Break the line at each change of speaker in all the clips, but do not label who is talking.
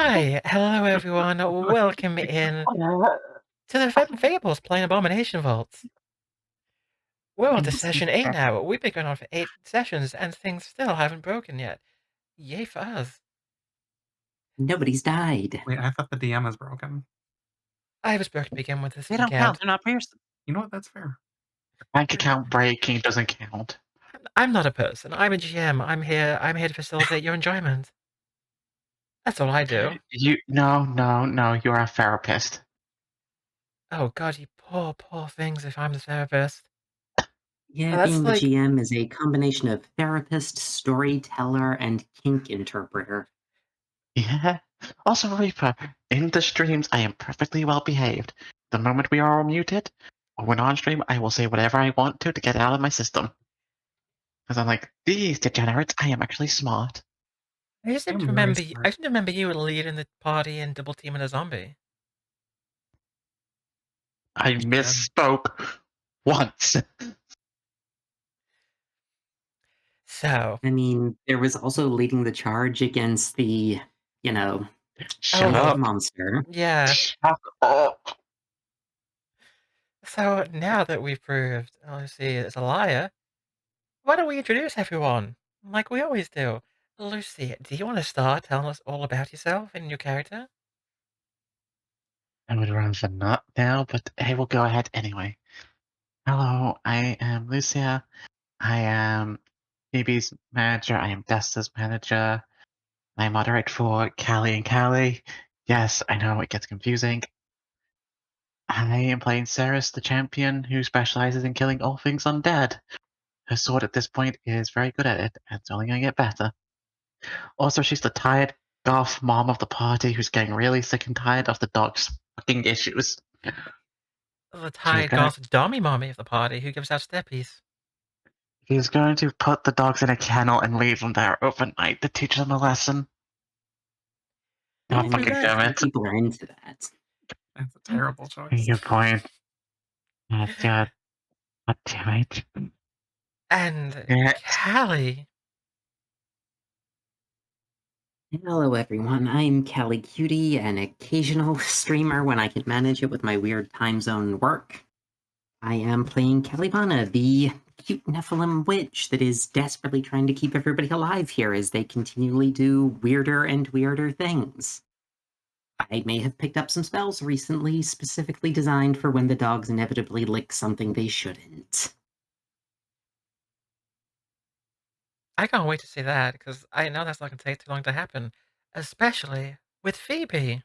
Hi, hello everyone, welcome in to the Femme Fables playing Abomination Vaults. We're on to session 8 now. We've been going on for 8 sessions and things still haven't broken yet. Yay for us.
Nobody's died.
Wait, I thought the DM is broken.
I was broke to begin with, this
They
doesn't
don't count.
count.
They're not person.
You know what? That's fair.
Bank account breaking doesn't count.
I'm not a person, I'm a GM. I'm here to facilitate your enjoyment. That's all I do.
No. You're a therapist.
Oh god, you poor, poor things if I'm the therapist.
Yeah,
That's
being the
like...
GM is a combination of therapist, storyteller, and kink interpreter.
Yeah. Also, Reaper, in the streams, I am perfectly well behaved. The moment we are all muted, or when on stream, I will say whatever I want to get it out of my system. Because I'm like, these degenerates, I am actually smart.
I just seem to
I'm very
remember,
smart.
I seem to remember you leading the party and double teaming a zombie.
I misspoke once.
So...
I mean, there was also leading the charge against the,
Shut
Oh,
up.
monster.
yeah.
Shut up.
So now that we've proved Lucy is a liar, why don't we introduce everyone? Like we always do. Lucy, do you want to start telling us all about yourself and your character?
I would rather not now, but hey, we'll go ahead anyway. Hello, I am Lucia. I am Phoebe's manager. I am Desta's manager. I moderate for Callie and Callie. Yes, I know it gets confusing. I am playing Seras, the champion who specializes in killing all things undead. Her sword at this point is very good at it, and it's only going to get better. Also, she's the tired goth mom of the party who's getting really sick and tired of the dog's fucking issues.
The
She's
tired
gonna
goth dummy mommy of the party who gives out steppies.
He's going to put the dogs in a kennel and leave them there overnight to teach them a lesson.
I
God
mean,
fucking
that...
damn
Some
it.
people are into that.
That's a terrible choice.
Good point. God damn it.
And
Yeah.
Callie.
Hello, everyone. I'm KallyCutie, an occasional streamer when I can manage it with my weird time zone work. I am playing Kalivanna, the cute Nephilim witch that is desperately trying to keep everybody alive here as they continually do weirder and weirder things. I may have picked up some spells recently specifically designed for when the dogs inevitably lick something they shouldn't.
I can't wait to see that because I know that's not going to take too long to happen, especially with Phoebe.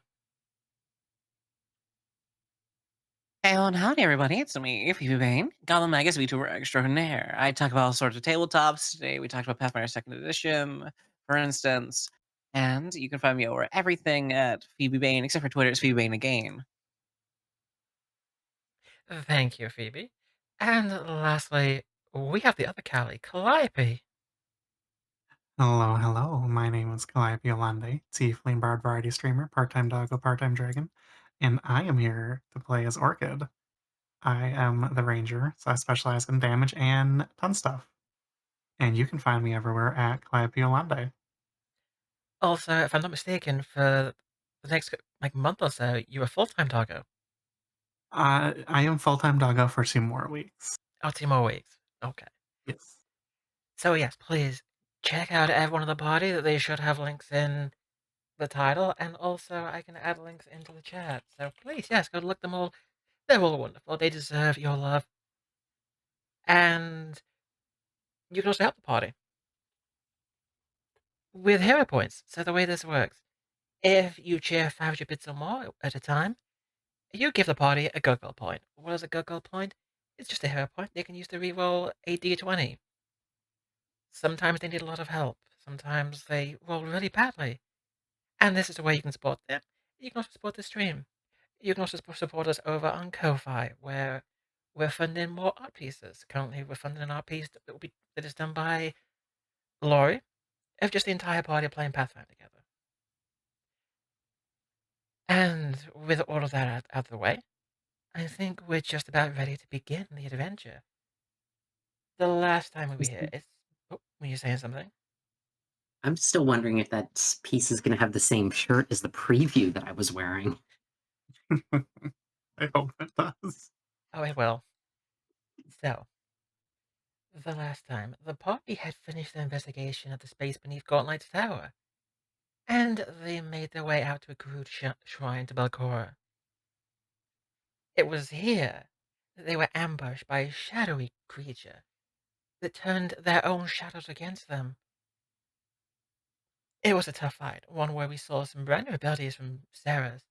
Hey, and howdy, everybody. It's me, PhoebeBane, Goblin Magus VTuber Extraordinaire. I talk about all sorts of tabletops. Today, we talked about Pathfinder 2nd Edition, for instance. And you can find me over everything at PhoebeBane, except for Twitter, it's PhoebeBane again.
Thank you, Phoebe. And lastly, we have the other Callie, Calliope.
Hello. My name is CalliopeEolande, Tiefling Bard Variety Streamer, part-time doggo, part-time dragon, and I am here to play as Orchid. I am the ranger, so I specialize in damage and ton stuff. And you can find me everywhere at CalliopeEolande.
Also, if I'm not mistaken, for the next month or so, you're a full-time doggo.
I am full-time doggo for 2 more weeks.
Oh, 2 more weeks. Okay.
Yes.
So yes, please check out everyone in the party. That they should have links in the title, and also I can add links into the chat. So please, yes, go look them all. They're all wonderful. They deserve your love. And you can also help the party with hero points. So the way this works, if you cheer 500 bits or more at a time, you give the party a go-go point. What is a go-go point? It's just a hero point they can use to reroll a d20. Sometimes they need a lot of help. Sometimes they roll really badly. And this is the way you can support them. You can also support the stream. You can also support us over on Ko-Fi, where we're funding more art pieces. Currently, we're funding an art piece that is done by Laurie, of just the entire party playing Pathfinder together. And with all of that out of the way, I think we're just about ready to begin the adventure. The last time we were here, were you saying something?
I'm still wondering if that piece is going to have the same shirt as the preview that I was wearing.
I hope it does.
Oh, it will. So, the last time, the party had finished their investigation of the space beneath Gauntlet's tower, and they made their way out to a crude shrine to Belcora. It was here that they were ambushed by a shadowy creature that turned their own shadows against them. It was a tough fight, one where we saw some brand new abilities from Seras,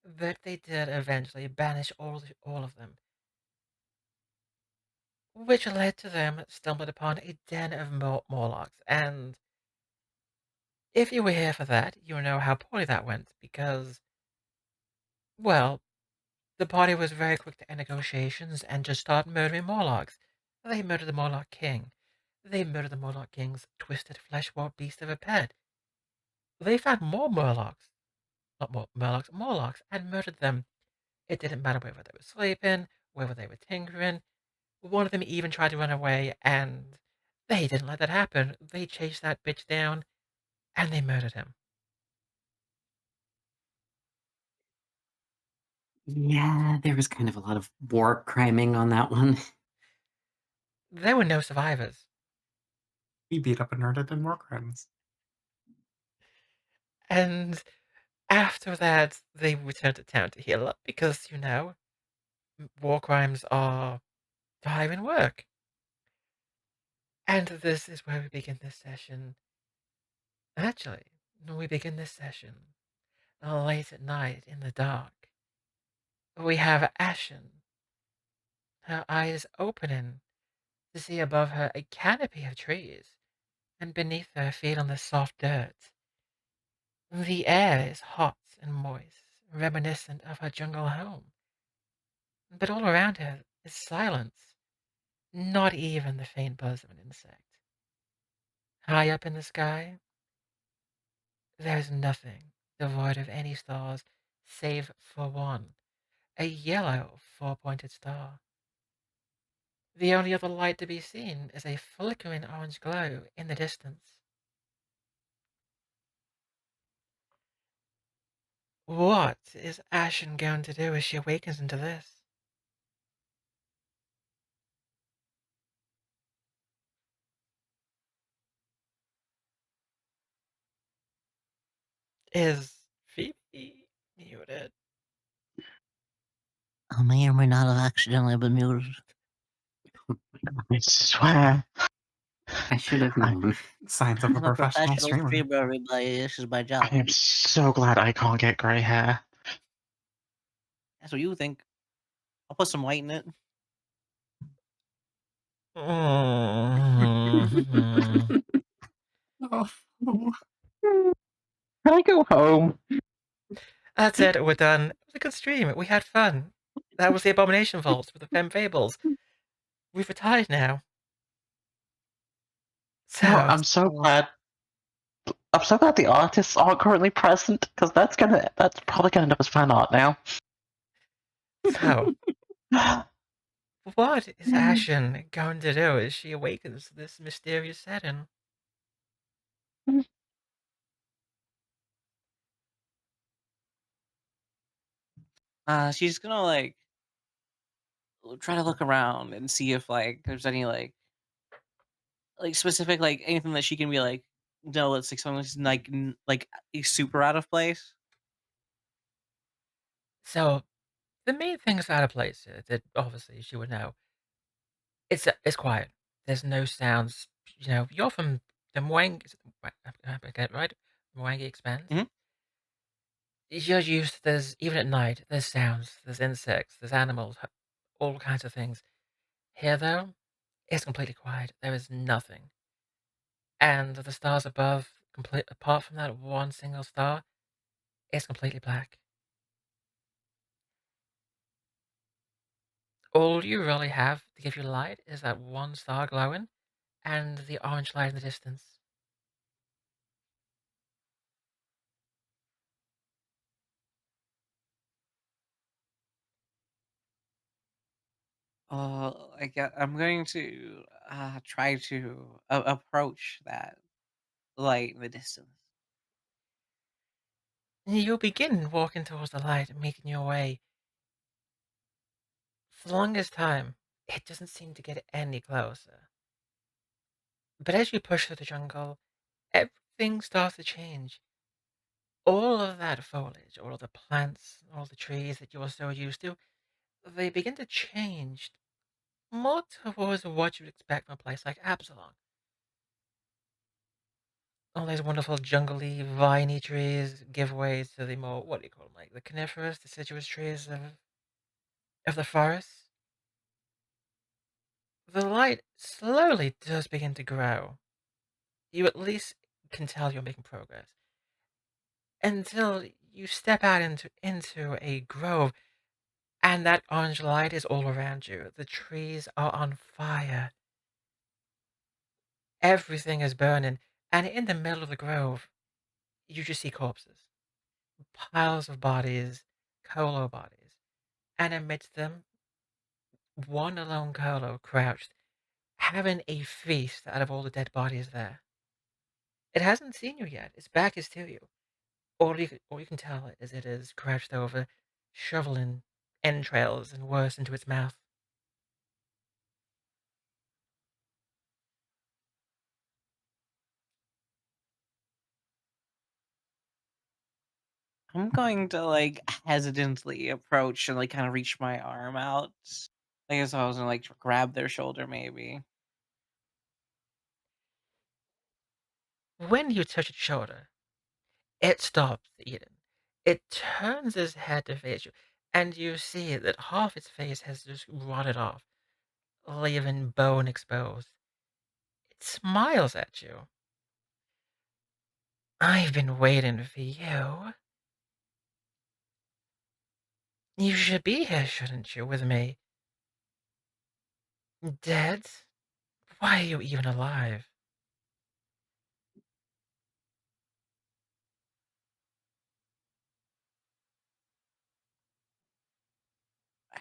but they did eventually banish all of them, which led to them stumbling upon a den of Morlocks, and if you were here for that, you know how poorly that went, because, well, the party was very quick to end negotiations and just start murdering Morlocks. They murdered the Morlock King. They murdered the Morlock King's twisted flesh-warped beast of a pet. They found more Morlocks, not more Morlocks, Morlocks, and murdered them. It didn't matter whether they were sleeping, whether they were tinkering. One of them even tried to run away, and they didn't let that happen. They chased that bitch down, and they murdered him.
Yeah, there was kind of a lot of war criming on that one.
There were no survivors.
He beat up a nerd and did more crimes.
And after that, they returned to town to heal up because, war crimes are tiring work. And this is where we begin this session. Actually, we begin this session late at night in the dark. We have Ashen, her eyes opening to see above her a canopy of trees, and beneath her feet on the soft dirt. The air is hot and moist, reminiscent of her jungle home. But all around her is silence, not even the faint buzz of an insect. High up in the sky, there is nothing, devoid of any stars, save for one, a yellow four-pointed star. The only other light to be seen is a flickering orange glow in the distance. What is Ashen going to do as she awakens into this? Is Phoebe muted?
I may or may not have accidentally been muted.
I swear.
I should have
I,
known.
Signs of a
I'm a
professional
professional
streamer.
streamer, everybody. This is my job.
I am so glad I can't get grey hair.
That's what you think. I'll put some white in it.
Mhm.
Oh, oh.
Can I go home?
That's it. We're done. It was a good stream. We had fun. That was the Abomination Vaults with the Femme Fables. We've retired now.
No,
So,
I'm so glad. I'm so glad the artists aren't currently present because that's probably gonna end up as fan art now.
so, what is Ashen going to do as she awakens to this mysterious setting?
She's gonna like try to look around and see if like there's any like specific like anything that she can be like no, it's like something that's like like super out of place.
So, the main thing is out of place that obviously she would know. It's quiet. There's no sounds. You're from the Mwangi. I get it right? Mwangi Expanse.
Mhm.
You're used to there's even at night. There's sounds. There's insects. There's animals. All kinds of things. Here, though, it's completely quiet. There is nothing. And the stars above, complete apart from that one single star, it's completely black. All you really have to give you light is that one star glowing and the orange light in the distance.
I'm going to try to approach that light in the distance.
You begin walking towards the light and making your way. For the longest time, it doesn't seem to get any closer. But as you push through the jungle, everything starts to change. All of that foliage, all of the plants, all the trees that you are so used to, they begin to change more towards what you'd expect from a place like Absalom. All these wonderful jungly, viney trees give way to the more, what do you call them, like the coniferous, deciduous trees of the forest. The light slowly does begin to grow. You at least can tell you're making progress. Until you step out into a grove, and that orange light is all around you. The trees are on fire. Everything is burning, and in the middle of the grove, you just see corpses. Piles of bodies, Colo bodies. And amidst them, one alone Colo crouched, having a feast out of all the dead bodies there. It hasn't seen you yet. Its back is to you. All you can tell is it is crouched over, shoveling entrails and worse into its mouth.
I'm going to like hesitantly approach and like kind of reach my arm out. I guess I was gonna like grab their shoulder maybe.
When you touch its shoulder, it stops eating. It turns its head to face you, and you see that half its face has just rotted off, leaving bone exposed. It smiles at you. I've been waiting for you. You should be here, shouldn't you, with me? Dead? Why are you even alive?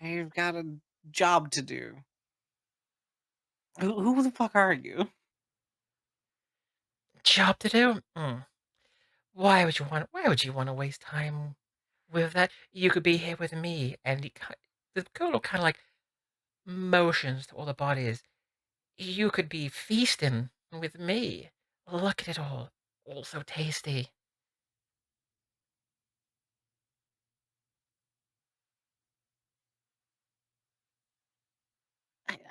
I've got a job to do. Who the fuck are you?
Job to do? Why would you want to waste time with that? You could be here with me, and the girl kind of like motions to all the bodies. You could be feasting with me. Look at it all so tasty.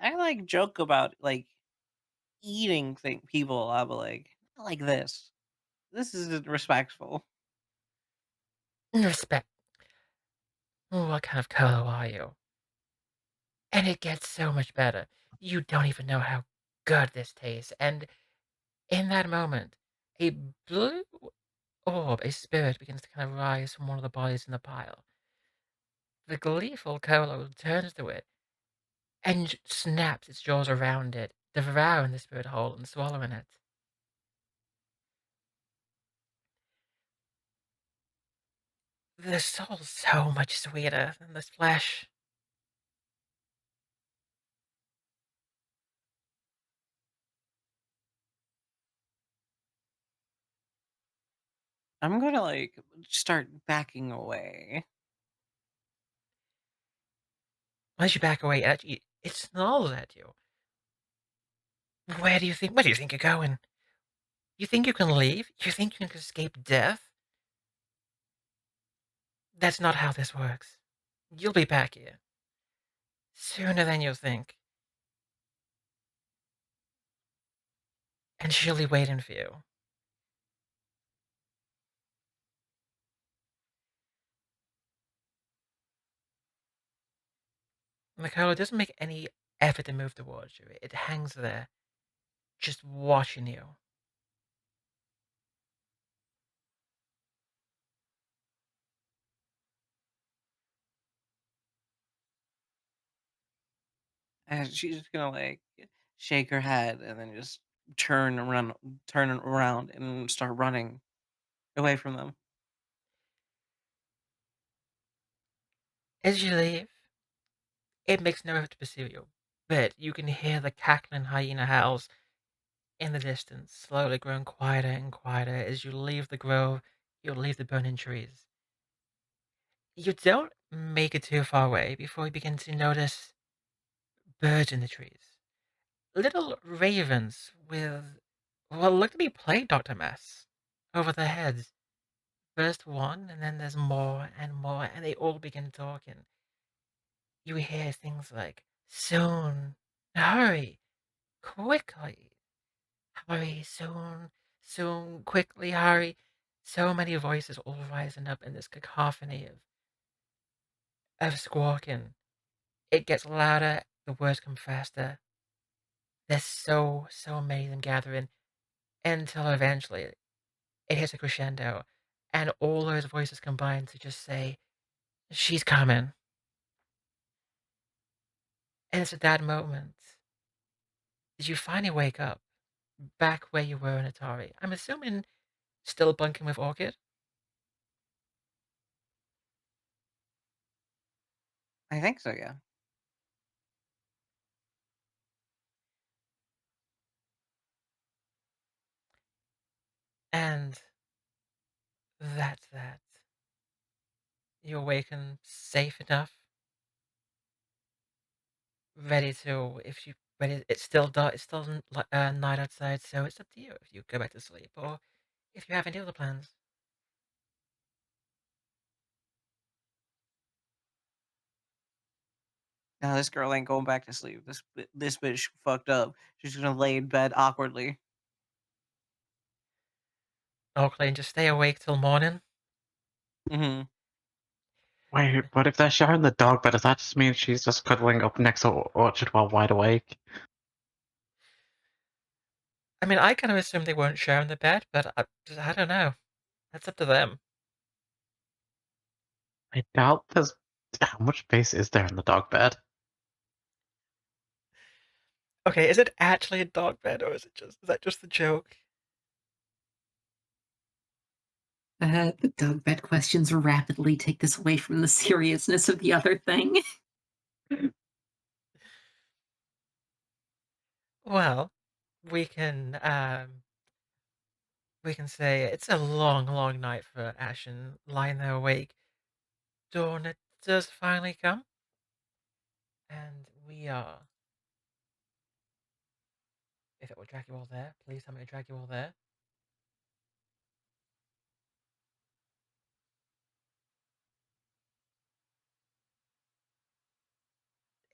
I like joke about like eating people a lot, but like not like this. This isn't respectful.
Respect. What kind of color are you? And it gets so much better. You don't even know how good this tastes. And in that moment, a blue orb, a spirit, begins to kind of rise from one of the bodies in the pile. The gleeful Colo turns to it and snaps its jaws around it, devouring the spirit whole and swallowing it. The soul's so much sweeter than this flesh.
I'm gonna like start backing away.
As you back away, it snarls at you. Where do you think you're going? You think you can leave? You think you can escape death? That's not how this works. You'll be back here. Sooner than you think. And she'll be waiting for you. Nicolo doesn't make any effort to move towards you. It hangs there, just watching you.
And she's just gonna like shake her head and then just turn around and start running away from them.
As you leave, it makes no effort to pursue you, but you can hear the cackling hyena howls in the distance, slowly growing quieter and quieter as you leave the grove, you leave the burning trees. You don't make it too far away before you begin to notice birds in the trees. Little ravens with what look to be plague doctor masks over their heads. First one, and then there's more and more, and they all begin talking. You hear things like, soon, hurry, quickly, hurry, soon, soon, quickly, hurry. So many voices all rising up in this cacophony of squawking. It gets louder, the words come faster. There's so many of them gathering until eventually it hits a crescendo, and all those voices combine to just say, she's coming. And it's at that moment that you finally wake up back where you were in Atari. I'm assuming still bunking with Orchid?
I think so, yeah.
And that's that. You awaken safe enough, ready to, if you, ready, it's still dark, it's still night outside, so it's up to you if you go back to sleep or if you have any other plans.
No, this girl ain't going back to sleep. This bitch fucked up. She's gonna lay in bed awkwardly.
Okay, and just stay awake till morning.
Mm-hmm.
Wait, what if they're sharing the dog bed? Does that just mean she's just cuddling up next to Orchid while wide awake?
I mean, I kind of assumed they weren't sharing the bed, but I don't know. That's up to them.
I doubt there's... How much space is there in the dog bed?
Okay, is it actually a dog bed, or is that just the joke?
The dog bed questions rapidly take this away from the seriousness of the other thing.
Well, we can um we can say it's a long night for Ashen, lying there awake. Dawn it does finally come, and we are. If it will drag you all there, please tell me to drag you all there.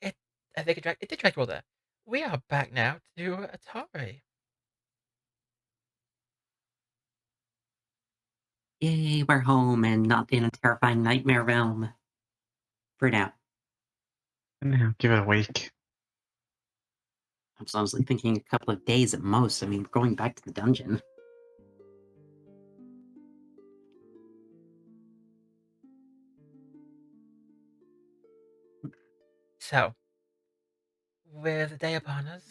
It, I think it did drag you all there. We are back now to Atari.
Yay, we're home and not in a terrifying nightmare realm. For now.
No, give it a week.
I was honestly thinking a couple of days at most. I mean, we're going back to the dungeon.
So, with the day upon us,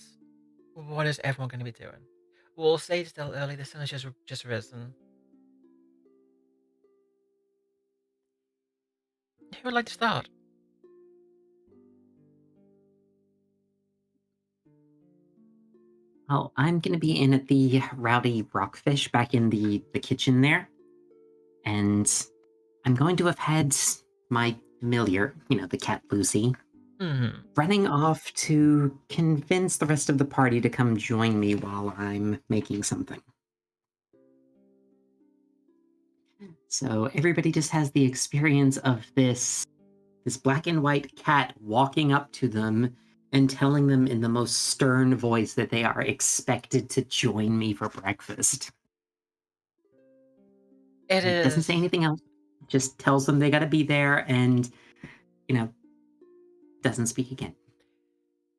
what is everyone going to be doing? We'll say it's still early. The sun has just risen. Who would like to start?
Well, I'm going to be in at the Rowdy Rockfish back in the kitchen there. And I'm going to have had my familiar, the cat Lucy,
Hmm.
running off to convince the rest of the party to come join me while I'm making something. So everybody just has the experience of this black and white cat walking up to them and telling them in the most stern voice that they are expected to join me for breakfast.
It
It doesn't say
is.
anything else. Just tells them they got to be there and, doesn't speak again.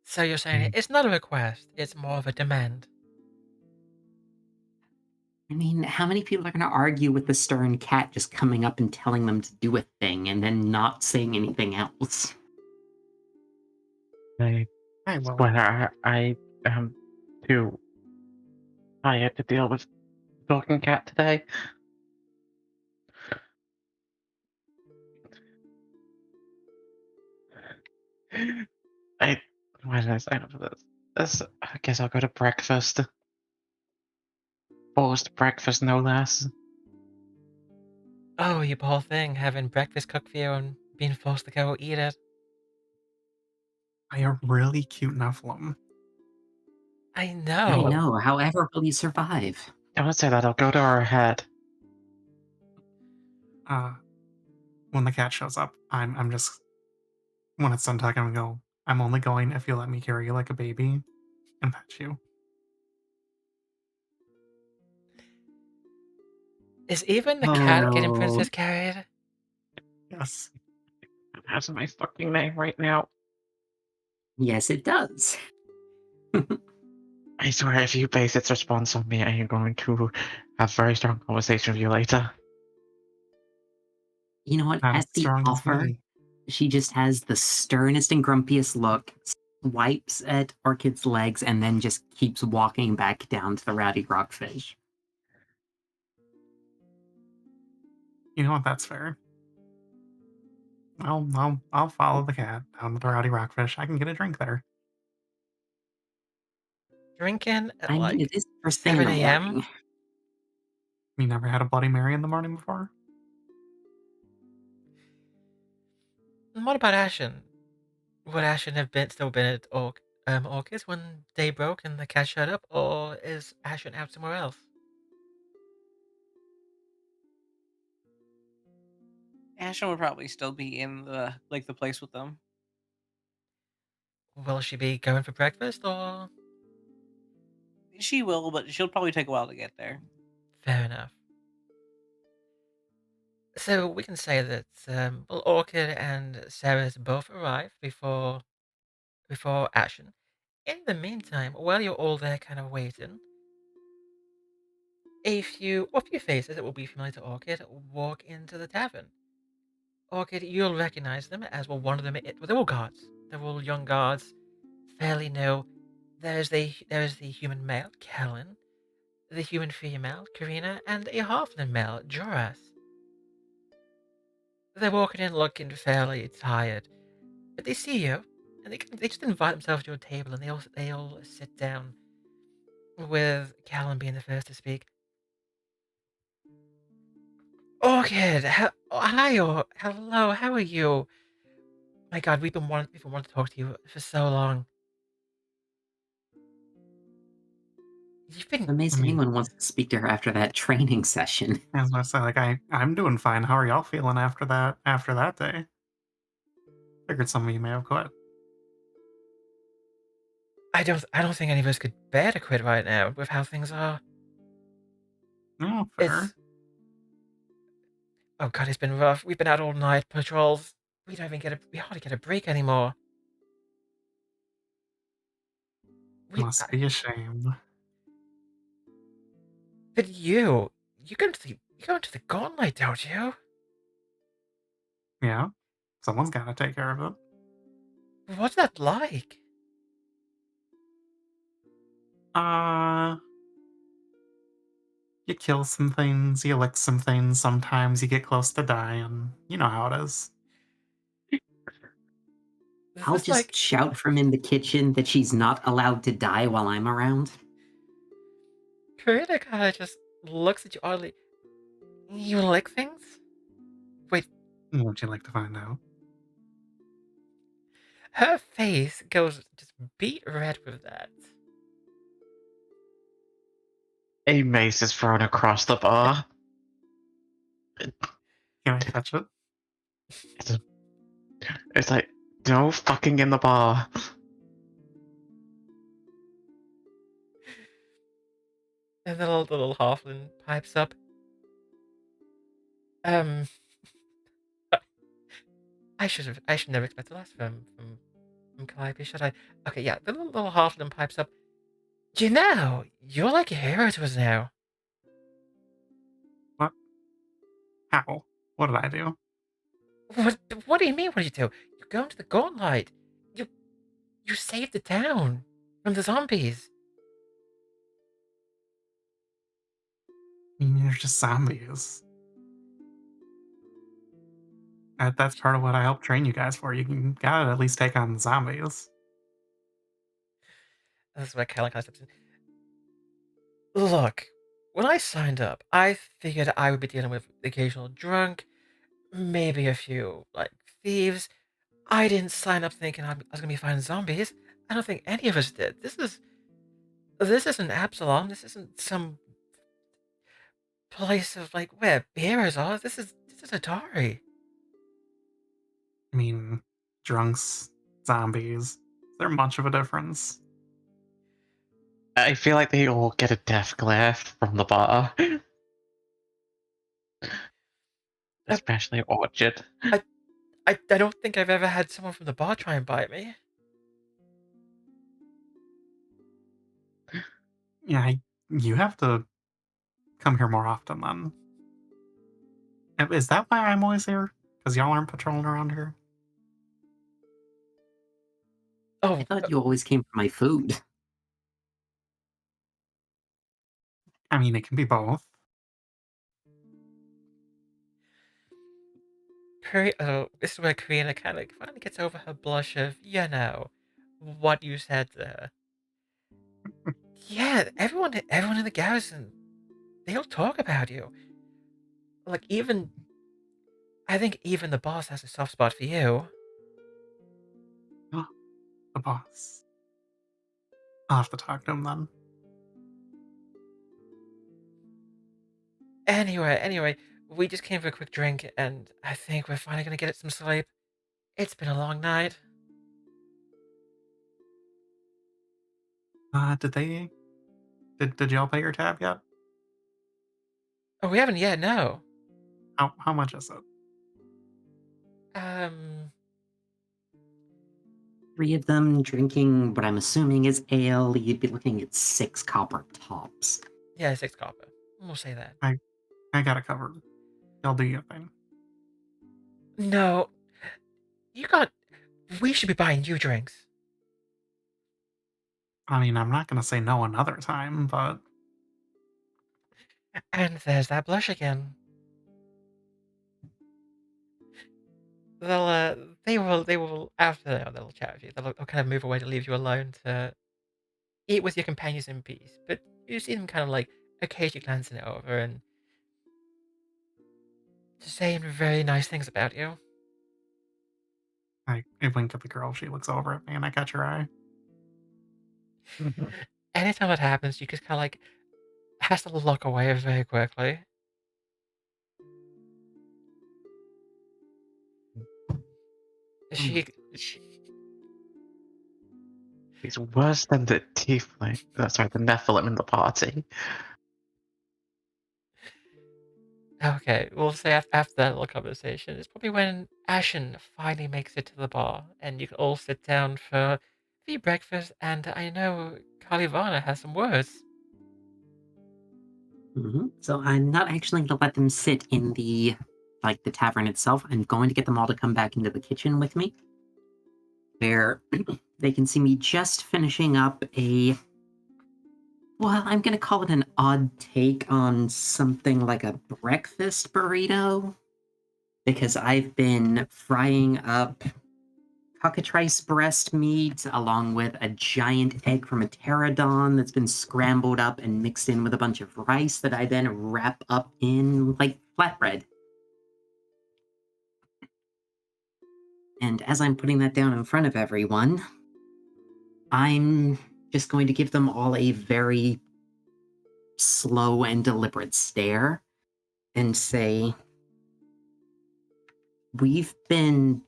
So you're saying it's not a request, it's more of a demand.
I mean, how many people are going to argue with the stern cat just coming up and telling them to do a thing and then not saying anything else?
I
I will.
swear, I am too tired to deal with talking cat today. I Why did I sign up for this? I guess I'll go to breakfast. Forced breakfast, no less.
Oh, you poor thing, having breakfast cooked for you and being forced to go eat it.
By a really cute Nephilim.
I
I
know.
know. However, will you survive?
Don't say that, I'll go to her head.
When the cat shows up, I'm just, when it's done talking, I'm gonna go, I'm only going if you let me carry you like a baby and pet you.
Is even the cat getting
Oh,
princess carried?
Yes.
That's my fucking name right now.
yes, it does.
I swear, if you base its response on me, I am going to have very strong conversation with you later.
You know what?
Not
As
as
the
strong as
offer,
me.
she just has the sternest and grumpiest look, swipes at Orchid's legs, and then just keeps walking back down to the rowdy rockfish.
You know what? That's fair. I'll follow the cat down to the Rowdy Rockfish. I can get a drink there.
Drinking at
I mean,
like
it is the first thing in
7
the
a.m.?
morning.
You never had a Bloody Mary in the morning before?
And what about Ashen? Would Ashen have still been at Orchid's when day broke and the cat showed up, or is Ashen out somewhere else?
Ashen would probably still be in the place with them.
Will she be going for breakfast, or?
She will, but she'll probably take a while to get there.
Fair enough. So we can say that well, Orchid and Seras both arrive before Ashen. In the meantime, while you're all there kind of waiting, a few faces that will be familiar to Orchid walk into the tavern. Orchid, you'll recognize them as well. One of them, well, they're all guards. They're all young guards, fairly new. There's the human male, Kellen, the human female, Karina, and a halfling male, Joras. They're walking in looking fairly tired, but they see you, and they just invite themselves to a table, and they all sit down, with Kellen being the first to speak. Orchid, hi, or hello, how are you? My God, we've been wanting to talk to you for so long. You've been
I
Amazed
mean,
anyone wants to speak to her after that training session.
I was about to say, like, I'm doing fine. How are y'all feeling after that day? Figured some of you may have quit.
I don't think any of us could bear to quit right now with how things are.
No,
It's
fair.
oh God, it's been rough. We've been out all night patrols. We hardly get a break anymore. We
Must be a shame.
but you go into the gauntlet, don't you?
Yeah. Someone's gotta take care of it.
What's that like?
Uh you kill some things, you lick some things, sometimes you get close to dying. You know how it is.
Is
I'll
this
just
like
shout from in the kitchen that she's not allowed to die while I'm around.
Karina kind of just looks at you oddly. You lick things? Wait,
Would you like to find out?
her face goes just beet red with that.
A mace is thrown across the bar.
Can I touch it?
It's, it's like, no fucking in the bar.
And the little halfling pipes up. Um, I should never expect less from Calliope, should I? Okay, yeah, the little halfling pipes up. You know, you're like a hero to us now.
What? How? What did I do?
What do you mean? What do you do? You go into the gauntlet. You you saved the town from the zombies.
I mean, you're just zombies. That's part of what I helped train you guys for. You can gotta at least take on the zombies.
This is where Kellen kind of steps in. Look, when I signed up, I figured I would be dealing with the occasional drunk, maybe a few, like, thieves. I didn't sign up thinking I was gonna be fighting zombies. I don't think any of us did. This isn't Absalom. This isn't some place of, like, where beers are. This is Atari.
I mean, drunks, zombies. Is there much of a difference?
I feel like they all get a death glare from the bar.
Uh,
Especially Orchid.
I don't think I've ever had someone from the bar try and bite me.
Yeah, you have to come here more often then. Is that why I'm always here? Because y'all aren't patrolling around here?
I
Oh,
thought you always came for my food.
I mean, it can be both.
This is where Karina kind of finally gets over her blush of, what you said to her. Yeah, everyone in the garrison, they all talk about you. Like, I think even the boss has a soft spot for you.
The boss. I'll have to talk to him then.
Anyway, we just came for a quick drink, and I think we're finally gonna get some sleep. It's been a long night.
Did y'all pay your tab yet?
Oh, we haven't yet, no.
How much is it?
Um,
3 of them drinking what I'm assuming is ale, you'd be looking at 6 copper tops.
yeah, 6 copper. We'll say that.
I got it covered. Y'all do your thing.
No, you got. We should be buying you drinks.
I mean, I'm not gonna say no another time, but
And there's that blush again. They will after they'll chat with you. They'll kind of move away to leave you alone to eat with your companions in peace. But you see them kind of like occasionally glancing it over and saying very nice things about you.
I wink at the girl. She looks over at me, and I catch her eye.
Anytime that happens, you just kind of like has to look away very quickly. She
He's worse than the tiefling. Sorry, the Nephilim in the party.
Okay, we'll say after that little conversation, it's probably when Ashen finally makes it to the bar, and you can all sit down for the breakfast. And I know Kalivanna has some words.
So I'm not actually going to let them sit in the tavern itself. I'm going to get them all to come back into the kitchen with me, where they can see me just finishing up I'm going to call it an odd take on something like a breakfast burrito, because I've been frying up cockatrice breast meat along with a giant egg from a pterodon that's been scrambled up and mixed in with a bunch of rice that I then wrap up in like flatbread. And as I'm putting that down in front of everyone, I'm just going to give them all a very slow and deliberate stare and say, we've been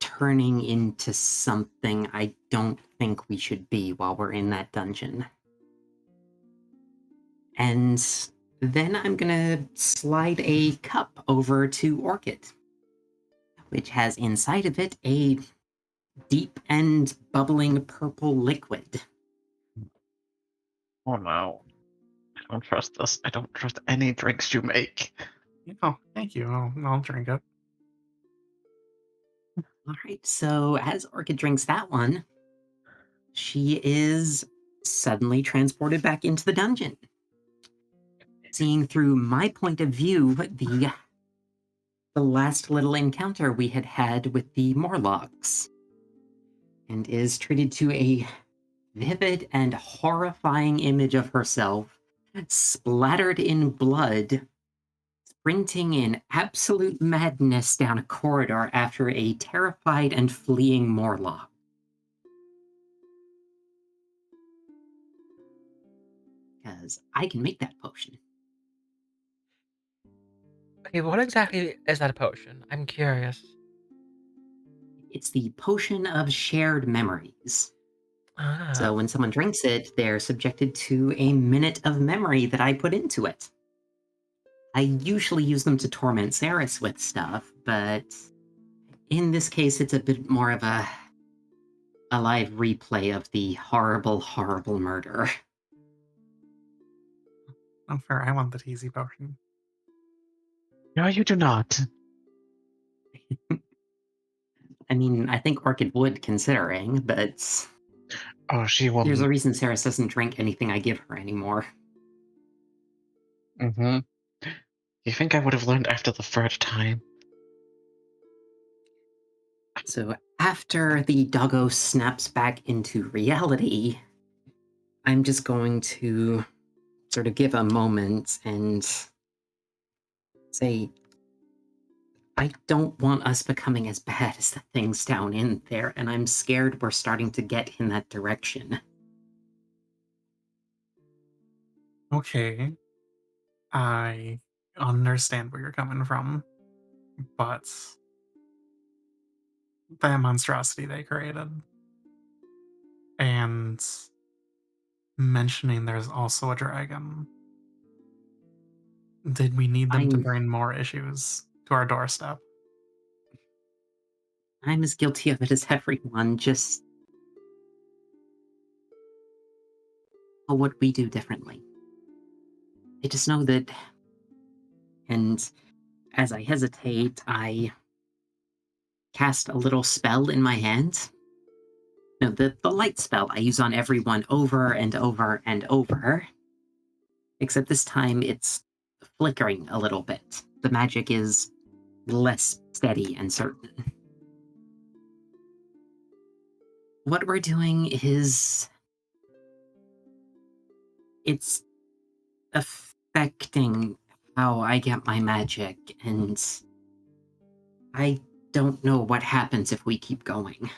turning into something I don't think we should be while we're in that dungeon. And then I'm gonna slide a cup over to Orchid, which has inside of it a deep and bubbling purple liquid.
Oh no. I don't trust this. I don't trust any drinks you make.
Oh, thank you. I'll drink it.
Alright, so as Orchid drinks that one, she is suddenly transported back into the dungeon. Seeing through my point of view, the last little encounter we had had with the Morlocks, and is treated to a vivid and horrifying image of herself splattered in blood, sprinting in absolute madness down a corridor after a terrified and fleeing Morlock. Because I can make that potion.
Okay, what exactly is that potion? I'm curious.
It's the potion of shared memories. So
Ah.
when someone drinks it, they're subjected to a minute of memory that I put into it. I usually use them to torment Seras with stuff, but in this case, it's a bit more of a live replay of the horrible, horrible murder.
Oh, fair. I want the teasy potion.
No, you do not.
I mean, I think Orchid would, considering, but
Oh, she will.
there's a reason Seras doesn't drink anything I give her anymore.
Mm-hmm. You think I would have learned after the third time?
So after the doggo snaps back into reality, I'm just going to sort of give a moment and say, I don't want us becoming as bad as the things down in there, and I'm scared we're starting to get in that direction.
Okay. I understand where you're coming from, but that monstrosity they created, and mentioning there's also a dragon. Did we need them to bring more issues to our doorstep?
I'm as guilty of it as everyone, just what we do differently. I just know that, and as I hesitate, I cast a little spell in my hand. No, the light spell I use on everyone over and over and over. Except this time it's flickering a little bit. The magic is less steady and certain. What we're doing is... it's affecting how I get my magic, and I don't know what happens if we keep going.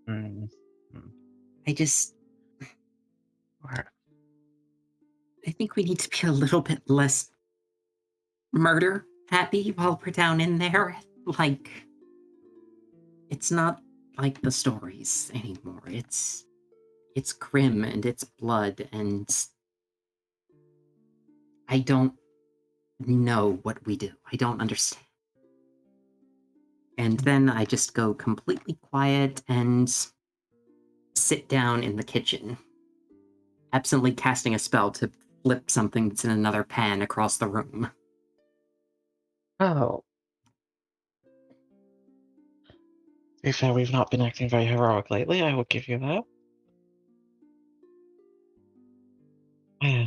Mm.
I just...
Or-
I think we need to be a little bit less murder happy while we're down in there. Like, it's not like the stories anymore. It's grim and it's blood, and I don't know what we do. I don't understand. And then I just go completely quiet and sit down in the kitchen, absently casting a spell to flip something that's in another pan across the room.
Oh. To be fair, we've not been acting very heroic lately, I will give you that. Yeah.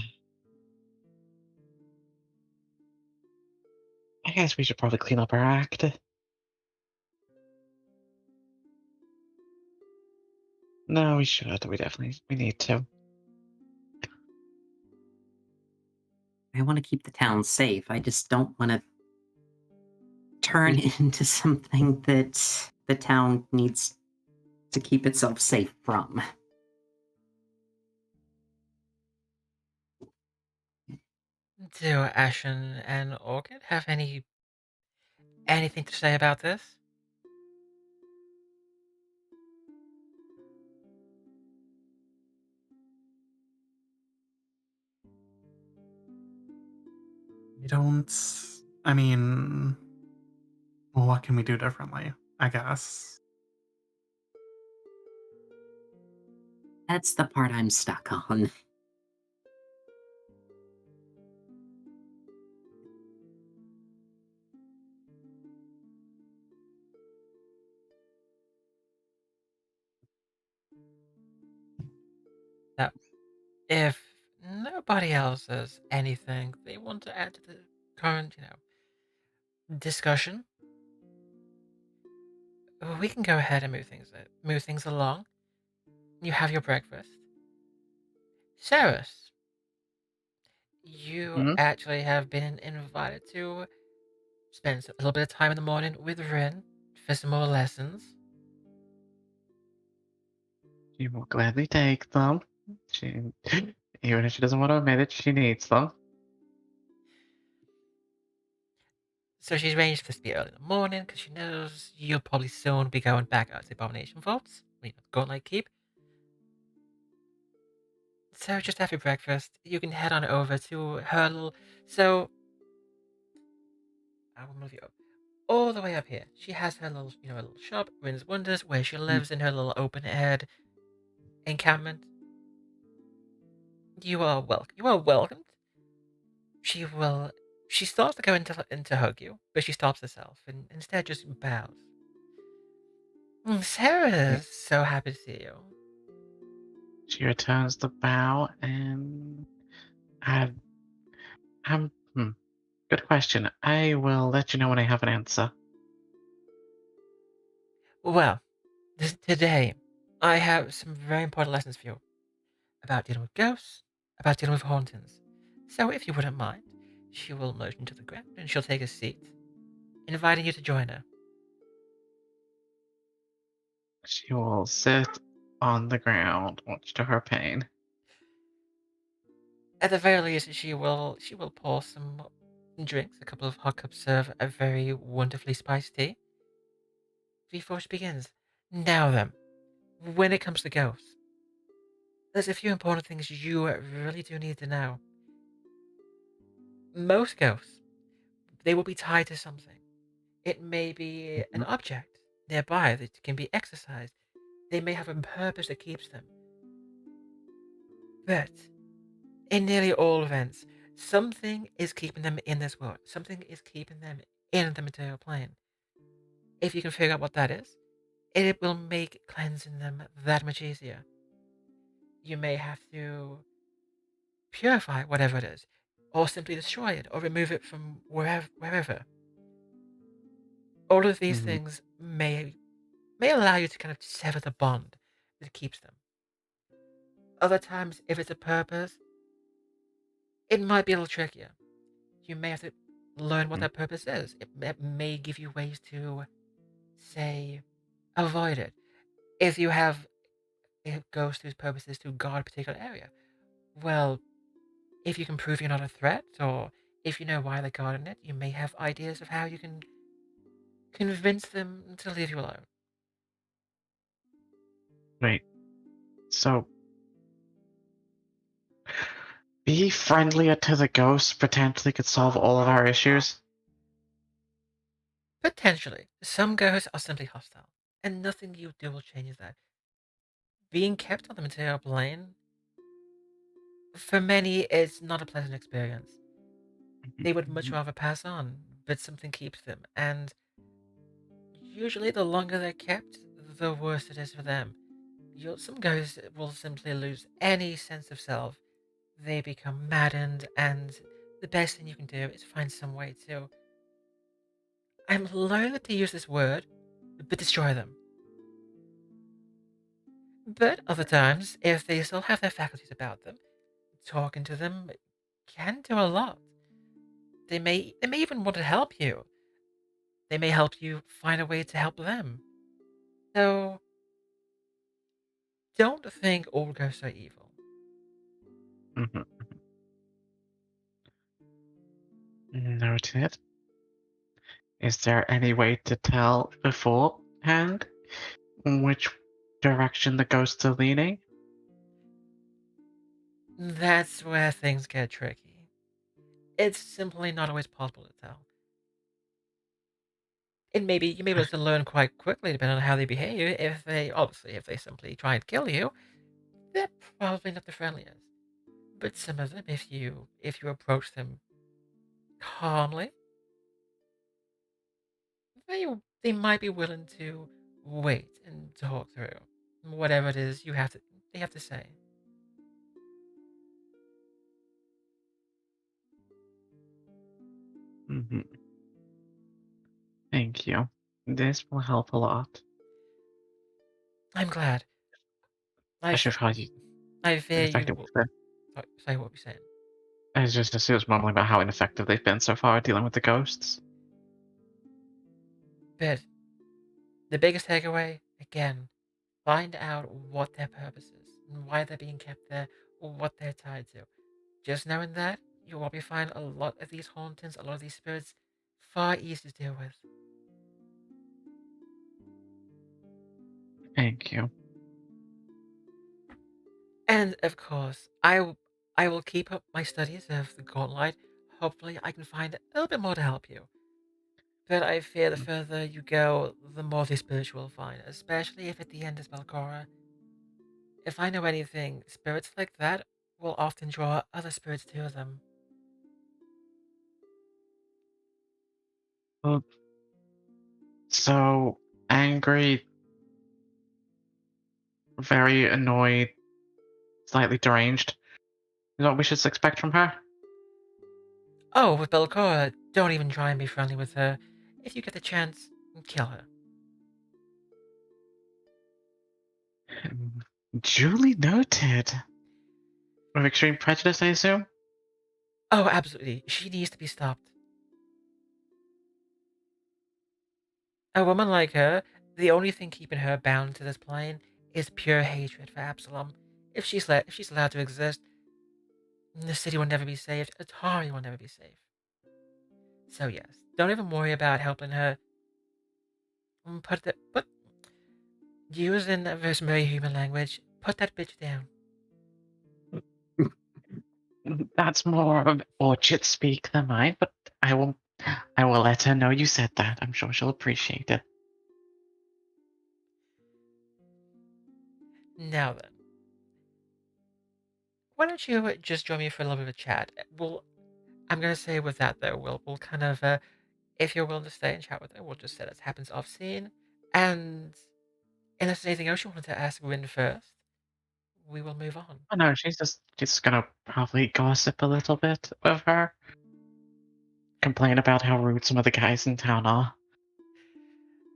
I guess we should probably clean up our act. No, we should. We need to.
I want to keep the town safe. I just don't want to turn into something that the town needs to keep itself safe from.
Do Ashen and Orchid have anything to say about this?
We don't. I mean, well, what can we do differently? I guess.
That's the part I'm stuck on.
That if nobody else has anything they want to add to the current, discussion, We can go ahead and move things along. You have your breakfast. Seras, you
Hmm?
actually have been invited to spend a little bit of time in the morning with Rin for some more lessons.
She will gladly take them. She, even if she doesn't want to admit it, she needs them.
So she's arranged for this to be early in the morning because she knows you'll probably soon be going back out to the Abomination Vaults. Going like keep. So just after breakfast, you can head on over to her little. So I will move you up all the way up here. She has her little, her little shop, Rin's Wonders, where she lives in her little open-aired encampment. You are welcome. You are welcomed. She will. She starts to go into hug you, but she stops herself and instead just bows. Sarah, so happy to see you.
She returns the bow and I, good question. I will let you know when I have an answer.
Well, today I have some very important lessons for you about dealing with ghosts, about dealing with hauntings. So if you wouldn't mind, she will motion to the ground and she'll take a seat, inviting you to join her.
She will sit on the ground, much to her pain.
At the very least, she will pour some drinks, a couple of hot cups of a very wonderfully spiced tea before she begins. Now then, when it comes to ghosts, there's a few important things you really do need to know. Most ghosts, they will be tied to something. It may be an
Mhm.
object nearby that can be exercised. They may have a purpose that keeps them. But in nearly all events, something is keeping them in this world. Something is keeping them in the material plane. If you can figure out what that is, it will make cleansing them that much easier. You may have to purify whatever it is, or simply destroy it, or remove it from wherever. All of these
Mhm.
things may allow you to kind of sever the bond that keeps them. Other times, if it's a purpose, it might be a little trickier. You may have to learn what
Mhm.
that purpose is. It may give you ways to, say, avoid it. If you have it goes whose purpose is to guard a particular area, well, if you can prove you're not a threat, or if you know why they're guarding it, you may have ideas of how you can convince them to leave you alone.
Wait, so be friendlier to the ghosts potentially could solve all of our issues?
Potentially, some ghosts are simply hostile, and nothing you do will change that. Being kept on the material plane, for many, is not a pleasant experience. They would much
Mhm.
rather pass on, but something keeps them, and usually the longer they're kept, the worse it is for them. Some ghosts will simply lose any sense of self. They become maddened, and the best thing you can do is find some way to. I'm loath to use this word, but destroy them. But other times, if they still have their faculties about them, talking to them can do a lot. They may even want to help you. They may help you find a way to help them. So don't think all ghosts are evil.
Mhm. Noted. Is there any way to tell beforehand which direction the ghosts are leaning?
That's where things get tricky. It's simply not always possible to tell. And maybe you may be able to learn quite quickly depending on how they behave. If they simply try and kill you, they're probably not the friendliest. But some of them, if you approach them calmly, they they might be willing to wait and talk through whatever it is they have to say.
Mhm. Thank you. This will help a lot.
I'm glad. I,
Especially
f-
with how you
I fear you
ineffective
will.
they've been.
Sorry, what were you saying?
It's just as was mumbling about how ineffective they've been so far dealing with the ghosts.
But the biggest takeaway, again, find out what their purpose is, and why they're being kept there, or what they're tied to. Just knowing that, you will be find a lot of these hauntings, a lot of these spirits, far easier to deal with.
Thank you.
And of course, I will keep up my studies of the Gauntlet. Hopefully, I can find a little bit more to help you. But I fear the further you go, the more the spirits you will find, especially if at the end is Belcora. If I know anything, spirits like that will often draw other spirits to them.
Well, so angry, very annoyed, slightly deranged. Is what we should expect from her?
Oh, with Belcora, don't even try and be friendly with her. If you get the chance, kill her.
Duly noted. With extreme prejudice, I assume?
Oh, absolutely. She needs to be stopped. A woman like her, the only thing keeping her bound to this plane is pure hatred for Absalom. If she's allowed to exist, the city will never be saved. Atari will never be safe. So yes, don't even worry about helping her. Put using this very human language. Put that bitch down.
That's more of Orchid speak than mine, but I will let her know you said that. I'm sure she'll appreciate it.
Now then, why don't you just join me for a little bit of a chat? I'm gonna say with that though, we'll kind of if you're willing to stay and chat with her, we'll just say that happens off scene. And unless there's anything else you wanted to ask Win first, we will move on.
Oh no, she's gonna probably gossip a little bit with her. Complain about how rude some of the guys in town are.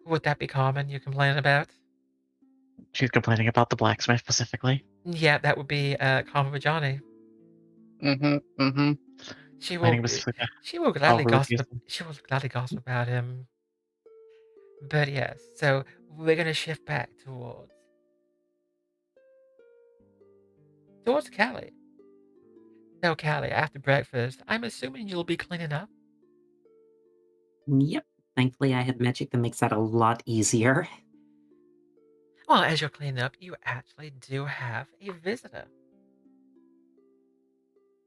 Would that be common you complaining about?
She's complaining about the blacksmith specifically.
Yeah, that would be common with Johnny.
Mm-hmm. Mm-hmm.
She will
Complaining specifically
she will
how
gladly
rude he is.
gossip. She will gladly gossip about him. But yes, so we're gonna shift back towards Callie. So Callie, after breakfast, I'm assuming you'll be cleaning up.
Yep. Thankfully, I have magic that makes that a lot easier.
Well, as you're cleaning up, you actually do have a visitor.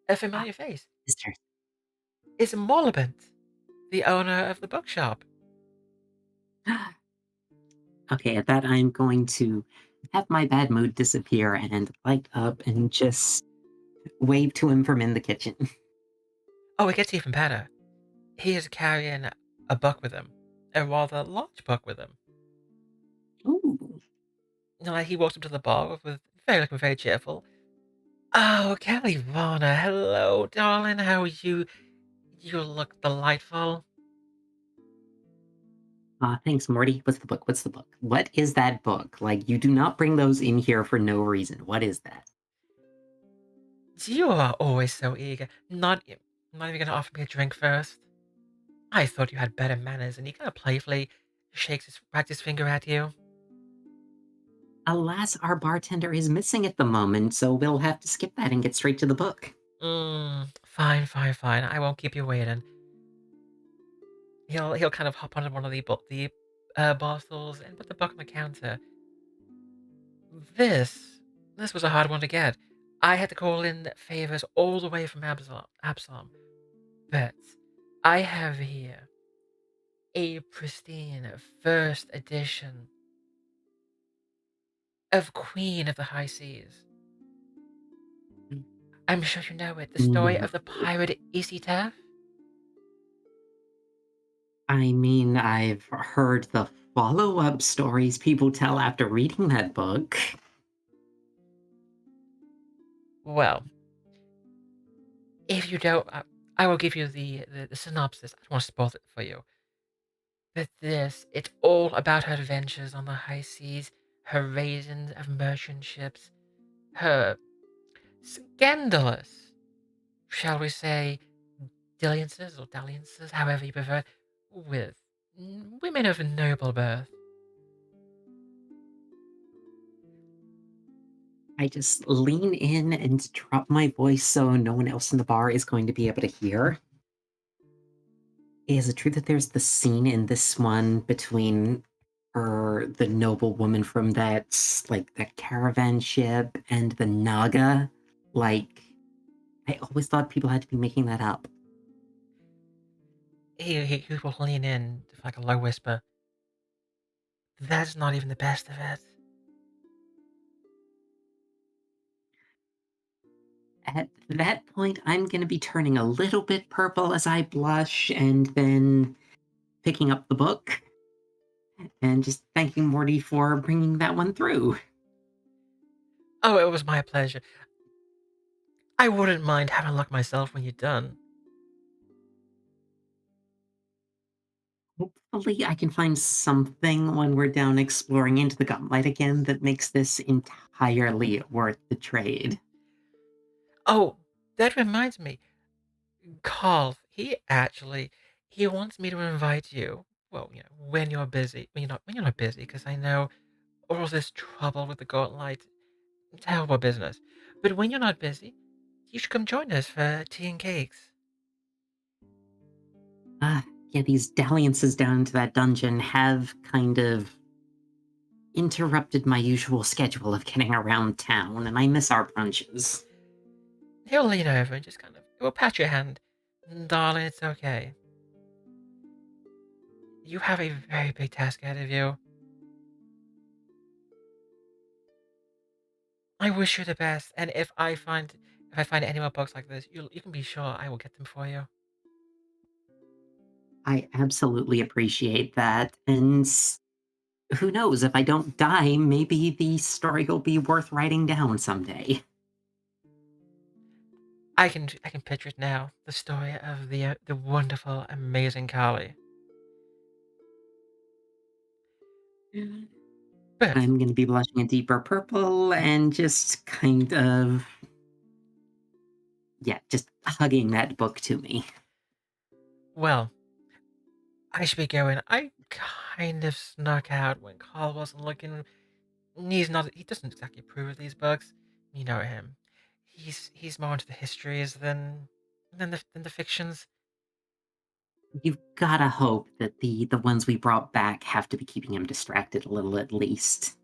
A
Ah,
familiar face.
sister.
It's Mollibant, the owner of the bookshop.
Okay, at that, I'm going to have my bad mood disappear and light up and just wave to him from in the kitchen.
Oh, it gets even better. He is carrying a book with him, a rather large book with him.
Ooh.
Like he walks up to the bar with very looking very cheerful. Oh, Kalivanna, hello, darling. How are you? You look delightful.
Thanks, Morty. What's the book? What's the book? What is that book? Like, you do not bring those in here for no reason. What is that?
You are always so eager. Not even gonna offer me a drink first. I thought you had better manners, and he kind of playfully wags his finger at you.
Alas, our bartender is missing at the moment, so we'll have to skip that and get straight to the book.
Fine, fine, fine. I won't keep you waiting. He'll kind of hop onto one of the bar stools and put the book on the counter. This was a hard one to get. I had to call in favors all the way from Absalom. But I have here a pristine first edition of Queen of the High Seas. I'm sure you know it. The story
No.
of the pirate Isitaf.
I mean, I've heard the follow-up stories people tell after reading that book.
Well, if you don't, I will give you the synopsis. I don't want to spoil it for you. But it's all about her adventures on the high seas, her raisins of merchant ships, her scandalous, shall we say, dalliances or dalliances, however you prefer, with women of noble birth.
I just lean in and drop my voice so no one else in the bar is going to be able to hear. Is it true that there's the scene in this one between her, the noble woman from that caravan ship, and the Naga? Like, I always thought people had to be making that up.
He will lean in to like a low whisper. That's not even the best of it.
At that point, I'm going to be turning a little bit purple as I blush and then picking up the book and just thanking Morty for bringing that one through.
Oh, it was my pleasure. I wouldn't mind having a look myself when you're done.
Hopefully, I can find something when we're down exploring into the Gauntlet again that makes this entirely worth the trade.
Oh, that reminds me. Carl, he wants me to invite you. Well, when you're busy, when you're not busy, because I know all this trouble with the Gauntlet, terrible business. But when you're not busy, you should come join us for tea and cakes.
Yeah, these dalliances down into that dungeon have kind of interrupted my usual schedule of getting around town, and I miss our brunches.
He'll lean over and just he'll pat your hand. Darling, it's okay. You have a very big task ahead of you. I wish you the best, and if I find any more books like this, you can be sure I will get them for you.
I absolutely appreciate that, and who knows, if I don't die, maybe the story will be worth writing down someday.
I can picture it now. The story of the wonderful, amazing Kali. But
I'm going to be blushing a deeper purple and just kind of, yeah, just hugging that book to me.
well, I should be going. I kind of snuck out when Carl wasn't looking. He doesn't exactly approve of these books. You know him. He's more into the histories than the fictions.
You've gotta hope that the ones we brought back have to be keeping him distracted a little at least.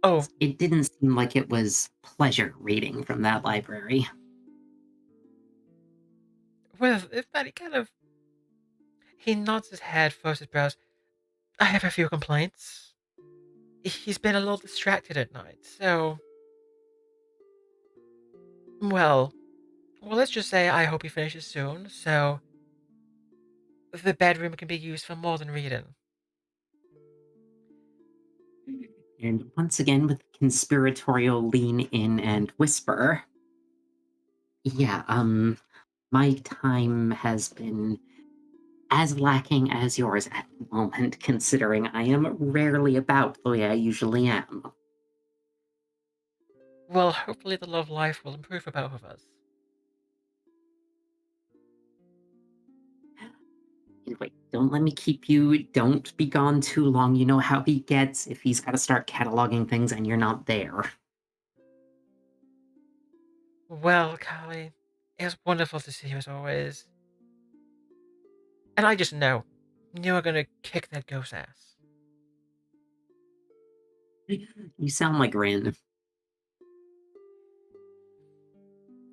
Oh,
It didn't seem like it was pleasure reading from that library.
with if that he nods his head, furrows his brows. I have a few complaints. He's been a little distracted at night, so well, let's just say I hope he finishes soon, so the bedroom can be used for more than reading.
And once again, with conspiratorial lean in and whisper, yeah, my time has been as lacking as yours at the moment, considering I am rarely about the way I usually am.
Well, hopefully the love life will improve for both of us.
Anyway, don't let me keep you. Don't be gone too long. You know how he gets if he's got to start cataloging things and you're not there.
Well, Kali, it was wonderful to see you as always. And I just know you are gonna kick that ghost ass.
You sound like Rin.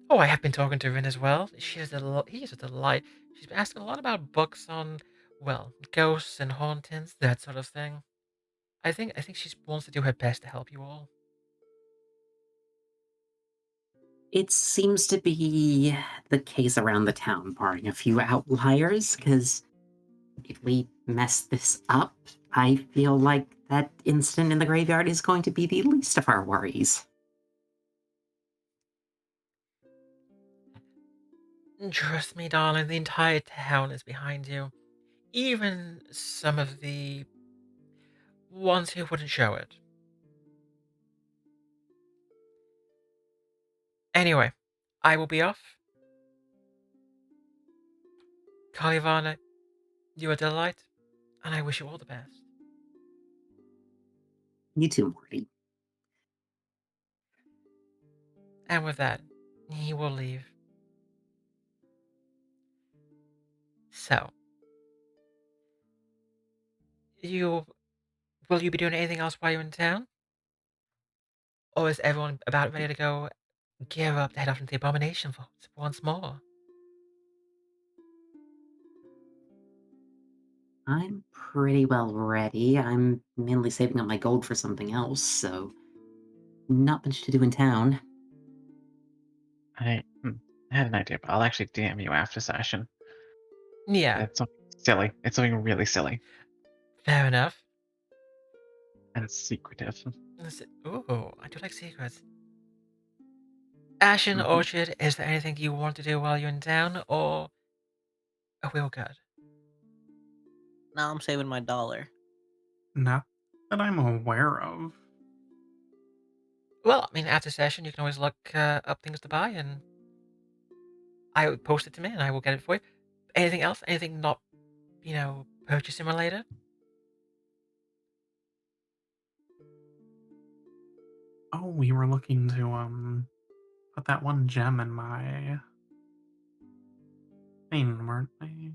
Oh, I have been talking to Rin as well. He is a delight. She's been asking a lot about books on, well, ghosts and hauntings, that sort of thing. I think she wants to do her best to help you all.
It seems to be the case around the town, barring a few outliers, because if we mess this up, I feel like that incident in the graveyard is going to be the least of our worries.
Trust me, darling, the entire town is behind you. Even some of the ones who wouldn't show it. Anyway, I will be off. Kalivanna, you are a delight, and I wish you all the best.
You too, Morty.
And with that, he will leave. So, you will you be doing anything else while you're in town? Or is everyone about ready to go gear up to head off into the Abomination Vaults once more?
I'm pretty well ready. I'm mainly saving up my gold for something else, so not much to do in town.
I had an idea, but I'll actually DM you after session.
Yeah,
It's something silly. It's something really silly
fair enough.
and secretive.
Ooh, I do like secrets. Ashen,
Mhm.
Orchid, is there anything you want to do while you're in town, or are we all good?
Now I'm saving my dollar.
Not that I'm aware of.
Well, I mean, after session, you can always look up things to buy, and I would post it to me, and I will get it for you. Anything else? Anything not, purchasing related?
Oh, we were looking to put that one gem in my thing, weren't we?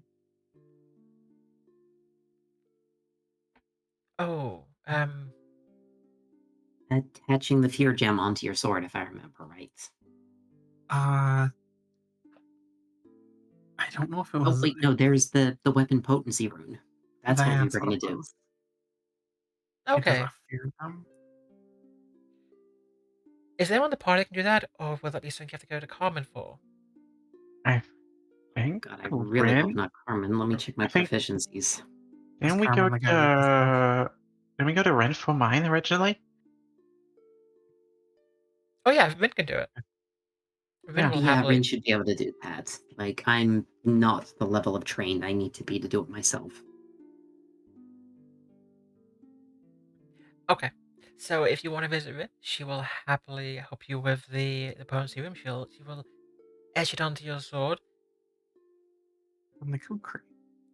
Oh,
Attaching the fear gem onto your sword, if I remember right.
Uh I don't know if it
Oh
was
wait, no, there's the weapon potency rune. That's what we
that's
were
what
gonna
it
do.
was. It does
okay.
a fear gem.
Is anyone in the party that can do that, or will that be something you have to go to Common for?
I think
God, I really hope
Rin.
not Carmen. Let me check my
I think
proficiencies.
Is
didn't we
Carmen
go
the guy with the stuff?
didn't we go to Rin for mine originally?
Oh yeah, Vin can do it. Vin
Yeah.
will
Yeah,
happily.
Rin should be able to do that. Like, I'm not the level of trained I need to be to do it myself.
Okay. So if you want to visit Vin, she will happily help you with the potency room. She will etch it onto your sword.
From the kukri.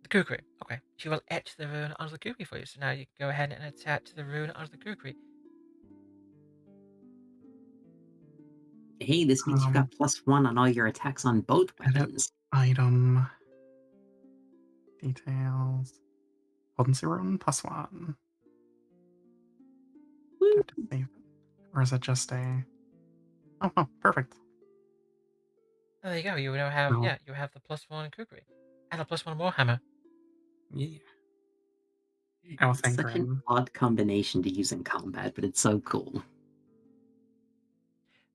The kukri. Okay. She will etch the rune onto the kukri for you. So now you can go ahead and attach the rune onto the kukri.
Hey, this means you got
Um
+1 on all your attacks on both
edit
weapons.
item details. Potency rune +1. Do I
Woo!
have to save it? Or is it just a oh perfect.
There you go. You now have
No.
you have the +1 kukri and a +1 warhammer.
Yeah. Oh
It's
thank
such an
Rin.
odd combination to use in combat, but it's so cool.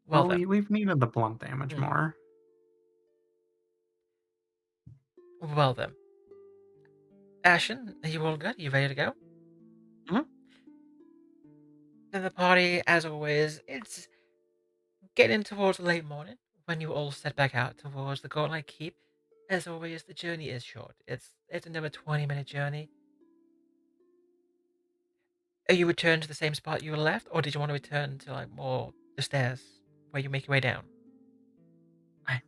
Well
Well
then.
we've needed the blunt damage
Hmm.
more.
Well then. Ashen, are you all good? You ready to go?
Mhm.
Then the party, as always, it's getting towards the late morning when you all set back out towards the Godlike Keep. As always, the journey is short. It's another 20-minute journey. Are you return to the same spot you left, or did you want to return to like more the stairs where you make your way down?
I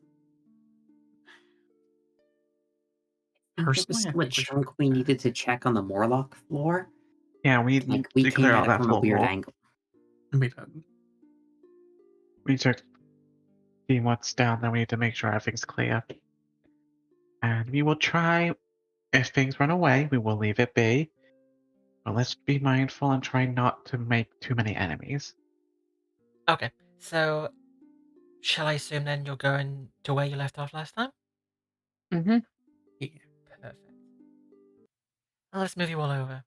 think there was
personally I
still a
think we should go
chunk we
back.
needed to check on the Morlock floor.
Yeah, we need
Like, we
to
came
clear
at
out
it
that
from a
full
weird
floor.
angle.
We did.
We need to see what's down there. We need to make sure everything's clear. And we will try, if things run away, we will leave it be. But let's be mindful and try not to make too many enemies.
Okay, so shall I assume then you're going to where you left off last time?
Mm-hmm.
Yeah.
Perfect. Well, let's move you all over.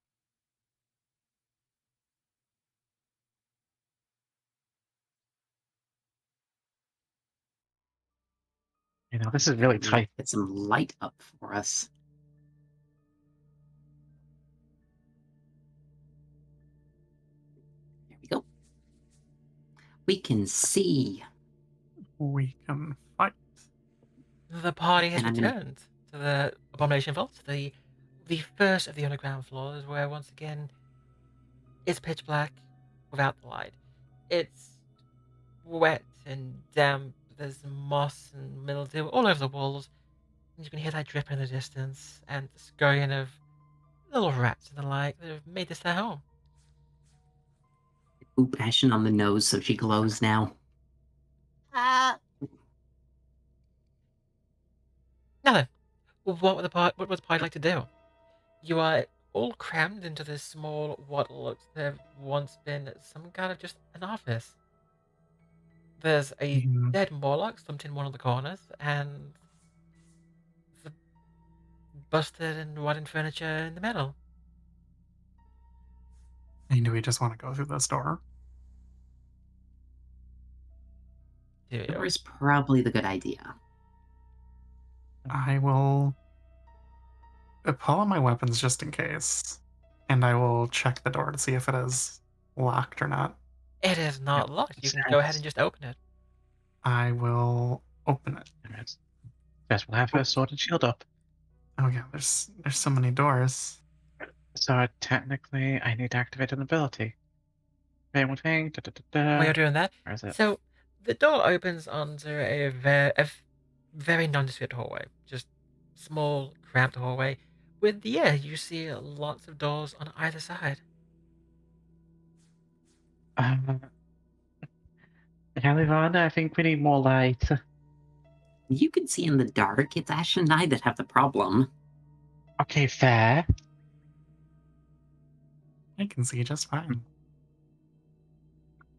You know, this is really
Let's
tight.
get some light up for us. There we go. We can see.
We can fight.
The party has
And I'm gonna
returned to the Abomination Vaults, the first of the underground floors, where once again it's pitch black without the light. It's wet and damp There's moss and mildew all over the walls, and you can hear that drip in the distance, and the scurrying of little rats and the like that have made this their home.
Oop, Ashen on the nose so she glows now.
Now then, what would the party like to do? You are all crammed into this small, what looks to have once been some kind of just an office. There's a
Mm,
dead Morlock slumped in one of the corners, and the busted and rotten furniture in the middle.
and do we just want to go through this door?
Do
Door
you?
is probably the good idea.
I will pull out my weapons just in case, and I will check the door to see if it is locked or not.
It is not
Yep,
locked. You
it's
can go ahead and
next.
just open it.
I will open it.
Alright. Guess we'll have her sword and shield up.
Oh yeah, there's so many doors.
So technically, I need to activate an ability. Wait one thing. Da, da, da,
While you're
da.
doing that,
Where is it?
so the door opens onto very nondescript hallway. Just small, cramped hallway. With you see lots of doors on either side.
Uh, Kalivanna, I think we need more light.
You can see in the dark. It's Ashen and I that have the problem.
Okay, fair.
I can see just fine.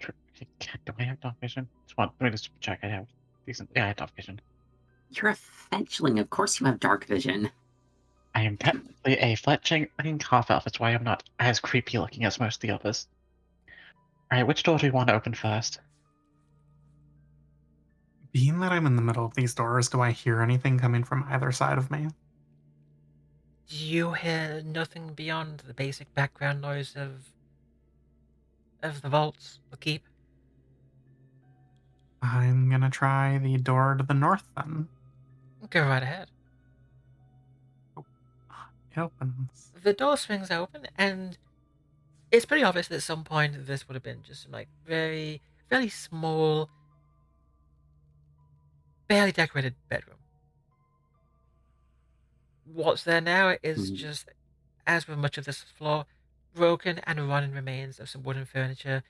Do I have dark vision? Let me just check. I have decent. Yeah, I have dark vision.
You're a fetchling. Of course you have dark vision.
I am technically a fletching half elf. That's why I'm not as creepy looking as most of the others. Alright, which door do we want to open first?
Being that I'm in the middle of these doors, do I hear anything coming from either side of me?
You hear nothing beyond the basic background noise of the vaults, the keep.
I'm gonna try the door to the north then.
Go right ahead.
It opens.
The door swings open, and it's pretty obvious that at some point this would have been just like very small, barely decorated bedroom. What's there now is
Hmm.
just, as with much of this floor, broken and rotten remains of some wooden furniture,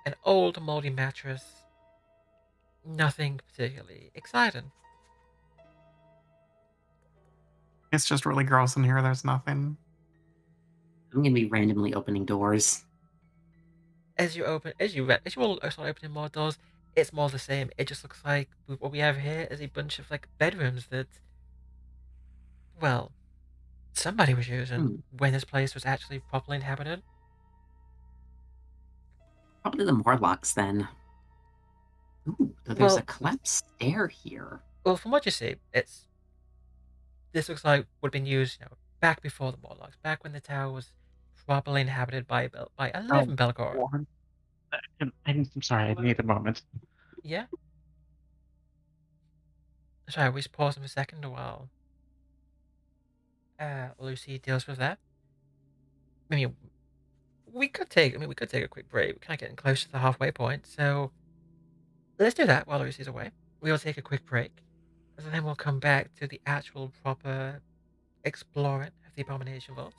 an old moldy mattress. Nothing particularly exciting.
It's just really gross in here. There's nothing.
I'm gonna be randomly opening doors.
As you all start opening more doors, it's more the same. It just looks like what we have here is a bunch of like bedrooms that, well, somebody was using
Hmm.
when this place was actually properly inhabited.
Probably the Morlocks then. Ooh, so there's a
Well,
collapsed stair here.
well, from what you see, this looks like would have been used, back before the Morlocks, back when the tower was properly inhabited by a
Oh,
living Belgor.
I'm sorry, I need a moment.
Yeah. Sorry, we just pausing for a second while Lucy deals with that. I mean, we could take a quick break. We're kind of getting close to the halfway point, so let's do that while Lucy's away. We'll take a quick break, and then we'll come back to the actual proper exploring of the Abomination Vaults.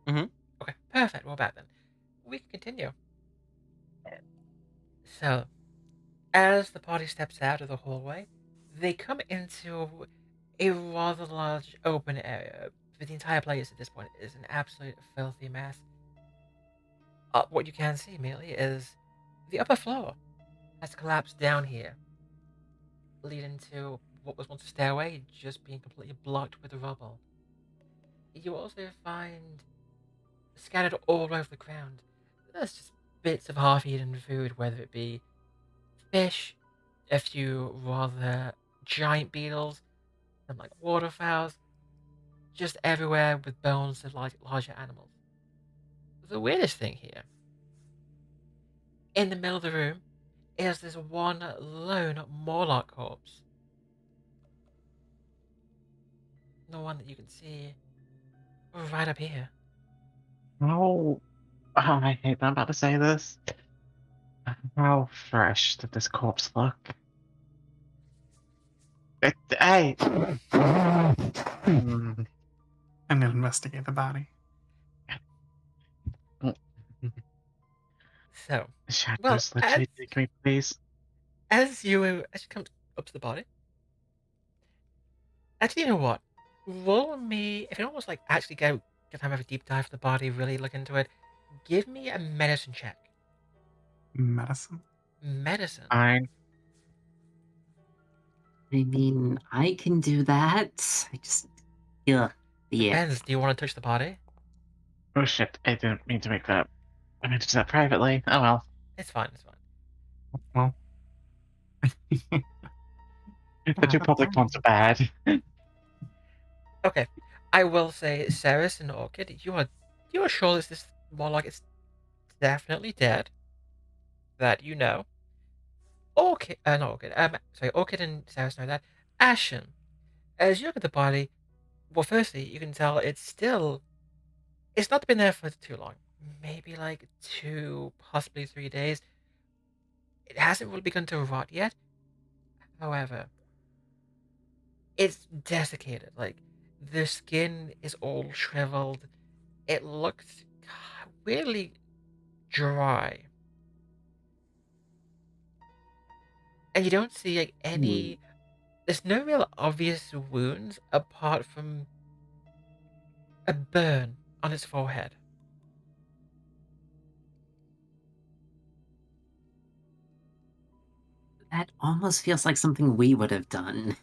Mhm.
Okay, perfect. We're back then. We can continue. So, as the party steps out of the hallway, they come into a rather large open area. The entire place at this point is an absolute filthy mess. What you can see immediately is the upper floor has collapsed down here, leading to what was once a stairway just being completely blocked with rubble. You also find scattered all over the ground, there's just bits of half-eaten food, whether it be fish, a few rather giant beetles, some like waterfowls, just everywhere with bones of larger animals. The weirdest thing here, in the middle of the room, is this one lone Morlock corpse. The one that you can see right up here.
Oh, I hate that I'm about to say this. How fresh did this corpse look? Hey! Mm.
I'm gonna investigate the body.
So, well,
Shadows, literally take me, please.
as you come up to the body, actually, you know what? Roll me if you don't want to like actually go get time have a deep dive of the body, really look into it. Give me a medicine check.
Medicine.
Medicine.
Fine.
I mean, I can do that. I just, yeah.
Depends. Do you want to touch the body?
Oh shit, I didn't mean to make that. I meant to do that privately. Oh well.
It's fine. It's fine.
Well,
The two public ones are bad.
Okay. I will say, Seras and Orchid, you are sure this is more like it's definitely dead. That you know. Orchid, not Orchid. Sorry, Orchid and Seras know that. Ashen, as you look at the body, well, firstly, you can tell it's not been there for too long. Maybe like 2, possibly 3 days. It hasn't really begun to rot yet. However, it's desiccated. Like, the skin is all shriveled. It looks really dry. And you don't see like any. There's no real obvious wounds apart from a burn on its forehead.
That almost feels like something we would have done.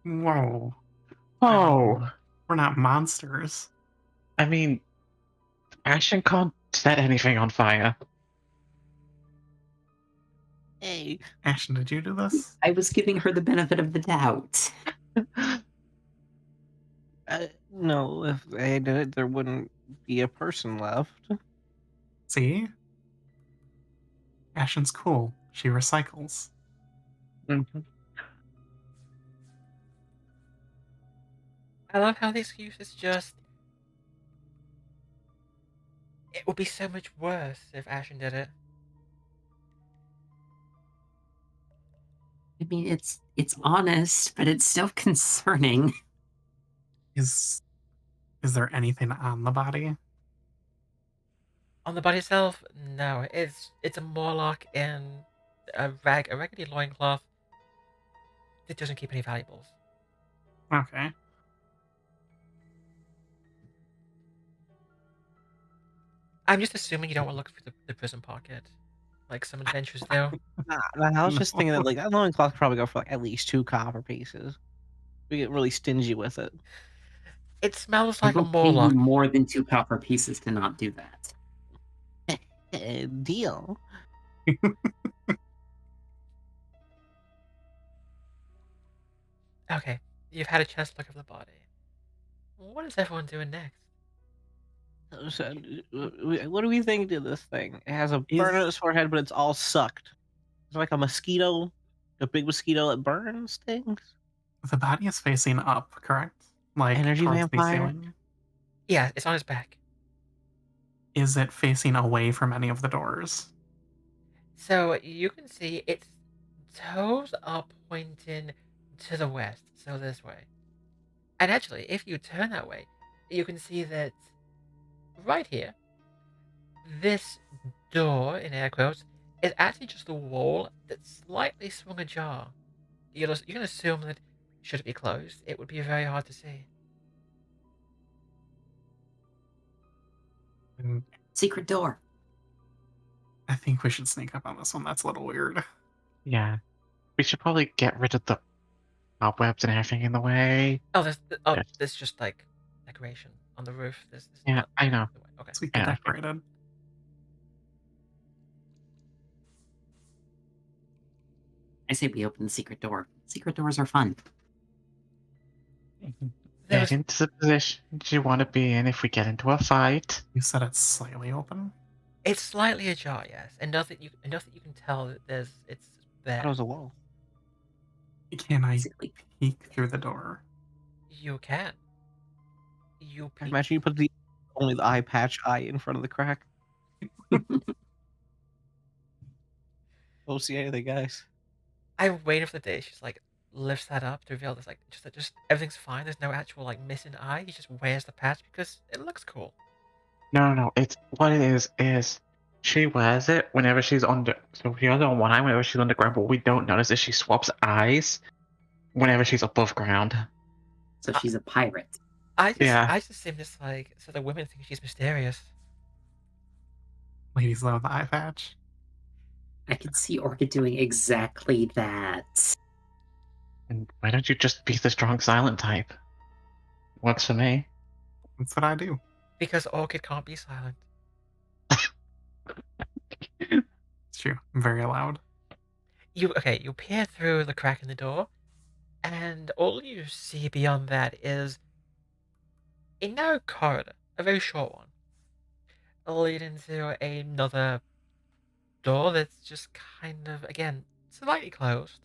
whoa.
Oh!
We're not monsters.
I mean, Ashen can't set anything on fire.
Hey,
Ashen, did you do this?
I was giving her the benefit of the doubt.
no, if they did it, there wouldn't be a person left.
See? Ashen's cool. She recycles.
Mhm.
I love how the excuse is just. It would be so much worse if Ashen did it.
I mean, it's honest, but it's still concerning.
Is there anything on the body?
On the body itself, no. It's a Morlock in a raggedy loincloth that doesn't keep any valuables.
Okay.
I'm just assuming you don't want to look through the prison pocket, like some adventurers do.
Nah, I was just thinking that
No.
like that loincloth could probably go for like at least 2 copper pieces. We get really stingy with it.
It smells
I
like a
will pay you
Morlock.
more than 2 copper pieces to not do that.
Deal.
Okay, you've had a chance to look at the body. What is everyone doing next?
So, what do we think to this thing? It has a burn on
Is
its forehead, but it's all sucked. It's like a mosquito, a big mosquito that burns things.
the body is facing up, correct? Like
Energy
towards the
vampire.
ceiling?
Yeah, it's on his back.
Is it facing away from any of the doors?
So you can see its toes are pointing to the west, so this way. And actually, if you turn that way, you can see that right here, this door, in air quotes, is actually just a wall that's slightly swung ajar. You can assume that should it be closed, it would be very hard to see.
And
Secret door.
I think we should sneak up on this one. That's a little weird.
Yeah. We should probably get rid of the cobwebs and everything in the way.
There's just like decoration on the roof. There's
Yeah,
not
I know.
the way. Okay.
So we
I
get
know.
decorated.
I say we open the secret door. Secret doors are fun.
Get
There's
into the position you want to be in if we get into a fight.
You said it's slightly open?
It's slightly ajar, yes, enough that you can tell that it's
That
there.
was a wall.
Can I
Basically.
peek through the door?
You can. You
I
peek.
imagine you put only the eye patch eye in front of the crack. We'll see anything, guys.
I waited for the day she's like, lifts that up to reveal there's like just everything's fine. There's no actual like missing eye. He just wears the patch because it looks cool.
No. It's what it is she wears it whenever she's under. So she has it on one eye whenever she's underground, but what we don't notice is she swaps eyes whenever she's above ground.
So she's a pirate.
I
Yeah.
just assume this like so the women think she's mysterious.
Ladies love the eye patch.
I could see Orchid doing exactly that.
And why don't you just be the strong silent type? Works for me.
That's what I do.
Because Orchid can't be silent.
It's true. I'm very loud.
You peer through the crack in the door, and all you see beyond that is a narrow corridor, a very short one, leading to another door that's just kind of, again, slightly closed.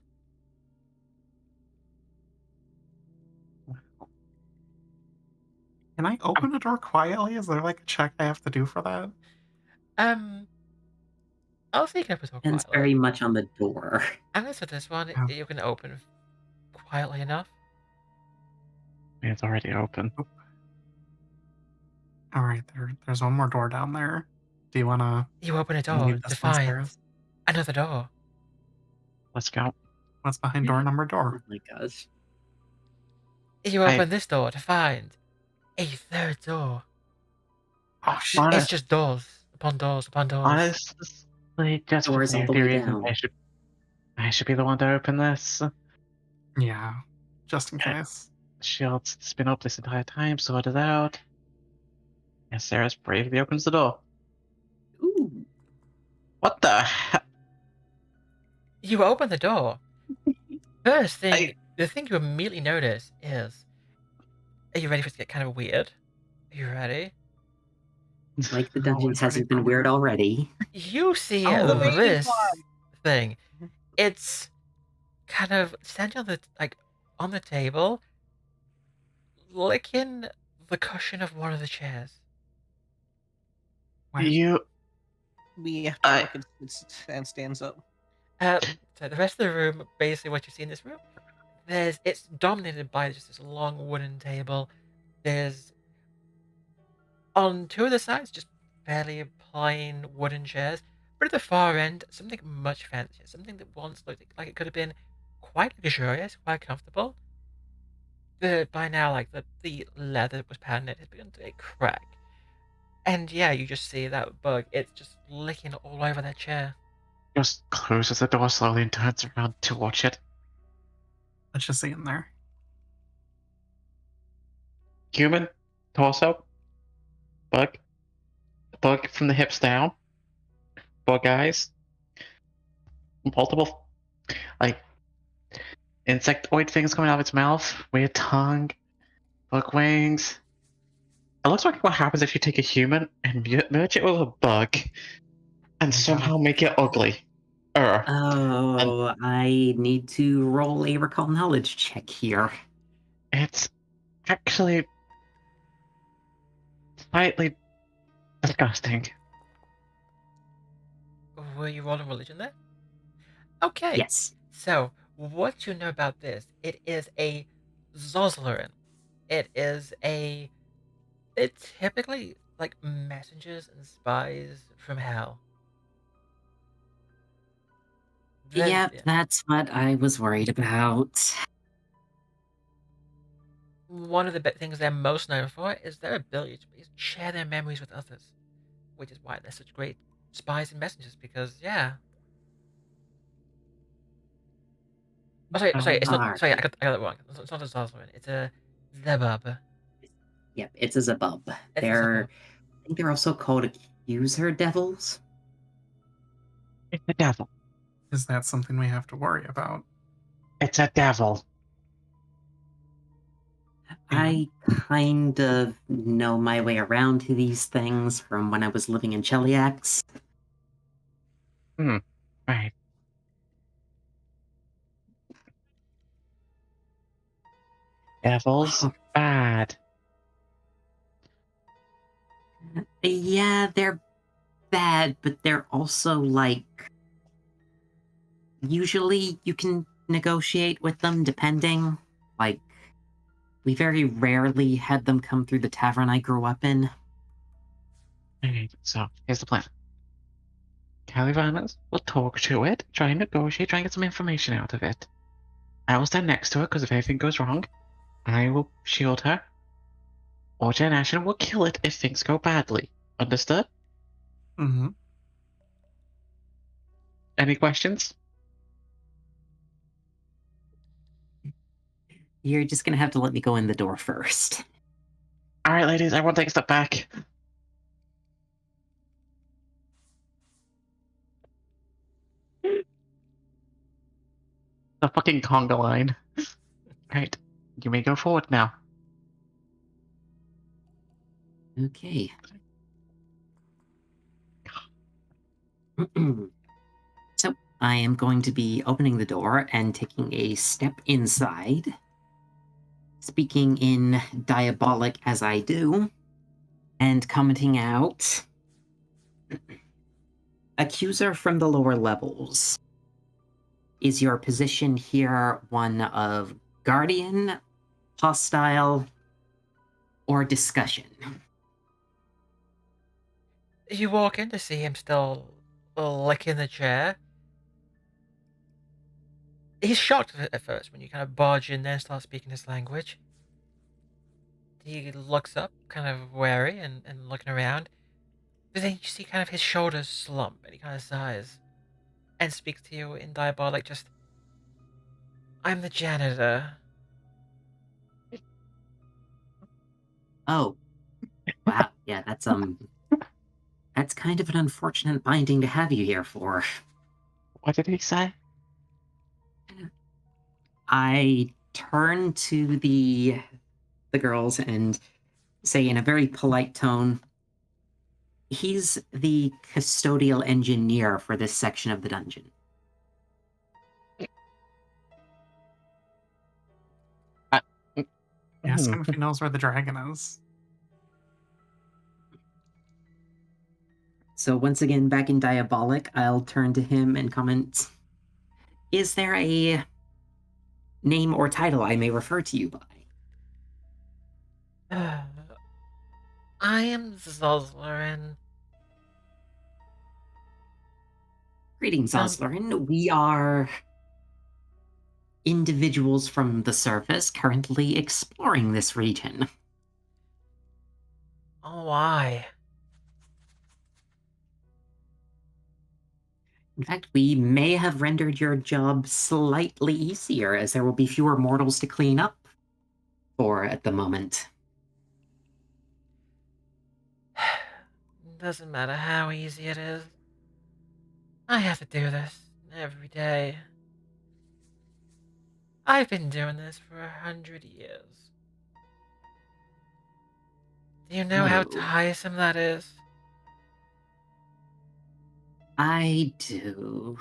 Can I open a door quietly? Is there like a check I have to do for that?
I'll say you can open the door
Depends
quietly.
very much on the door.
And for this one,
Oh.
you can open quietly enough.
It's already open.
All right, there's one more door down there. Do you want to
You open a door
leave
to
this one,
find
Seras?
another door.
Let's go.
What's behind door number
Oh
door?
my gosh.
You open this door to find a third door.
Oh shit!
It's just doors upon doors upon doors.
Honestly, just for
Doors all the
safety
way
reasons,
down.
I should be the one to open this.
Yeah, just in case.
Shield's been up this entire time, sort it out. And Seras bravely opens the door.
Ooh.
What the heck?
You open the door. First thing, the thing you immediately notice is, are you ready for it to get kind of weird? Are you ready?
Like the dungeons hasn't been weird already.
You see
Oh.
this thing. It's kind of standing on the table, licking the cushion of one of the chairs.
What?
You.
We have to look and stands up.
So the rest of the room, basically what you see in this room, it's dominated by just this long wooden table. There's on two of the sides just fairly plain wooden chairs, but at the far end, something much fancier, something that once looked like it could have been quite luxurious, quite comfortable. By now, like the leather that was padded has begun to crack. And yeah, you just see that bug. It's just licking all over that chair.
Just closes the door slowly and turns around to watch it.
Let's just see in there.
Human, torso, bug from the hips down, bug eyes, multiple, like, insectoid things coming out of its mouth, weird tongue, bug wings. It looks like what happens if you take a human and merge it with a bug and somehow make it ugly.
Oh, I need to roll a recall knowledge check here.
It's actually slightly disgusting.
Were you rolling religion there? Okay.
Yes.
So, what you know about this? It is a Zozlerin. It's typically like messengers and spies from hell.
Yep, that's what I was worried about.
One of the things they're most known for is their ability to share their memories with others, which is why they're such great spies and messengers. Because yeah. Oh, sorry, it's not. Sorry, I got that wrong. It's not a Zozlerin. It's a Zebub.
Yep, it's a Zebub. I think they're also called accuser devils.
It's a devil.
Is that something we have to worry about?
It's a devil.
I kind of know my way around to these things from when I was living in Cheliax.
Right. Devil's bad.
Yeah, they're bad, but they're also like... Usually you can negotiate with them, depending. Like, we very rarely had them come through the tavern I grew up in.
Alright, so here's the plan. Kalivanna will talk to it, try and negotiate, try and get some information out of it. I will stand next to her, because if anything goes wrong, I will shield her. Orchid and Ashen will kill it if things go badly. Understood?
Mm-hmm.
Any questions?
You're just gonna have to let me go in the door first.
Alright, ladies, everyone take a step back. The fucking conga line. Right, you may go forward now.
Okay. So, I am going to be opening the door and taking a step inside, speaking in diabolic as I do, and commenting out. Accuser from the lower levels. Is your position here one of guardian, hostile, or discussion?
You walk in to see him still licking the chair. He's shocked at first when you kind of barge in there and start speaking his language. He looks up, kind of wary and looking around. But then you see kind of his shoulders slump and he kind of sighs and speaks to you in diabolic, just, I'm the janitor.
Oh, wow. Yeah, that's kind of an unfortunate binding to have you here for.
What did he say?
I turn to the girls and say in a very polite tone, he's the custodial engineer for this section of the dungeon.
Ask him if he knows where the dragon is.
So once again, back in diabolic, I'll turn to him and comment, is there a name or title I may refer to you by?
I am Zolzarin.
Greetings, Zolzarin. We are individuals from the surface currently exploring this region.
Oh, why?
In fact, we may have rendered your job slightly easier, as there will be fewer mortals to clean up for at the moment.
Doesn't matter how easy it is. I have to do this every day. I've been doing this for 100 years. Do you know how
Oh,
tiresome that is?
I do.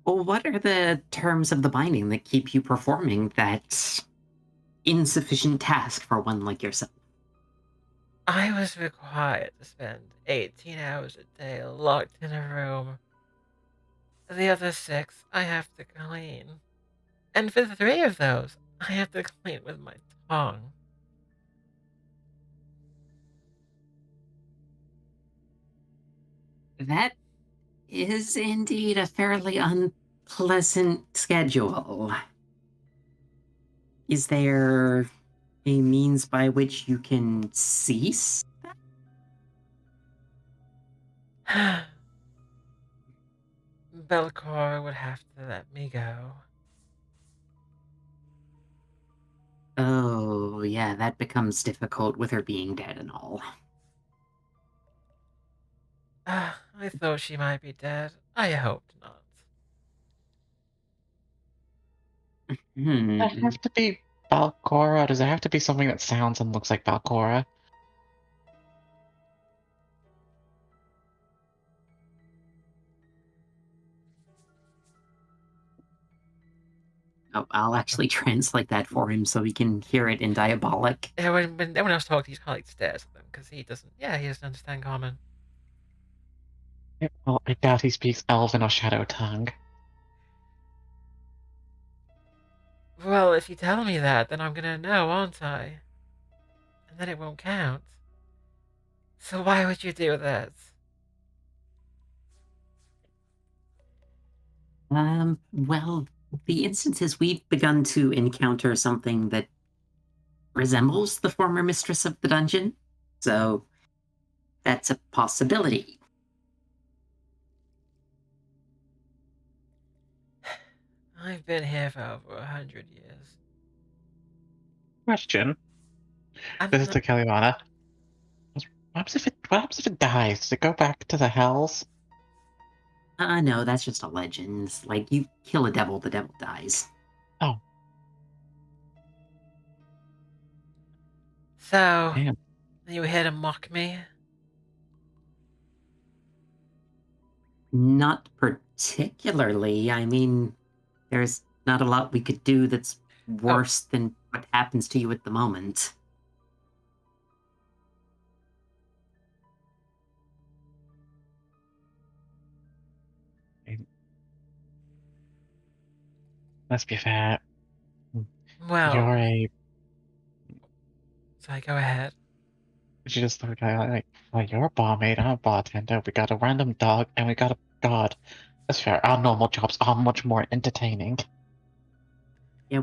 Well, what are the terms of the binding that keep you performing that insufficient task for one like yourself?
I was required to spend 18 hours a day locked in a room. The other 6 I have to clean. And for 3 of those, I have to clean with my tongue.
That is indeed a fairly unpleasant schedule. Is there a means by which you can cease?
Belcora would have to let me go.
Oh, yeah, that becomes difficult with her being dead and all.
I thought she might be dead. I hoped not.
Does it have to be Balcora? Does it have to be something that sounds and looks like Balcora?
Oh, I'll actually translate that for him so he can hear it in diabolic.
Yeah, when everyone else talks, he kind of like stares at them because he doesn't understand common.
Yeah, well, I doubt he speaks Elven or Shadow Tongue.
Well, if you tell me that, then I'm gonna know, aren't I? And then it won't count. So why would you do this?
Well, the instances we've begun to encounter something that resembles the former mistress of the dungeon, so that's a possibility.
I've been here for over 100 years.
Question.
I'm
This is
not...
to Kalivanna. What happens if it dies? Does it go back to the hells?
No, that's just a legend. Like, you kill a devil, the devil dies.
Oh,
So,
damn.
are you here to mock me?
Not particularly. I mean, there's not a lot we could do that's
Oh,
worse than what happens to you at the moment.
Let's be fair.
well,
You're a.
so I go ahead.
You just look like you're a barmaid, I'm a bartender. We got a random dog, and we got a god. That's fair. Our normal jobs are much more entertaining.
Yeah,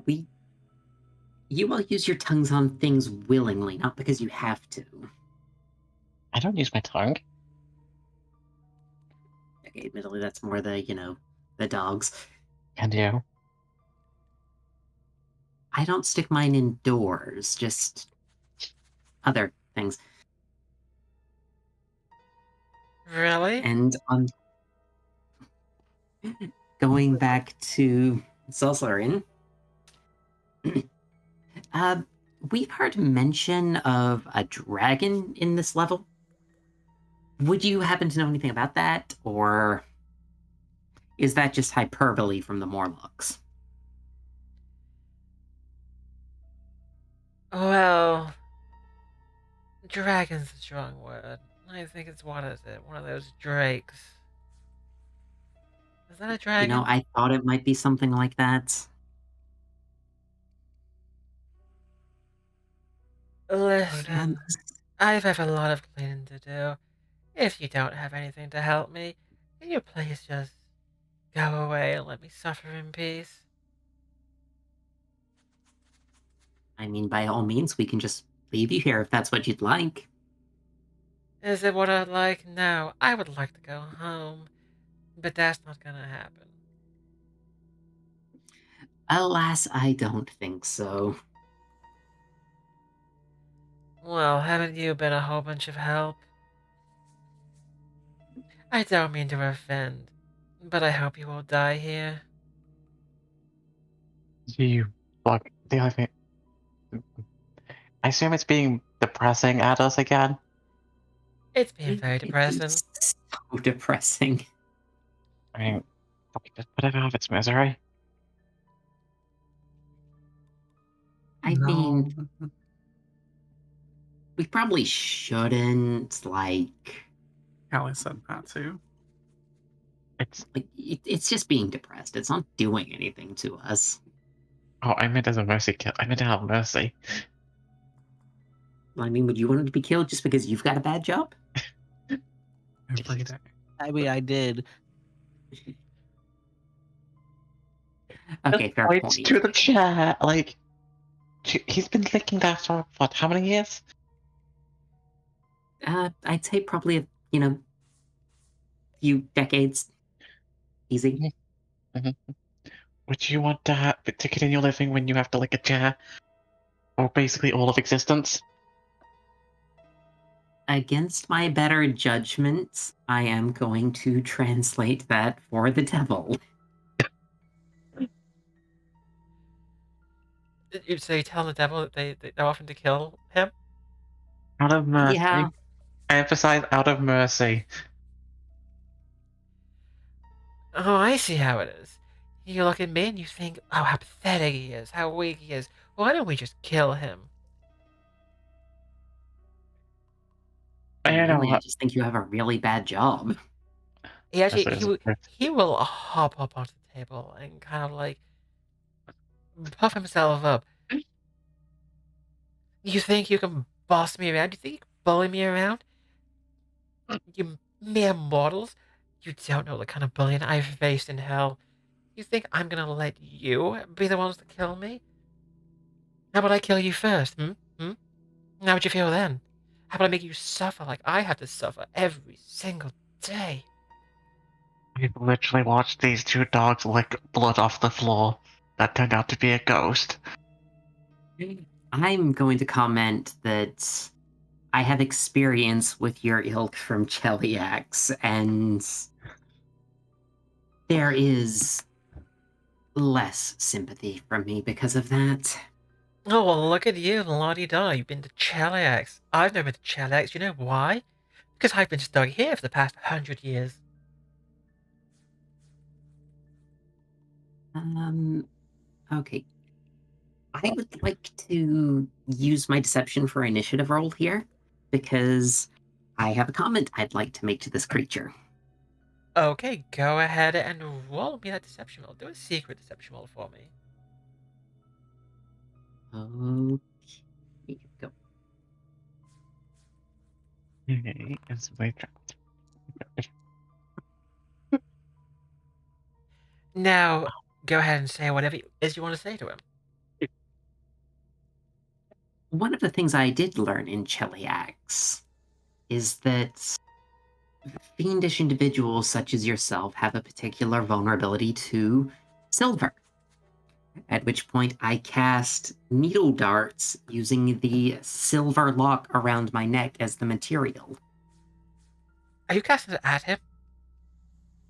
you all use your tongues on things willingly, not because you have to.
I don't use my tongue.
Okay, admittedly, that's more the, the dogs.
And you?
I don't stick mine indoors, just other things.
Really?
And on going back to Solslarin, uh, we've heard mention of a dragon in this level. Would you happen to know anything about that, or is that just hyperbole from the Morlocks?
Well, dragon's a strong word. I think it's, what is it? One of those drakes. Is that a dragon?
I thought it might be something like that.
Listen,
Um,
I've have a lot of cleaning to do. If you don't have anything to help me, can you please just go away and let me suffer in peace?
I mean, by all means, we can just leave you here if that's what you'd like.
Is it what I'd like? No, I would like to go home, but that's not gonna happen.
Alas, I don't think so.
Well, haven't you been a whole bunch of help? I don't mean to offend, but I hope you will die here.
You look. The other thing. I assume it's being depressing at us again.
It's been very depressing.
It's so depressing.
I mean, just put it out of its misery.
I
No.
mean, we probably shouldn't,
Callie said that too.
It's.
it's just being depressed. It's not doing anything to us.
Oh, I meant as a mercy kill. I meant to have mercy.
I mean, would you want him to be killed just because you've got a bad job?
Every
Jeez.
day.
I mean, I did.
Okay, fair
Points
point.
to the chair. Like, he's been licking that for what? How many years?
I'd say probably few decades. Easy.
Mhm. Would you want to have to continue living when you have to lick a chair, or basically all of existence?
Against my better judgment, I am going to translate that for the devil.
So you tell the devil that they're often to kill him?
Out of
Yeah,
mercy. I emphasize out of mercy.
Oh, I see how it is. You look at me and you think, oh, how pathetic he is, how weak he is. Why don't we just kill him?
I know
mainly I
what.
just think you have a really bad job.
He
This
actually
is
he will hop up onto the table and kind of like puff himself up. You think you can boss me around? You think you can bully me around? You mere mortals? You don't know the kind of bullying I've faced in hell. You think I'm gonna let you be the ones to kill me? How about I kill you first, hmm? Hmm? How would you feel then? How about I make you suffer like I have to suffer every single day?
We literally watched these two dogs lick blood off the floor. That turned out to be a ghost.
I'm going to comment that I have experience with your ilk from Cheliax, and there is less sympathy from me because of that.
Oh, well, look at you, la-di-da. You've been to Cheliax. I've never been to Cheliax. You know why? Because I've been stuck here for the past 100 years.
Okay. I would like to use my deception for initiative roll here, because I have a comment I'd like to make to this creature.
Okay, go ahead and roll me that deception roll. Do a secret deception roll for me.
Okay, go.
Okay, it's way trapped.
Now, go ahead and say whatever it is you want to say to him.
One of the things I did learn in Cheliax is that fiendish individuals such as yourself have a particular vulnerability to silver. At which point I cast needle darts using the silver lock around my neck as the material.
Are you casting it at him?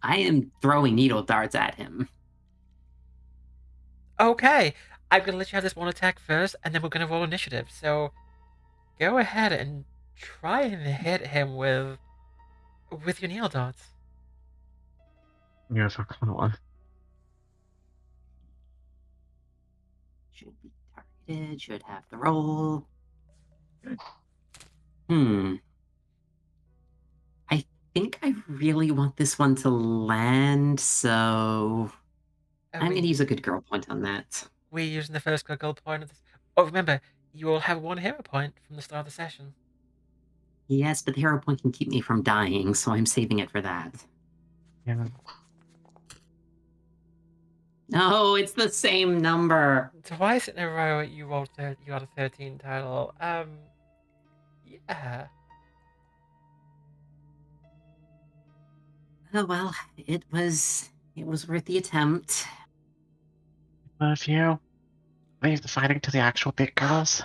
I am throwing needle darts at him.
Okay, I'm gonna let you have this one attack first, and then we're gonna roll initiative. So, go ahead and try and hit him with your needle darts.
Yes, a cool one.
Should be targeted, should have the roll. I think I really want this one to land, so I'm going to use a good girl point on that.
We're using the first goal point of this. Oh, remember, you will have one hero point from the start of the session.
Yes, but the hero point can keep me from dying, so I'm saving it for that.
Yeah.
No, it's the same number.
Twice in a row, you got a 13 total. Yeah.
Oh well, it was worth the attempt.
But if you leave the fighting to the actual big girls,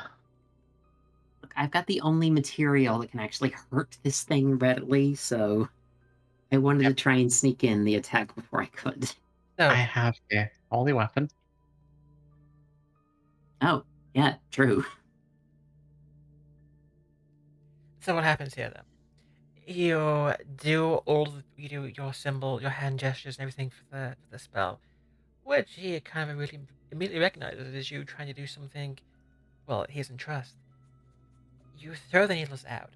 Look, I've got the only material that can actually hurt this thing readily, so I wanted to try and sneak in the attack before I could.
So,
I have a holy weapon.
Oh, yeah, true.
so what happens here then? You do your symbol, your hand gestures, and everything for the spell, which he kind of really immediately recognizes as you trying to do something. Well, he doesn't trust. You throw the needles out.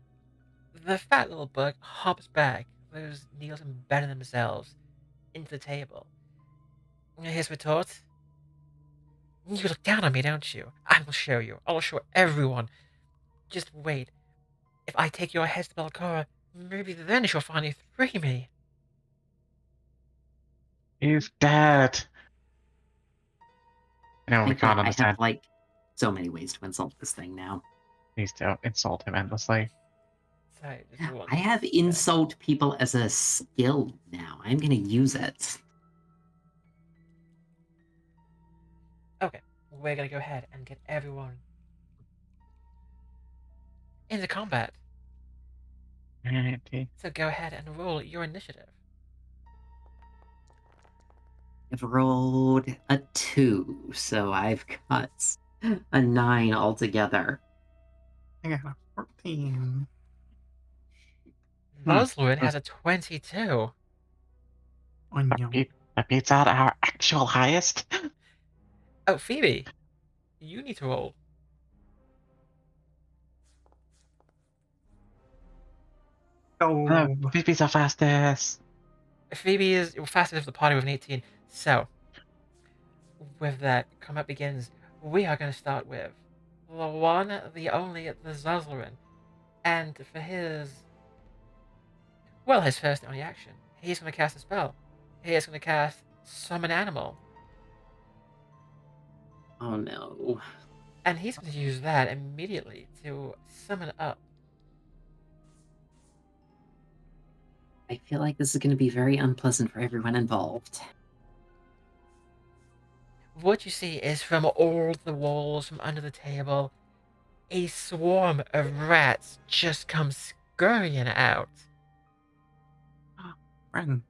The fat little bug hops back. Those needles embed themselves into the table. His retort: "You look down on me, don't you? I will show you. I will show everyone. Just wait. If I take your head to Belcora, maybe then she'll finally free me."
He's dead. No, we
I
can't
have
understand.
like so many ways to insult this thing now.
Please don't insult him endlessly.
Sorry, just one
I have
sec.
insult people as a skill now. I'm gonna use it.
Okay, we're gonna go ahead and get everyone into combat.
Okay.
So go ahead and roll your initiative.
I've rolled a 2, so I've got a 9 altogether.
I got a 14.
Roslyn has a 22.
Onion.
That beats out our actual highest.
Oh, Phoebe, you need to roll.
Oh,
Phoebe's the fastest.
Phoebe is fastest of the party with an 18. So, With that, combat begins. We are going to start with the one, the only, the Zuzlerin. And for his first and only action, he's going to cast a spell. He is going to cast Summon Animal.
Oh no.
And he's going to use that immediately to summon up.
I feel like this is going to be very unpleasant for everyone involved.
What you see is from all the walls, from under the table, a swarm of rats just come scurrying out.
Friend.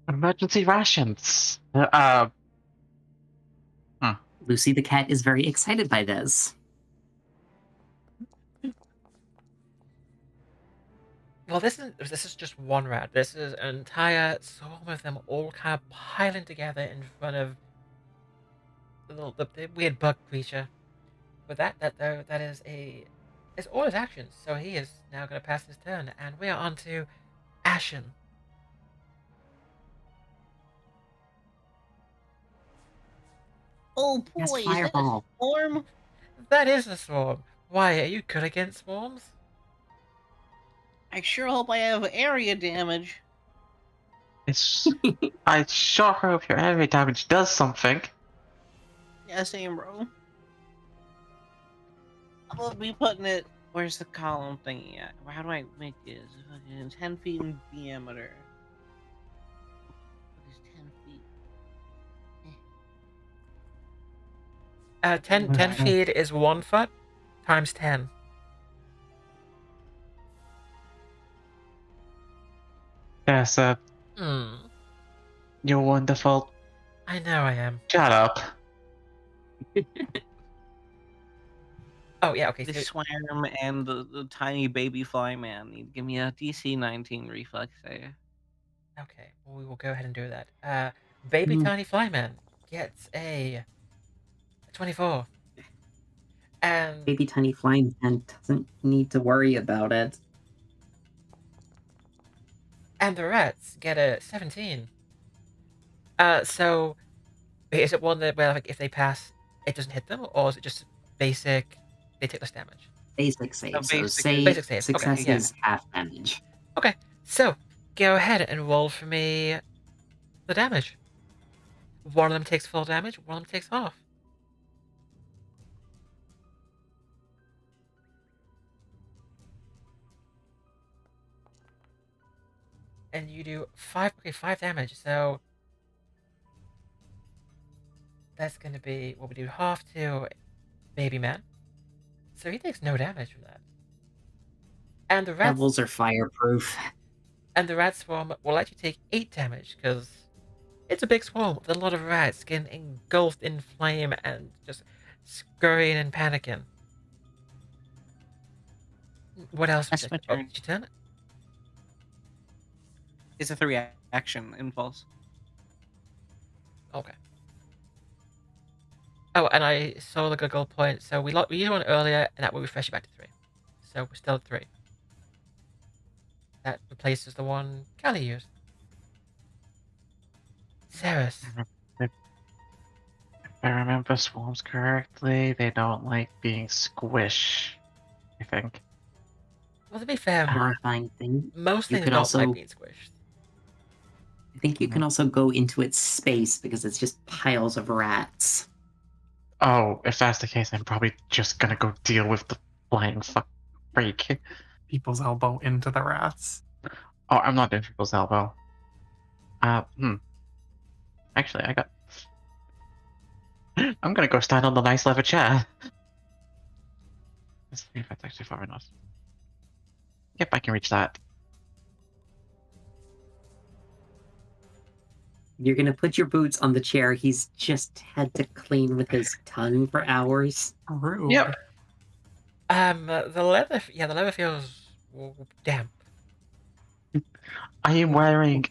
Emergency rations.
Lucy the cat is very excited by this.
Well, this is just one rat. This is an entire swarm of them all kind of piling together in front of the weird bug creature. But that is all his actions. So he is now going to pass his turn, and we are on to Ashen.
Oh
Yes,
boy, is that a
fireball.
storm?
That is a swarm. Why, are you good against swarms?
I sure hope I have area damage.
It's. I sure hope your area damage does something.
Yeah, same, bro. I'm gonna be putting it. Where's the column thingy at? How do I make this? Fucking 10 feet in diameter. What is 10 feet?
10 feet is 1 foot times 10.
Yes, you're wonderful.
I know I am.
Shut up.
Oh, yeah, okay.
The
So,
swarm and the tiny baby fly man need to give me a DC 19 reflex save.
okay, well, we will go ahead and do that. Baby Tiny Flyman gets a 24. And
Baby tiny flying man doesn't need to worry about it.
the rats get a 17. So is it one that where like if they pass, it doesn't hit them, or is it just basic? They take less damage.
Basic save.
A
So
basic-
say
Basic save, okay,
success
yeah.
is half damage.
Okay, so go ahead and roll for me the damage. One of them takes full damage. One of them takes half. And you do 5 damage, so that's gonna be what we do half to Baby Man. So he takes no damage from that. And the rats
Devils are fireproof.
and the rat swarm will let you take 8 damage, because it's a big swarm with a lot of rats getting engulfed in flame and just scurrying and panicking. What else?
That's my turn.
Did you turn it?
It's a 3 action impulse.
Okay. Oh, and I saw the Google point, so we used one earlier, and that will refresh you back to 3. So we're still at 3. That replaces the one Callie used. Seras.
If I remember swarms correctly, they don't like being squish. I think.
Well, to be fair,
Horrifying thing.
most
you
things
could
don't
also-
like being squished.
I think you can also go into its space because it's just piles of rats.
Oh, if that's the case, I'm probably just gonna go deal with the flying fuck freak.
People's elbow into the rats.
Oh, I'm not doing people's elbow. Actually, I'm gonna go stand on the nice leather chair. Let's see if that's actually far enough. Yep, I can reach that.
You're gonna put your boots on the chair he's just had to clean with his tongue for hours.
Rude.
Yep.
The leather feels damp.
I am wearing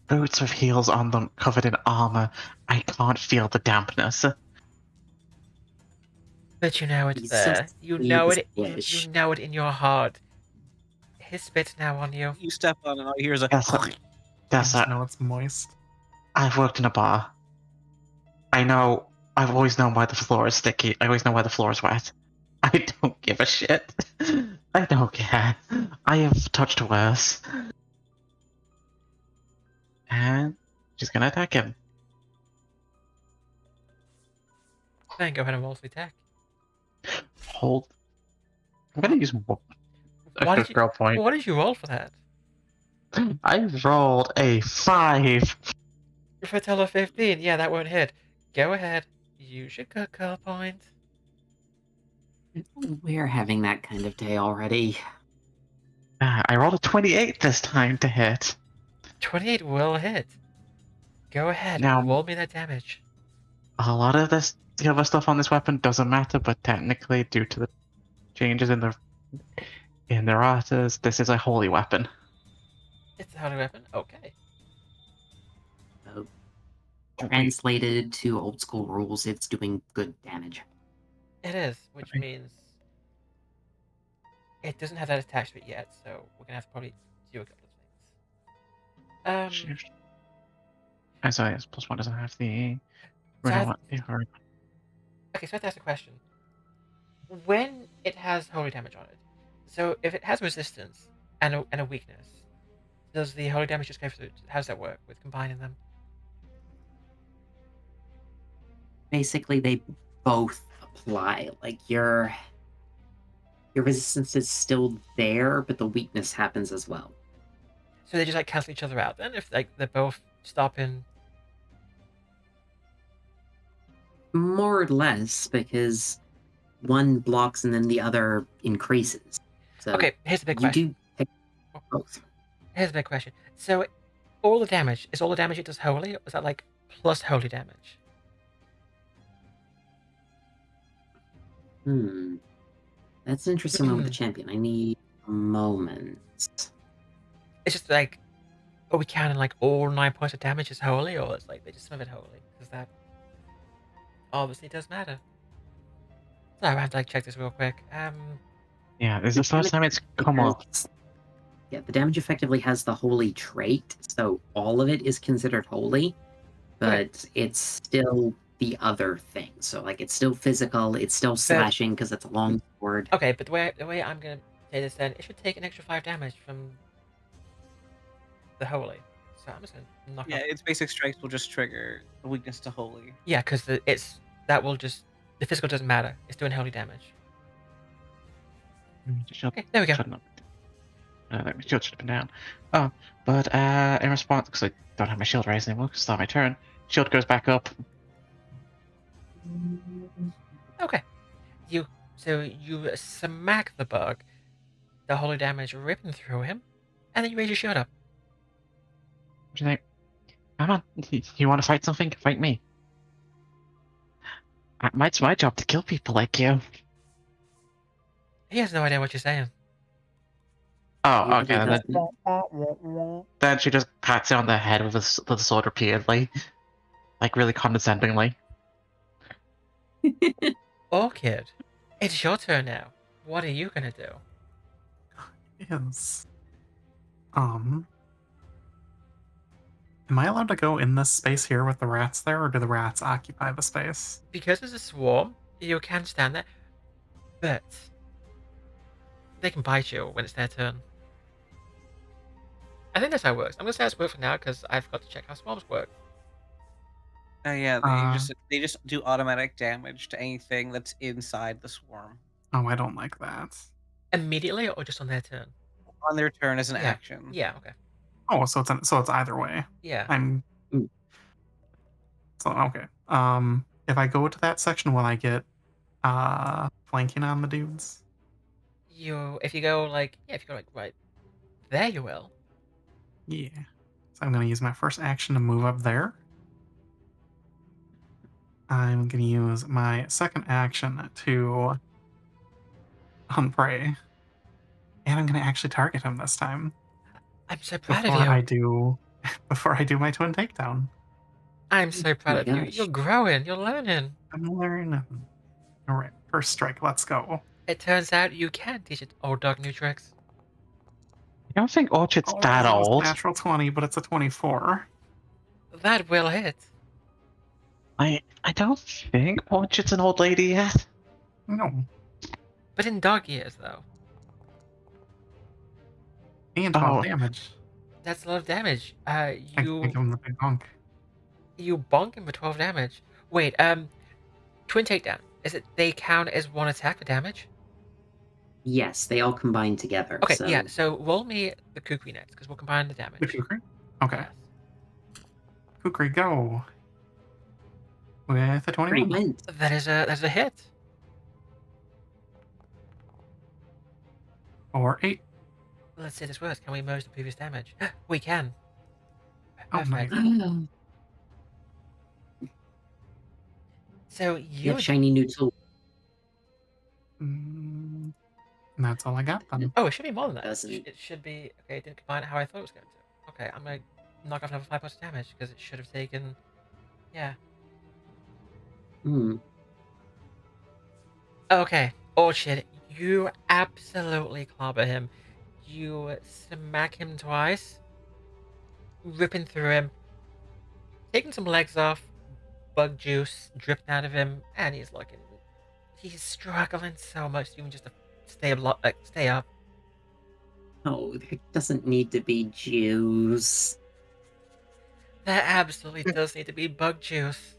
boots with heels on them, covered in armor. I can't feel the dampness.
But you know it's
He's
there.
just
You
sweet
know
as
it.
fish.
You know it in your heart. His spit's now on you.
You step on it, all you hear is a.
Yes,
I
yes,
just know it's moist.
I've worked in a bar. I know. I've always known why the floor is sticky. I always know why the floor is wet. I don't give a shit. I don't care. I have touched worse. And she's gonna attack him.
Then go ahead and roll the attack.
Hold. I'm gonna use a
Why did
quick
you?
girl point.
What did you roll for that?
I rolled a 5.
For a total of 15. Yeah, that won't hit. Go ahead. Use your good girl point.
We're having that kind of day already.
I rolled a 28 this time to hit.
28 will hit. Go ahead.
Now,
Roll me that damage.
a lot of the other stuff on this weapon doesn't matter, but technically, due to the changes in the ratas, this is a holy weapon.
It's a holy weapon. Okay.
So, translated to old school rules, it's doing good damage.
It is, which
Okay.
means it doesn't have that attached to it yet, so we're gonna have to probably do a couple of things.
Shift. So yes, +1 doesn't have the.
So okay, so I have to ask a question. When it has holy damage on it, so if it has resistance and a weakness, does the holy damage just go through? How does that work with combining them?
Basically, they both apply. Like your resistance is still there, but the weakness happens as well.
So they just like cancel each other out then if like they're both stopping.
More or less, because one blocks and then the other increases. So
Okay, here's the big
you
question.
do pick both.
Here's the big question. So all the damage it does holy, or is that like plus holy damage?
That's an interesting one with the champion. I need a moment.
It's just like, are we counting like all 9 points of damage as holy, or it's like they just some of it holy? Because that obviously does matter. So I have to like check this real quick.
Yeah, this is the first time it's come up.
Yeah, the damage effectively has the holy trait, so all of it is considered holy, but it's still the other thing. So like it's still physical, it's still slashing because it's a long sword.
Okay, but the way I'm gonna say this then, it should take an extra 5 damage from the holy. So I'm just gonna knock
Yeah,
off.
its basic strikes will just trigger the weakness to holy.
Yeah, because the physical doesn't matter. It's doing holy damage. Okay, there we go.
My shield should have been down. Oh, but in response, because I don't have my shield raised anymore, because it's not my turn, shield goes back up.
Okay. You smack the bug, the holy damage ripping through him, and then you raise your shield up.
What do you think? Come on, you want to fight something? Fight me. It's my job to kill people like you.
He has no idea what you're saying.
Oh, okay. Then she just pats it on the head with the sword repeatedly, like really condescendingly.
Orchid, it's your turn now. What are you gonna do?
Is am I allowed to go in this space here with the rats there, or do the rats occupy the space?
Because there's a swarm, you can stand there, but they can bite you when it's their turn. I think that's how it works. I'm gonna say it's work for now because I forgot to check how swarms work.
Oh yeah, they just do automatic damage to anything that's inside the swarm
Oh, I don't like that.
Immediately or just on their turn?
on their turn as an
Yeah.
action.
Yeah. Okay.
Oh, so it's either way.
Yeah.
So okay. If I go to that section, will I get flanking on the dudes?
If you go like right there, you will.
Yeah. So I'm gonna use my first action to move up there. I'm gonna use my second action to unprey. And I'm gonna actually target him this time.
I'm so proud of you.
Before I do my twin takedown.
I'm so proud of you.
Gosh.
You're growing. You're learning.
I'm learning. Alright, first strike, let's go.
It turns out you can teach it old dog new tricks.
I don't think Orchid's that
It's
old.
natural 20, but it's a 24.
That will hit.
I don't think Orchid's an old lady yet.
No.
But in dog years, though.
And 12
Oh,
damage.
That's a lot of damage.
I give him the big bonk.
You bonk him for 12 damage. Wait, twin takedown. Is it they count as one attack for damage?
Yes, they all combine together.
Okay,
so
yeah. So roll me the kukri next, because we'll combine the damage.
The Kukri? Okay.
Yes.
Kukri, go. With a 21.
went.
That's a hit.
Or 8.
Let's see this works. Can we merge the previous damage? We can.
Oh,
Perfect.
nice.
So
You
you
have shiny new tool.
And that's all I got then.
Oh, it should be more than that.
Doesn't.
It should be okay. It didn't combine how I thought it was going to. Okay, I'm gonna knock off another 5 points of damage because it should have taken. Yeah.
Hmm.
Okay, Orchid, you absolutely clobber him. You smack him twice, ripping through him, taking some legs off, bug juice dripping out of him, and he's looking. He's struggling so much even just to stay up.
Oh, there doesn't need to be juice.
There absolutely does need to be bug juice.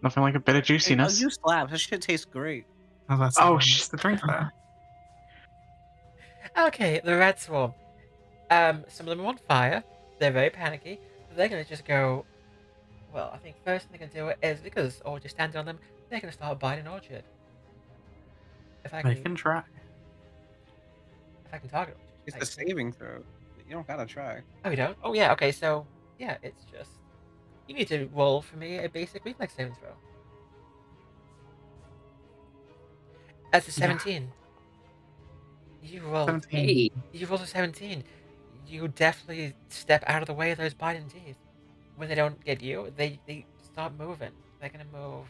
Nothing like a bit of
Hey,
juiciness.
you slap. That shit tastes great.
Oh, that's
Oh,
just the drink that.
Okay, the rat swarm. Some of them are on fire. They're very panicky. They're gonna just go. Well, I think first thing they're gonna do is because Orchid standing on them, they're gonna start biting Orchid. If I
They
can,
can try.
if I can target Orchid.
It's
Like,
a saving throw. You don't gotta try.
Oh, you don't? Oh, yeah. Okay, so yeah, it's just you need to roll for me a basic reflex saving throw. That's a
Yeah.
17. You rolled.
17.
Hey,
You rolled a 17. You definitely step out of the way of those biting teeth. When they don't get you, they start moving. They're gonna move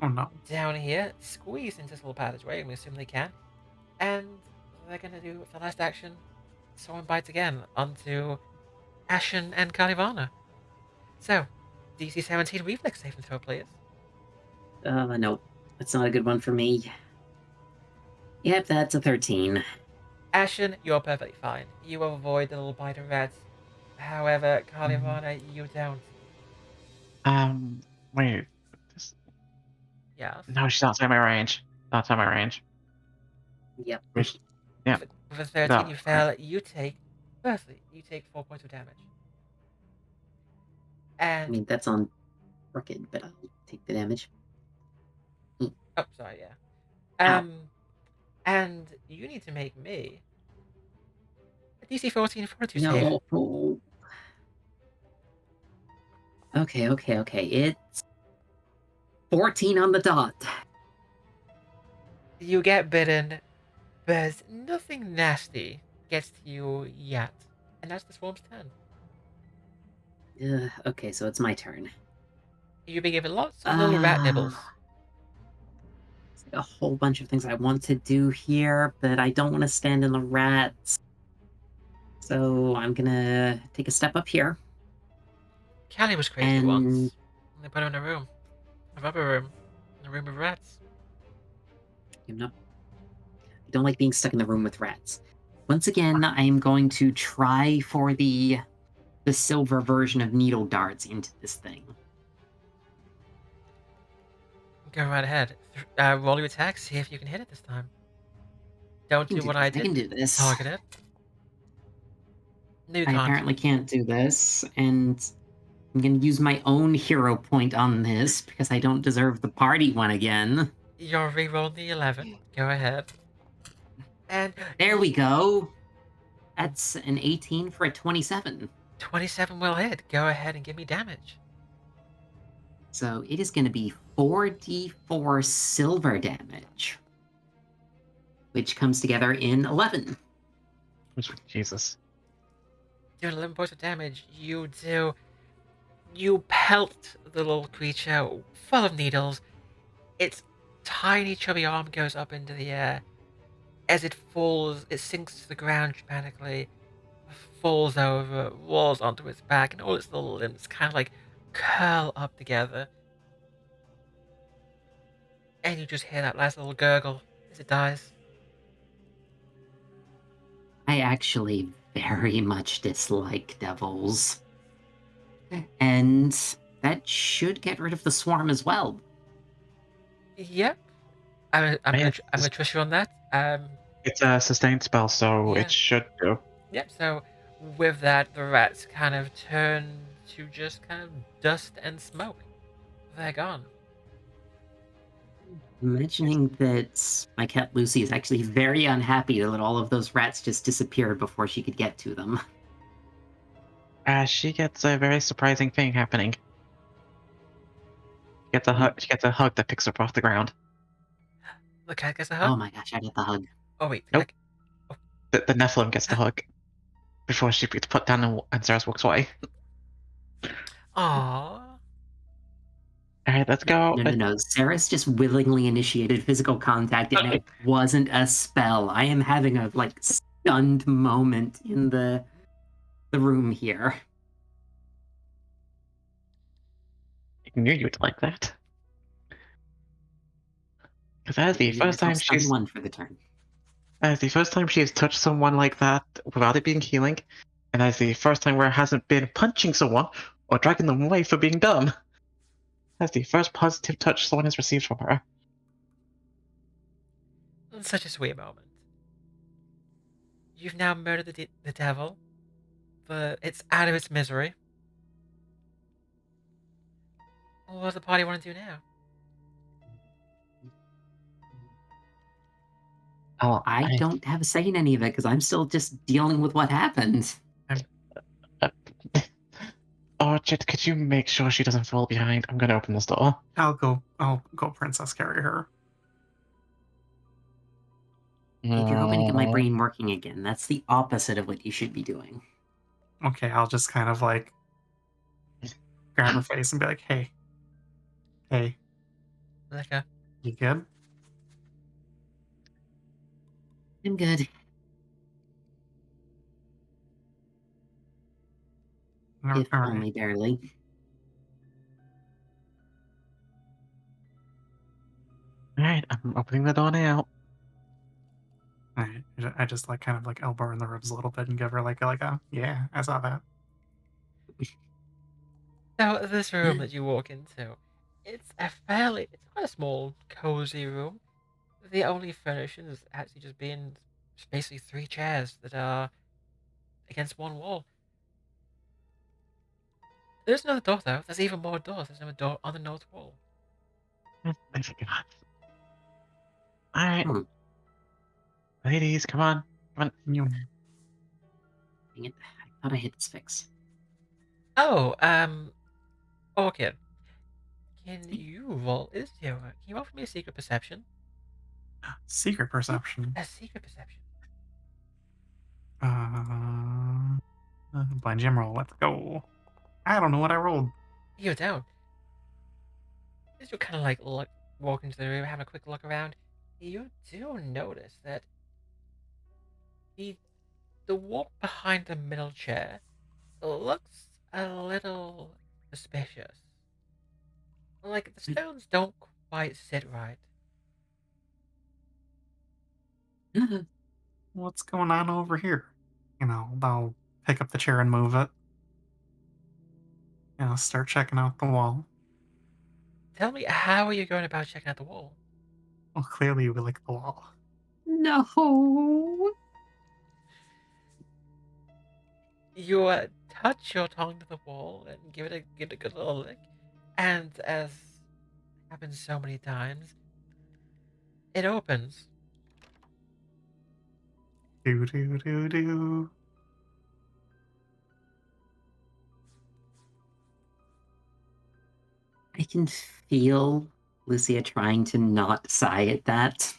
Oh, no.
down here, squeeze into this little passageway. I'm assuming they can, and they're gonna do the last action. Someone bites again onto Ashen and Kalivanna. So, DC 17 reflex saving throw, please.
nope. That's not a good one for me. Yep, that's a 13.
Ashen, you're perfectly fine. You avoid the little bite of rats. However, Kalivanna, you don't.
Wait. This...
Yes.
No, she's outside my range. Outside my range.
Yep.
Which, yeah.
With a 13,
No,
you fail. You take. Firstly, you take 4 points of damage.
I
And
mean, that's on Orchid, but I'll take the damage.
oh, sorry, yeah.
Ow.
And you need to make me a DC 14 fortitude save.
No. Okay. It's 14 on the dot.
You get bitten, but nothing nasty gets to you yet. And that's the swarm's turn.
Okay, so it's my turn.
You'll be given lots of little rat nibbles.
A whole bunch of things I want to do here, but I don't want to stand in the rats. So I'm gonna take a step up here.
Callie was crazy
And-
once. They put her in a room. A rubber room. In a room of rats.
I don't like being stuck in the room with rats. Once again, I am going to try for the silver version of needle darts into this thing.
Go right ahead. Roll your attack, see if you can hit it this time. Don't do what I
I
did.
can do this.
Target it. No, you
I
can't.
apparently can't do this, and I'm going to use my own hero point on this because I don't deserve the party one again.
You're re-rolling the 11. Go ahead. And
There we go. That's an 18 for a 27.
27 will hit. Go ahead and give me damage.
So it is going to be 4d4 silver damage, which comes together in 11.
Jesus.
Doing 11 points of damage. You pelt the little creature full of needles. Its tiny chubby arm goes up into the air. As it falls, it sinks to the ground dramatically, falls over, rolls onto its back, and all its little limbs kind of like curl up together. and you just hear that last little gurgle as it dies.
I actually very much dislike devils. And that should get rid of the swarm as well.
Yep. I'm
Yeah,
gonna trust you on that.
it's a sustained spell, so
Yeah.
it should do.
Yep. So with that, the rats kind of turn to just kind of dust and smoke. They're gone.
Imagining that my cat Lucy is actually very unhappy that all of those rats just disappeared before she could get to them.
She gets a very surprising thing happening. She gets a hug that picks her up off the ground.
The cat gets a hug.
Oh my gosh, I got the hug.
Oh wait, the
Nope.
cat. Oh.
The Nephilim gets the hug before she gets put down and Seras walks away.
Aww.
All right, let's go.
No. Seras just willingly initiated physical contact, and it wasn't a spell. I am having a stunned moment in the room here.
I knew you'd like that. Because that is the first time she's
one for the turn.
that is the first time she has touched someone like that without it being healing, and that is the first time where it hasn't been punching someone or dragging them away for being dumb. That's the first positive touch someone has received from her.
Such a sweet moment. You've now murdered the devil, but it's out of its misery. What does the party want to do now?
Oh,
I don't have a say in any of it because I'm still just dealing with what happened.
Orchid, could you make sure she doesn't fall behind? I'm gonna open this door.
I'll go princess carry her.
If you're hoping to get my brain working again, that's the opposite of what you should be doing.
Okay, I'll just kind of grab her face and be like, hey.
Lecker.
You good?
I'm good. If only barely.
Alright, I'm opening the door now.
Alright, I just kind of elbow her in the ribs a little bit and give her a yeah, I saw that.
Now, this room that you walk into, it's quite a small, cozy room. The only furnishings actually just being basically 3 chairs that are against one wall. There's another door though. There's even more doors. There's another door on the north wall.
I forgot. Alright.
Hmm.
Ladies, come on.
Dang it. I thought I hit this fix.
Oh, Orchid. Can you roll for me a secret perception?
Secret perception.
A secret perception.
Blind gem roll, let's go. I don't know what I rolled.
You don't. As you kind of walk into the room, have a quick look around, you do notice that the wall behind the middle chair looks a little suspicious. Like the stones don't quite sit right.
What's going on over here? I'll pick up the chair and move it. Start checking out the wall.
Tell me, how are you going about checking out the wall?
Well, clearly you like the wall.
No.
You touch your tongue to the wall and give it a good little lick, and as happens so many times, it opens.
Do.
I can feel Lucia trying to not sigh at that.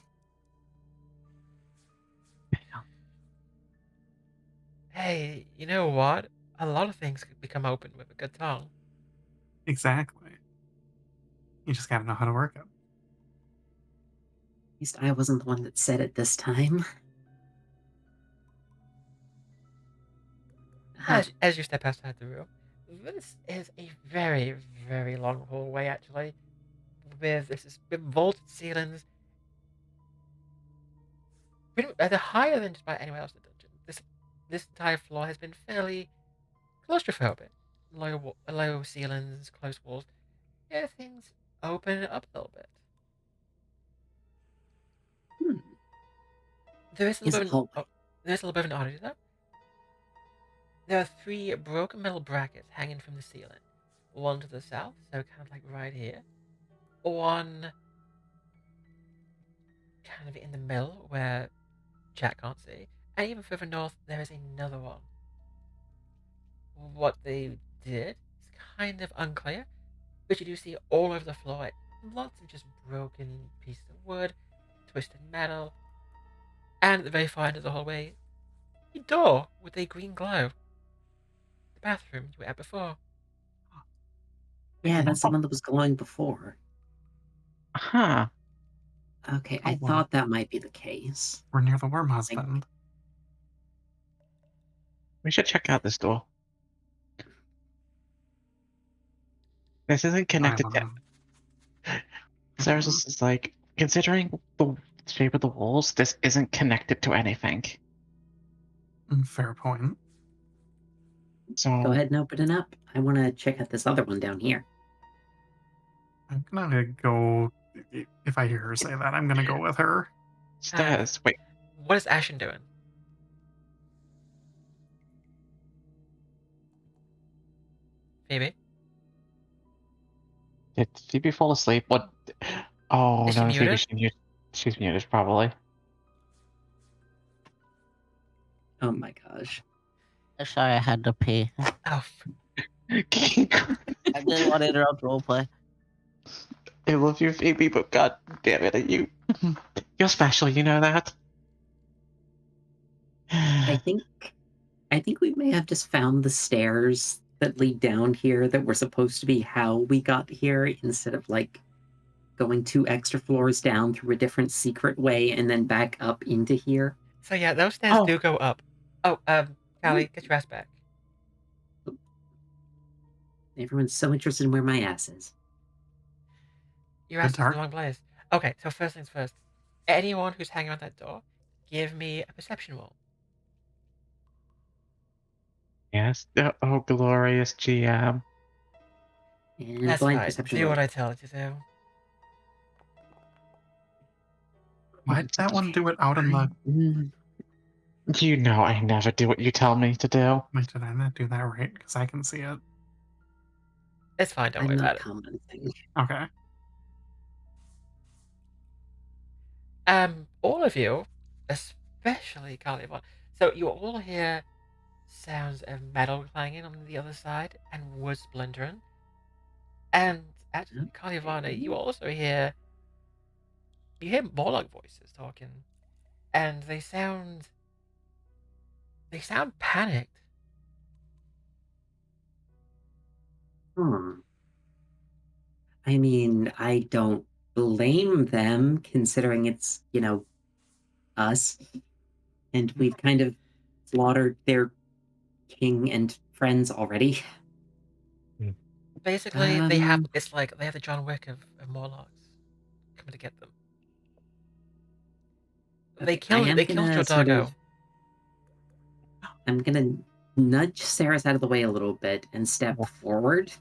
Hey, you know what? A lot of things could become open with a good tongue.
Exactly. You just gotta know how to work it.
At least I wasn't the one that said it this time.
As you step outside the room, this is a very, very long hallway, actually. with vaulted ceilings. They're higher than just about anywhere else in the dungeon. This entire floor has been fairly claustrophobic. Low ceilings, close walls. Yeah, things open it up a little bit.
Hmm.
There is a
Is
little
it
bit.
hallway?
There's a little bit of an oddity though. There are 3 broken metal brackets hanging from the ceiling. One to the south, so kind of like right here. One kind of in the middle where chat can't see. And even further north, there is another one. What they did is kind of unclear, but you do see all over the floor lots of just broken pieces of wood, twisted metal, and at the very far end of the hallway, a door with a green glow. The bathroom you were at before.
Yeah, that's the one that was glowing before.
Huh.
Okay,
Oh,
I
well.
thought that might be the case.
We're near the worm husband.
We should check out this door. This isn't connected to. Seras is like, considering the shape of the walls, this isn't connected to anything.
Fair point.
So
Go ahead and open it up. I want to check out this other one down here.
I'm gonna go. If I hear her say that, I'm gonna go with her.
stairs. Wait,
What is Ashen doing? Phoebe?
did Phoebe fall asleep? What? Oh
Is she
no, Phoebe,
muted?
she's muted probably.
Oh my gosh.
Sorry, I had to pee.
Oh,
I didn't want to interrupt roleplay.
I love you, Phoebe, but god damn it, you're special, you know that?
I think we may have just found the stairs that lead down here that were supposed to be how we got here instead of like going 2 extra floors down through a different secret way and then back up into here.
so yeah, those stairs do go up. Oh, Callie, get your ass back.
Everyone's so interested in where my ass is.
Your ass is in
dark.
the wrong place. Okay, so first things first. Anyone who's hanging around that door, give me a perception roll.
Yes. Oh, glorious GM.
And
That's
blind
right.
perception
Do
roll.
what I tell you to do.
Why'd that one do it out in the?
Mm,
You know I never do what you tell me to do.
Wait, did I not do that right? Because I can see it.
It's fine, don't
I'm
worry
not
about it.
commenting.
Okay.
All of you, especially Kalivanna, so you all hear sounds of metal clanging on the other side and wood splintering. And actually, Kalivanna, you also hear Morlock voices talking, and they sound panicked.
I mean, I don't blame them considering it's, us. And we've kind of slaughtered their king and friends already.
Basically, they have the John Wick of Morlocks coming to get them. They
Okay, I am
killed
gonna
Jordago.
I'm gonna nudge Seras out of the way a little bit and step forward.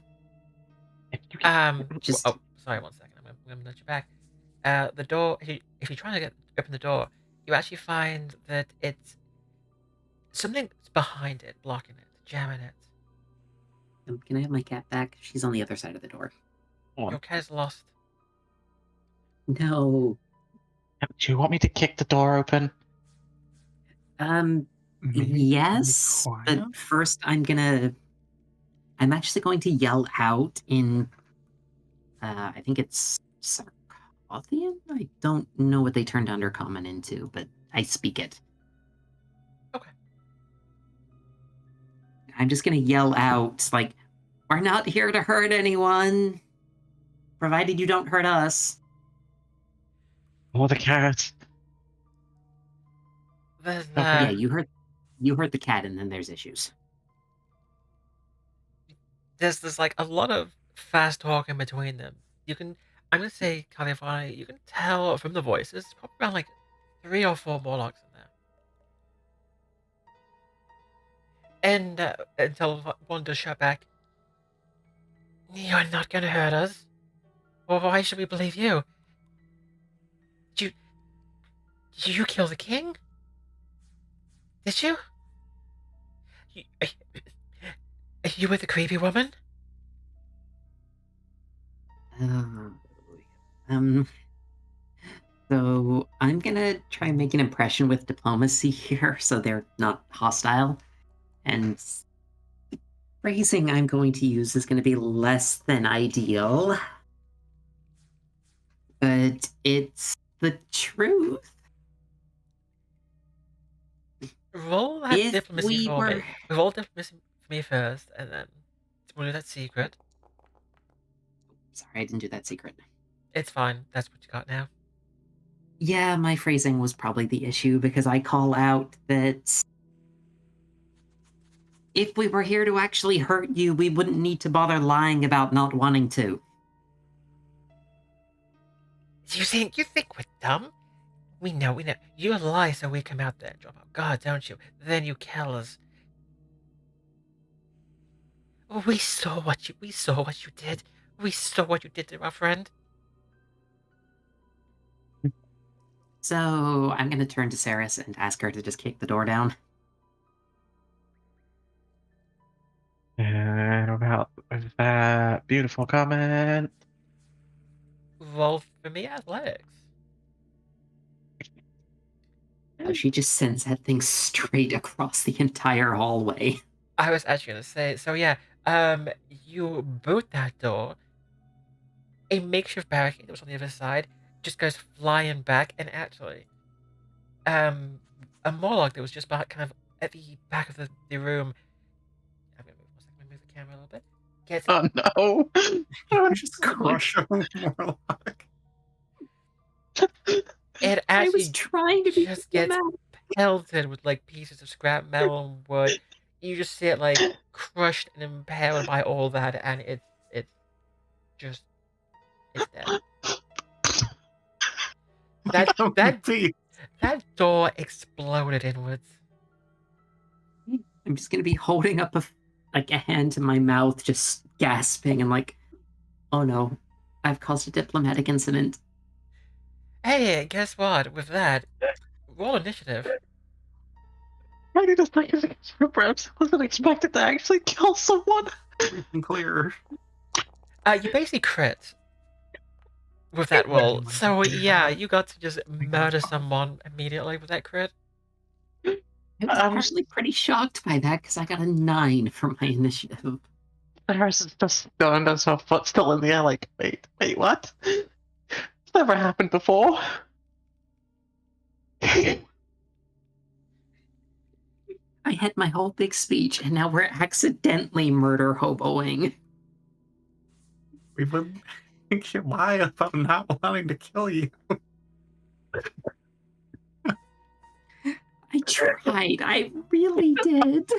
Just
Sorry, 1 second. I'm gonna nudge you back. The door. If you're trying to open the door, you actually find that it's something's behind it, blocking it, jamming it.
can I have my cat back? She's on the other side of the door.
Your cat is lost.
No.
Do you want me to kick the door open?
Maybe
Yes,
be quiet?
but first I'm actually going to yell out in I think it's Sarkothian? I don't know what they turned Undercommon into, but I speak it.
Okay.
I'm just gonna yell out, like, we're not here to hurt anyone, provided you don't hurt us.
Oh, the cat.
Yeah, you hurt the cat, and then there's issues.
There's like a lot of fast talking between them. You can I'm gonna say, Kalivanna, you can tell from the voices, probably around like 3 or 4 Morlocks in there. And until one does shout back, "You're not gonna hurt us. Well, why should we believe you? Did you kill the king? Did you? You, you with the creepy woman?"
Um, so I'm gonna try and make an impression with diplomacy here, so they're not hostile. And the phrasing I'm going to use is going to be less than ideal, but it's the truth.
Roll that
If
diplomacy
we
for
were...
me. Roll diplomacy for me first, and then we'll do that secret.
Sorry, I didn't do that secret.
It's fine. That's what you got now.
Yeah, my phrasing was probably the issue, because I call out that if we were here to actually hurt you, we wouldn't need to bother lying about not wanting to.
You think we're dumb? We know. You lie so we come out there and drop our guard, don't you? Then you kill us. We saw what you did. We saw what you did to our friend.
So I'm going to turn to Seras and ask her to just kick the door down.
And about that beautiful comment.
Roll for me athletics.
She just sends that thing straight across the entire hallway.
I was actually gonna say, so yeah, you boot that door. A makeshift barricade that was on the other side just goes flying back, and actually, a Morlock that was just back, kind of at the back of the room. I'm gonna move the camera a little bit. Gets
Oh no!
Just crush a Morlock.
it
I was
actually
trying to be
just gets
diplomatic.
pelted with like pieces of scrap metal and wood. You just see it like crushed and impaled by all that, and it's dead. That door exploded inwards.
I'm just going to be holding up a hand to my mouth, just gasping and like, oh no, I've caused a diplomatic incident.
Hey, guess what? With that, roll initiative.
I need a second to catch my breath. I wasn't expected to actually kill someone.
And clear.
You basically crit with that roll. So yeah, you got to just murder someone immediately with that crit.
I was actually pretty shocked by that because I got a 9 for my initiative.
Seras is just stunned as her foot still in the air, like, wait, what? It's never happened before.
I had my whole big speech, and now we're accidentally murder hoboing.
We would think you lie about not wanting to kill you.
I tried. I really did.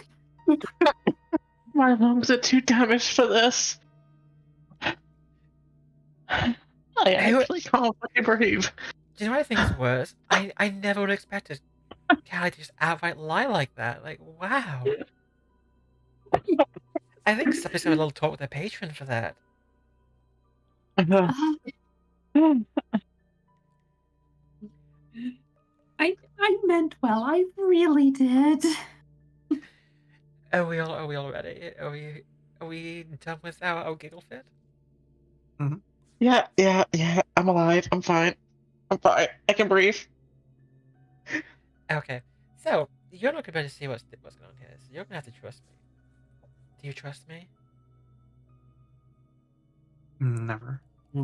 My lungs are too damaged for this. I actually can't fucking breathe.
Do you know what I think is worse? I never would have expected Callie to just outright lie like that. Like, wow. I think somebody's got a little talk with their patron for that.
I meant well. I really did.
Are we all ready? Are we done with our giggle fit?
Mm-hmm.
Yeah. I'm alive. I'm fine. I'm fine. I can breathe.
Okay, so you're not going to see what's going on here. So you're gonna have to trust me. Do you trust me?
Never.
I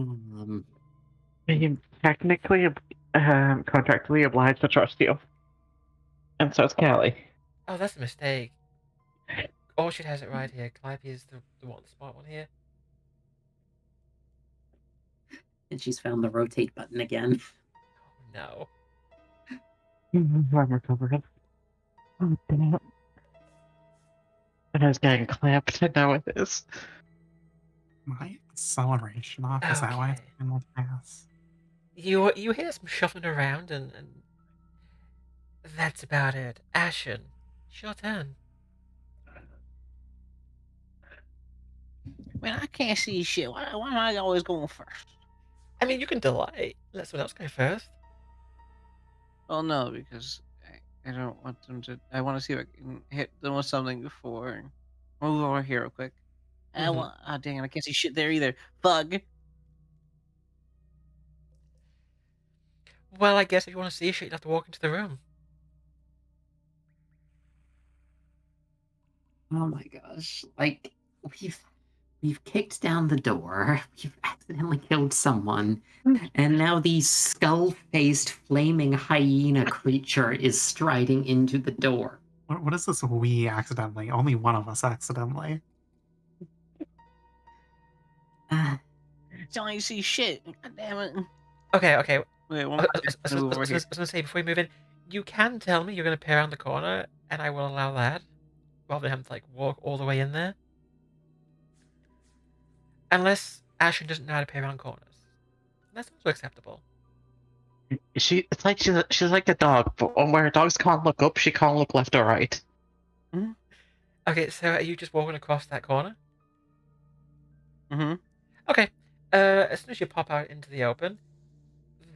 am technically contractually obliged to trust you. And so is Callie.
Oh, that's a mistake. Orchid has it right here. Calliope is the smart one here.
And she's found the rotate button again.
Oh, no.
I'm recovering. Oh, damn. And I was getting clamped. I know it is.
My Acceleration off, is that why it's
Okay.
in the pass?
You hear some shuffling around, and that's about it. Ashen, it's your turn.
Man, I can't see shit. Why am I always going first?
I mean, you can delay. Let someone else go first.
Well, no, because I don't want them to. I want to see if I can hit them with something before. Move over here real quick. I
Mhm.
want. Ah, dang it! I can't see shit there either. Fuck.
Well, I guess if you want to see shit, you'll have to walk into the room.
Oh my gosh. Like, we've kicked down the door, we've accidentally killed someone, and now the skull-faced flaming hyena creature is striding into the door.
What is this we accidentally? Only one of us accidentally.
Uh,
Don't I see shit? God damn it.
Okay.
Wait, one
I
more
was,
second.
I was,
Move
I
over
was, I
here.
was gonna say before you move in, you can tell me you're gonna peer around the corner, and I will allow that, rather than having to like walk all the way in there. Unless Ashen doesn't know how to peer around corners, that's also acceptable.
It's like she's like a dog, but where dogs can't look up, she can't look left or right.
Okay, so are you just walking across that corner?
Mm-hmm.
Okay. As soon as you pop out into the open,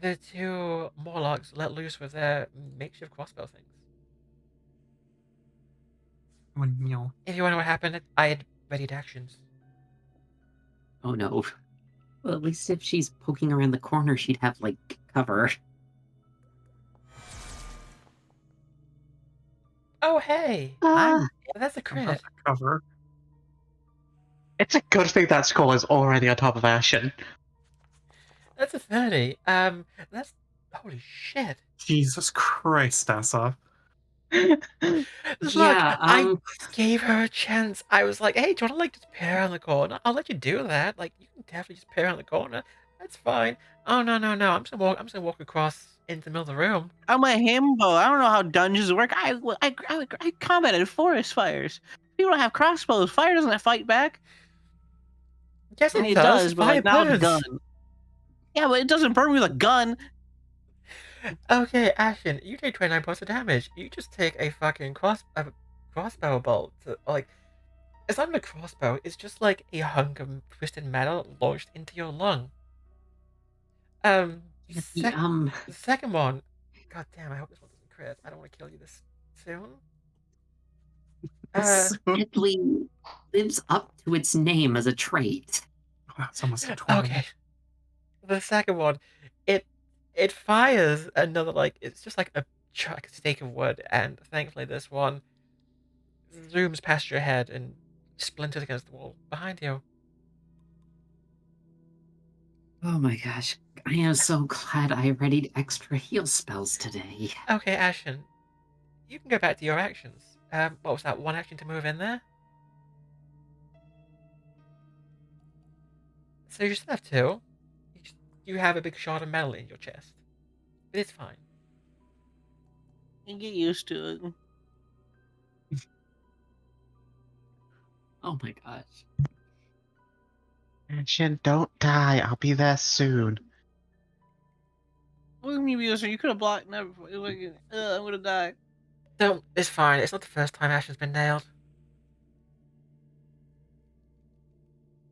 the two Morlocks let loose with their makeshift crossbow things.
When you'll
If you want to know what happened, I had readied actions.
oh no. Well, at least if she's poking around the corner, she'd have, like, cover.
Oh, hey!
Ah!
That's a crit.
cover.
It's a good thing that skull is already on top of Ashen.
That's a 30. That's... Holy shit.
Jesus Christ, Essa.
Look,
Yeah,
I gave her a chance. I was like, hey, do you want to, like, just peer around the corner? I'll let you do that. Like, you can definitely just peer around the corner. That's fine. Oh, no. I'm just gonna walk across into the middle of the room.
I'm a himbo. I don't know how dungeons work. I combated forest fires. People don't have crossbows. Fire doesn't fight back.
Yes,
I
it
mean, it
does.
does, but
Fire
like not with a gun.
burns.
Yeah, but it doesn't burn me with a gun.
Okay, Ashen, you take 29 points of damage. You just take a fucking crossbow bolt. Like, it's not even a crossbow. It's just like a hunk of twisted metal launched into your lung. Um,
the,
the second one. God damn! I hope this one doesn't crit. I don't want to kill you this soon.
Deadly lives up to its name as a trait.
That's almost a 20.
Okay. The second one, it it fires another like it's just like like a stake of wood, and thankfully this one zooms past your head and splinters against the wall behind you.
Oh my gosh. I am so glad I readied extra heal spells today.
Okay, Ashen, you can go back to your actions. What was that? One action to move in there? So you still have two. You have a big shard of metal in your chest. But it's fine.
You get used to it.
Oh my gosh.
Ashen, don't die. I'll be there soon.
What do you mean, user? You could have blocked. Never. I'm gonna die.
No, it's fine. It's not the first time Ashen's been nailed.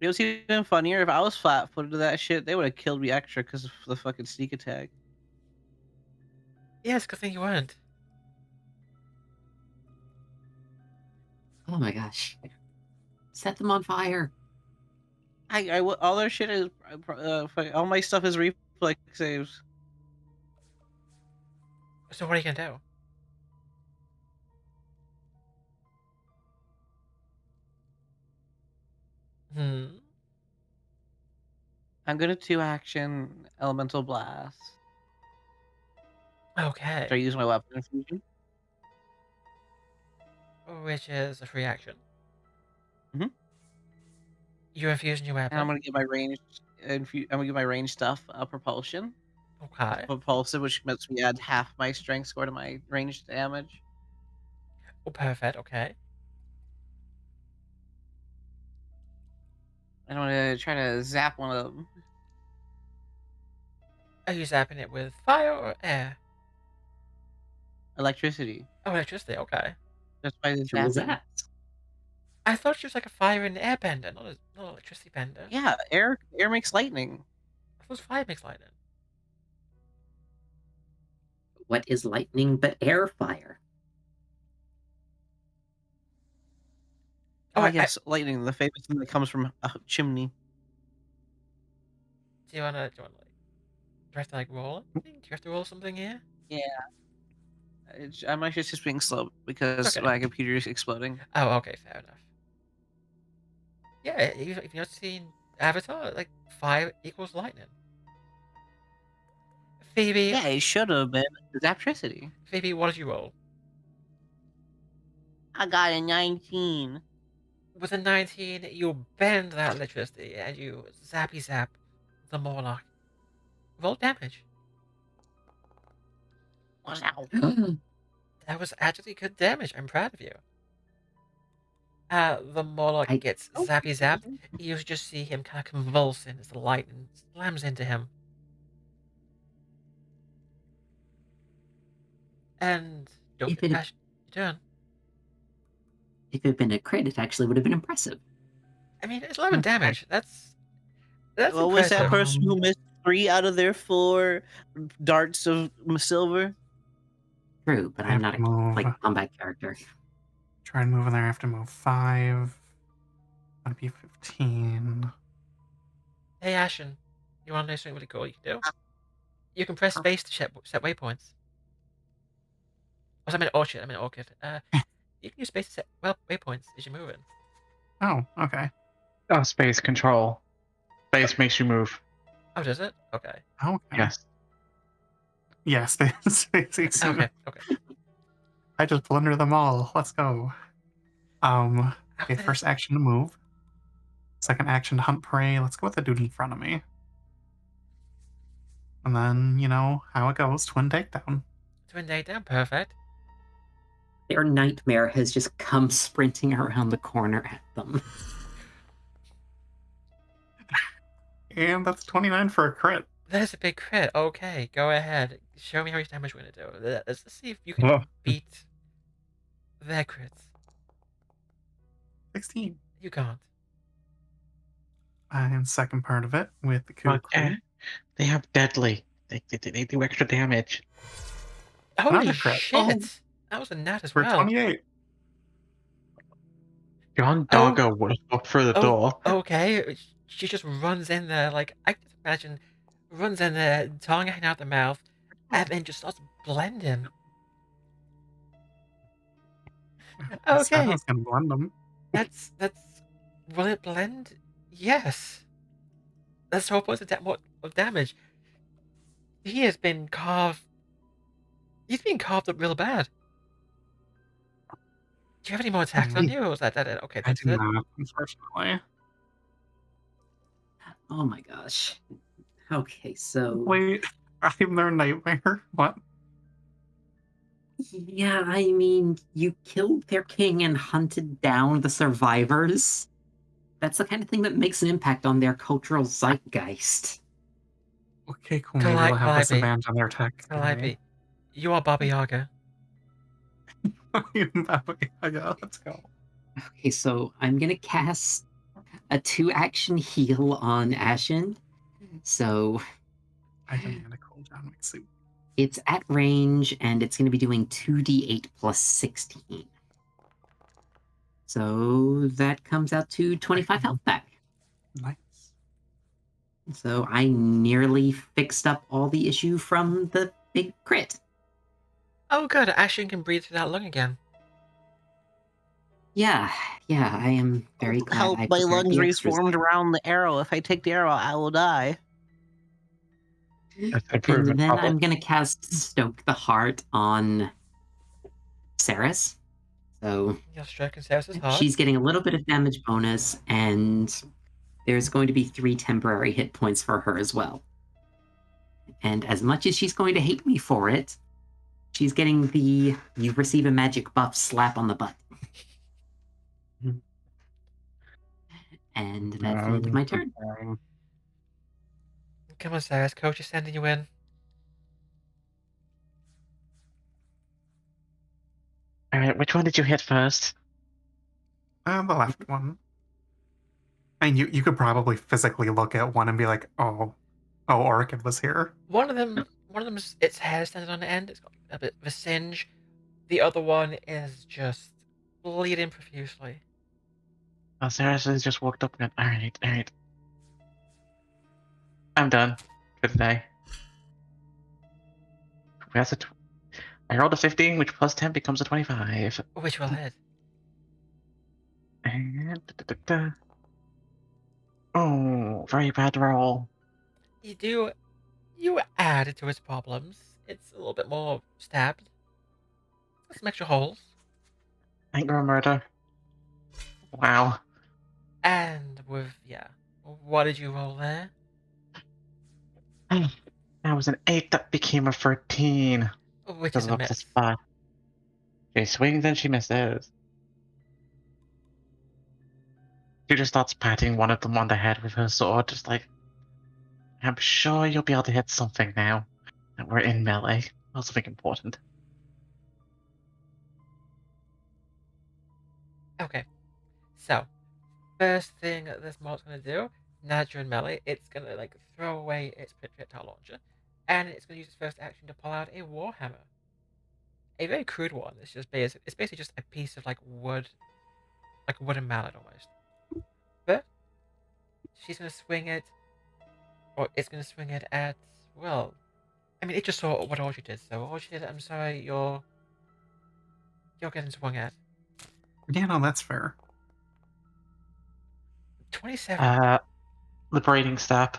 It was even funnier if I was flat-footed to that shit. They would have killed me extra because of the fucking sneak attack.
Yes, good thing you weren't.
Oh my gosh. Set them on fire.
All their shit is all my stuff is reflex saves.
So what are you gonna do? Hmm.
I'm gonna 2-action elemental blast.
Okay.
After I use my weapon infusion.
Which is a free action.
Mhm.
You infuse new
And I'm
weapon.
gonna get my range. I'm gonna get my range stuff propulsion. It's
Okay.
propulsive, which lets me add half my strength score to my ranged damage.
Oh, perfect. Okay.
I'm gonna try to zap one of them.
Are you zapping it with fire or air?
Electricity.
Oh, electricity. Okay.
That's why it's
Sure was
zapping.
that.
I thought she was like a fire and air bender, not an electricity bender.
Yeah, air makes lightning.
I thought fire makes lightning.
What is lightning but air fire?
Oh,
Oh,
I guess lightning, the famous thing that comes from a chimney.
Do you wanna like? Do you have to like roll anything? Do you have to roll something here?
Yeah. I'm actually just being slow because
Okay.
my computer is exploding.
Oh, okay, fair enough. Yeah, if you've not seen Avatar, like fire equals lightning. Phoebe,
Yeah, it should have been electricity.
Phoebe, what did you roll?
I got a 19.
With a 19, you bend that electricity and you zappy zap the Morlock. Roll damage.
Wow.
That was actually good damage. I'm proud of you. The Morlock gets zappy zapped. You just see him kind of convulsing as the lightning slams into him. And don't
If
get
it-
Ash, your turn.
If it had been a crit, it actually would have been impressive.
I mean, it's 11
Okay.
damage. That's
What was that
impressive.
person who missed 3 out of their 4 darts of silver?
True, but
I
I'm
have
not
to
a
move.
combat character.
Try and move in there. I have to move 5. That'd be 15.
Hey, Ashen, you want to know something really cool you can do? You can press space to set waypoints. Oh, I meant Orchid. I meant Orchid. You can use space to set waypoints as you're moving.
Oh, okay.
Oh, space control. Space makes you move.
Oh, does it? Okay.
Okay.
Yes.
Yes, space.
Okay. Okay.
I just blunder them all. Let's go. Okay, first action to move. Second action to hunt prey. Let's go with the dude in front of me. And then, you know, how it goes. Twin takedown.
Twin takedown. Perfect.
Their nightmare has just come sprinting around the corner at them.
And that's 29 for a crit.
There's a big crit. Okay, go ahead. Show me how much damage we're gonna do. Let's see if you can beat their crits.
16.
You can't.
And second part of it with the coup
Okay. They have deadly. They do extra damage.
Holy
Another crit.
shit! That was a nat as
For
well.
28.
John Doggo would have looked through the door.
Okay. She just runs in there, like, I can imagine, runs in there, tongue hanging out the mouth, and then just starts blending.
I said I
Okay.
was gonna blend them.
That's, will it blend? Yes. That's 12 points of damage. He has been carved. He's been carved up real bad. Do you have any more attacks on you, or is that it? Okay,
I
that's
do
it.
not, unfortunately.
Oh my gosh. Okay, so...
Wait, I'm their nightmare? What?
Yeah, I mean, you killed their king and hunted down the survivors. That's the kind of thing that makes an impact on their cultural zeitgeist.
Okay, cool. Maybe they'll have disadvantage on their attacks.
Calliope, you are Baba Yaga.
Let's go.
Okay, so I'm gonna cast a 2-action heal on Ashen. So
I demand a cooldown suit.
it's at range, and it's gonna be doing 2d8 plus 16. So that comes out to 25 health back.
Nice.
So I nearly fixed up all the issue from the big crit.
Oh, good. Ashen can breathe through that lung again.
Yeah, I am very glad
Help,
I
my
prepared
lungs
the extras.
reformed around the arrow. If I take the arrow, I will die.
That's improvement.
And then
probably.
I'm gonna cast Stoke the Heart on Seras. So
You're stroking Seras' heart.
she's getting a little bit of damage bonus, and there's going to be 3 temporary hit points for her as well. And as much as she's going to hate me for it, she's getting the you receive a magic buff slap on the butt. And that's the end of my turn.
Come on, Seras. Coach is sending you in.
Alright, which one did you hit first?
The left one. And you could probably physically look at one and be like, oh, Orchid was here.
One of them, its hair standing on the end. It's got a bit of a singe. The other one is just bleeding profusely.
Oh, Seras has just walked up again. Alright. I'm done for today. I rolled a 15, which plus 10 becomes a 25.
Which will hit.
And oh, very bad roll.
You add to its problems. It's a little bit more stabbed. Some extra holes.
Anger and murder. Wow.
And what did you roll there?
That was an 8 that became a 13.
Which
Because
is a
of the
miss.
spot. She swings and she misses. She just starts patting one of them on the head with her sword, just like, I'm sure you'll be able to hit something now that we're in melee. Or something important.
Okay. So, first thing this mod's gonna do, now that you're in melee, it's gonna like throw away its projectile launcher, and it's gonna use its first action to pull out a warhammer. A very crude one. It's basically just a piece of like wood, like a wooden mallet almost. But she's gonna swing it, or it's gonna swing it at, well, I mean, it just saw what Orchid did. So Orchid, I'm sorry, you're getting swung at.
Yeah, no, that's fair.
27.
Liberating step.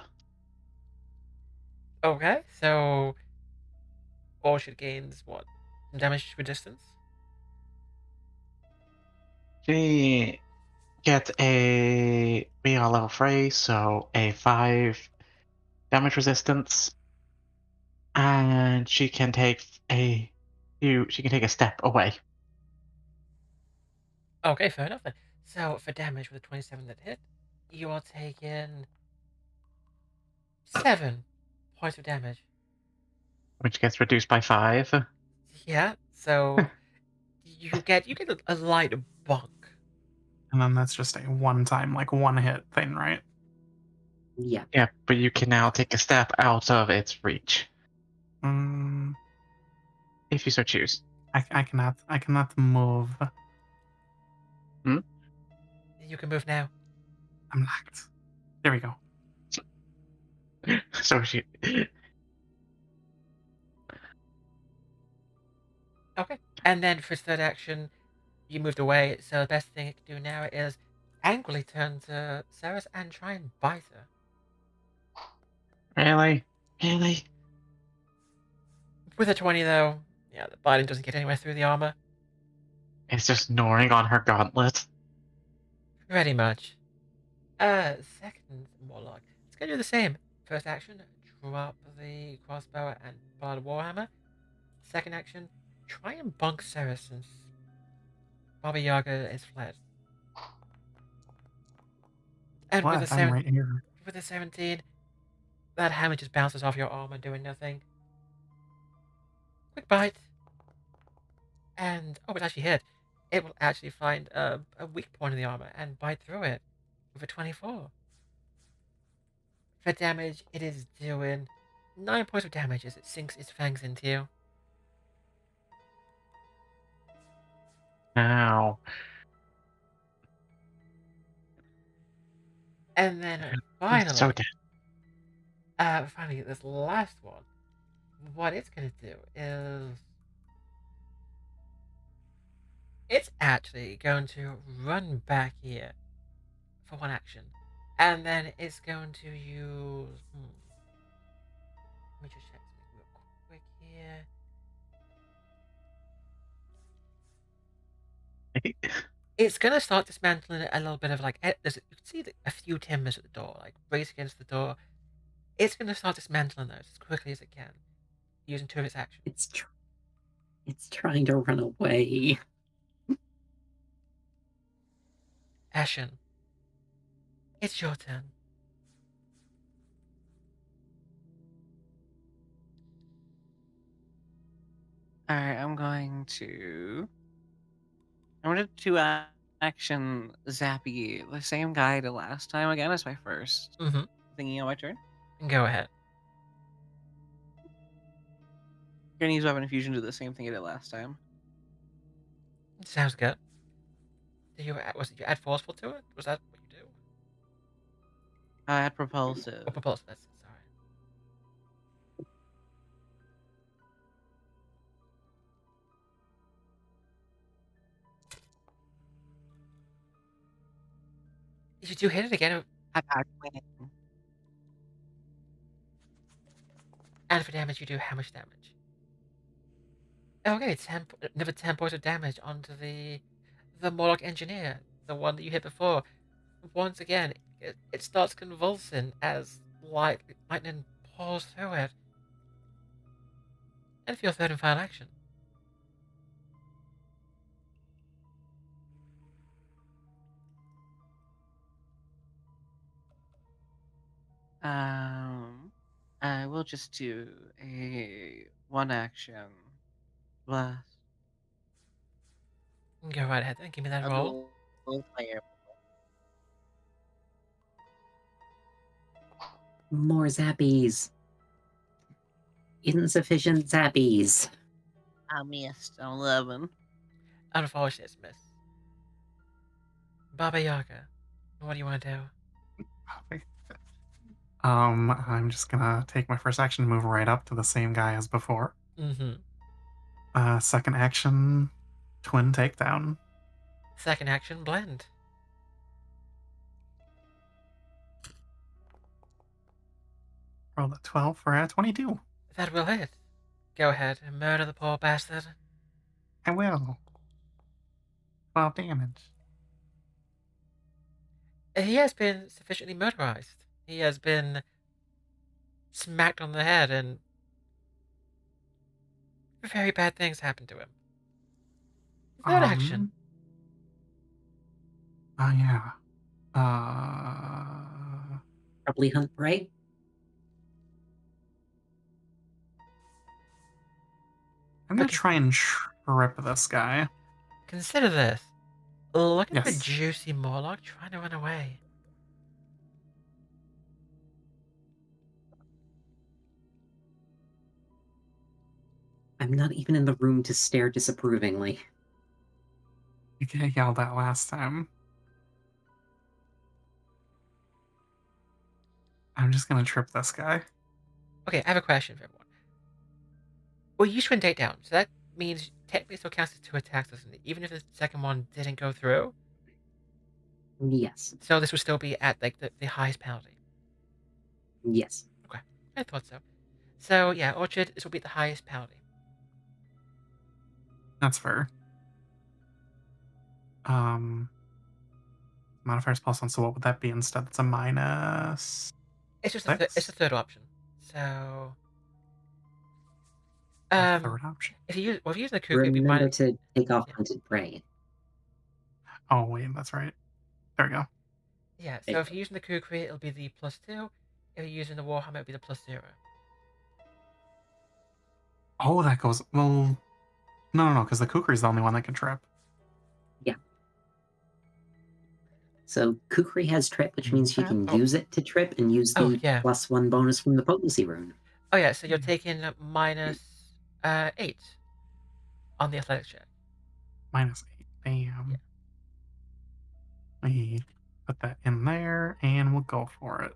Okay, so Orchid gains what? Some damage with distance.
She gets we are level 3, so a 5 damage resistance. And she can take a step away.
Okay, fair enough then. So for damage with a 27 that hit, you are taking 7 points of damage.
Which gets reduced by 5.
Yeah, so you get a light bonk.
And then that's just a one-time, like, one-hit thing, right?
Yeah.
Yeah, but you can now take a step out of its reach. If you so choose.
I cannot move.
You can move now.
I'm locked. There we go.
So she
Okay. And then for its third action, you moved away, so the best thing it can do now is angrily turn to Seras and try and bite her.
Really?
With a 20 though, yeah, the biting doesn't get anywhere through the armor.
It's just gnawing on her gauntlet.
Pretty much. Second Warlock. It's gonna do the same. First action, drop the crossbow and pull out a warhammer. Second action, try and bunk Seras since Baba Yaga is fled. And
What? I'm right here.
with a 17, that hammer just bounces off your armor, doing nothing. Quick bite. And it actually hit. It will actually find a weak point in the armor and bite through it with a 24. For damage, it is doing 9 points of damage as it sinks its fangs into you.
Now.
And then
So dead.
finally, this last one, what it's gonna do is it's actually going to run back here for one action, and then it's going to use. Let me just check something real quick here. It's gonna start dismantling a little bit of like. You can see a few timbers at the door, like raised against the door. It's gonna start dismantling those as quickly as it can, using 2 of its actions.
It's trying to run away.
Ashen. It's your turn.
Alright, I'm going to action Zappy, the same guy to last time again as my first
Mm-hmm.
thingy on my turn.
Go ahead.
Gonna use Weapon Fusion to do the same thing I did last time.
Sounds good. Did you add forceful to it? Was that what you do?
I had Propulsive.
Oh, propulsive. That's sorry. You do hit it again, and for damage, you do how much damage? Okay, another 10 points of damage onto the Morlock Engineer, the one that you hit before. Once again, it starts convulsing as lightning pours through it. And for your third and final action.
I will just do a one action blast.
Go right ahead then, give me that
A
roll.
player.
More zappies. Insufficient zappies.
I missed on 11.
Unfortunately, it's miss. Baba Yaga, what do you want to do?
I'm just gonna take my first action, move right up to the same guy as before.
Mm-hmm.
Second action, twin takedown.
Second action, blend.
Roll a 12 for a 22.
That will hit. Go ahead and murder the poor bastard.
I will. 12 damage.
He has been sufficiently murderized. He has been smacked on the head, and very bad things happen to him. Third action.
Oh yeah.
Probably hunt prey.
I'm gonna
Okay.
try and trip this guy.
Consider this. Look at the
Yes.
juicy Morlock trying to run away.
I'm not even in the room to stare disapprovingly.
You get yelled at last time. I'm just gonna trip this guy.
Okay, I have a question for everyone. Well, you twin takedown, so that means technically it still counts as 2 attacks, doesn't it? Even if the second one didn't go through?
Yes.
So this would still be at like the highest penalty.
Yes.
Okay, I thought so. So yeah, Orchid, this will be the highest penalty.
That's fair. Modifiers +1, so what would that be instead? It's a minus.
It's just it's the
6?
third option. So
Third option.
if you use the kooky, it'd be
Remember
minus.
to take off
Yeah.
hunted prey.
Oh wait, that's right. There we go.
Yeah, so if you're using the kukri, it'll be the +2. If you're using the Warhammer, it'll be the +0.
Oh, that goes. Well, no, because the kukri is the only one that can trip.
Yeah. So Kukri has trip, which means she can use it to trip and use the
yeah.
+1 bonus from the potency rune.
Oh yeah, so you're taking -8 on the athletics check.
-8. Damn.
Yeah.
We put that in there, and we'll go for it.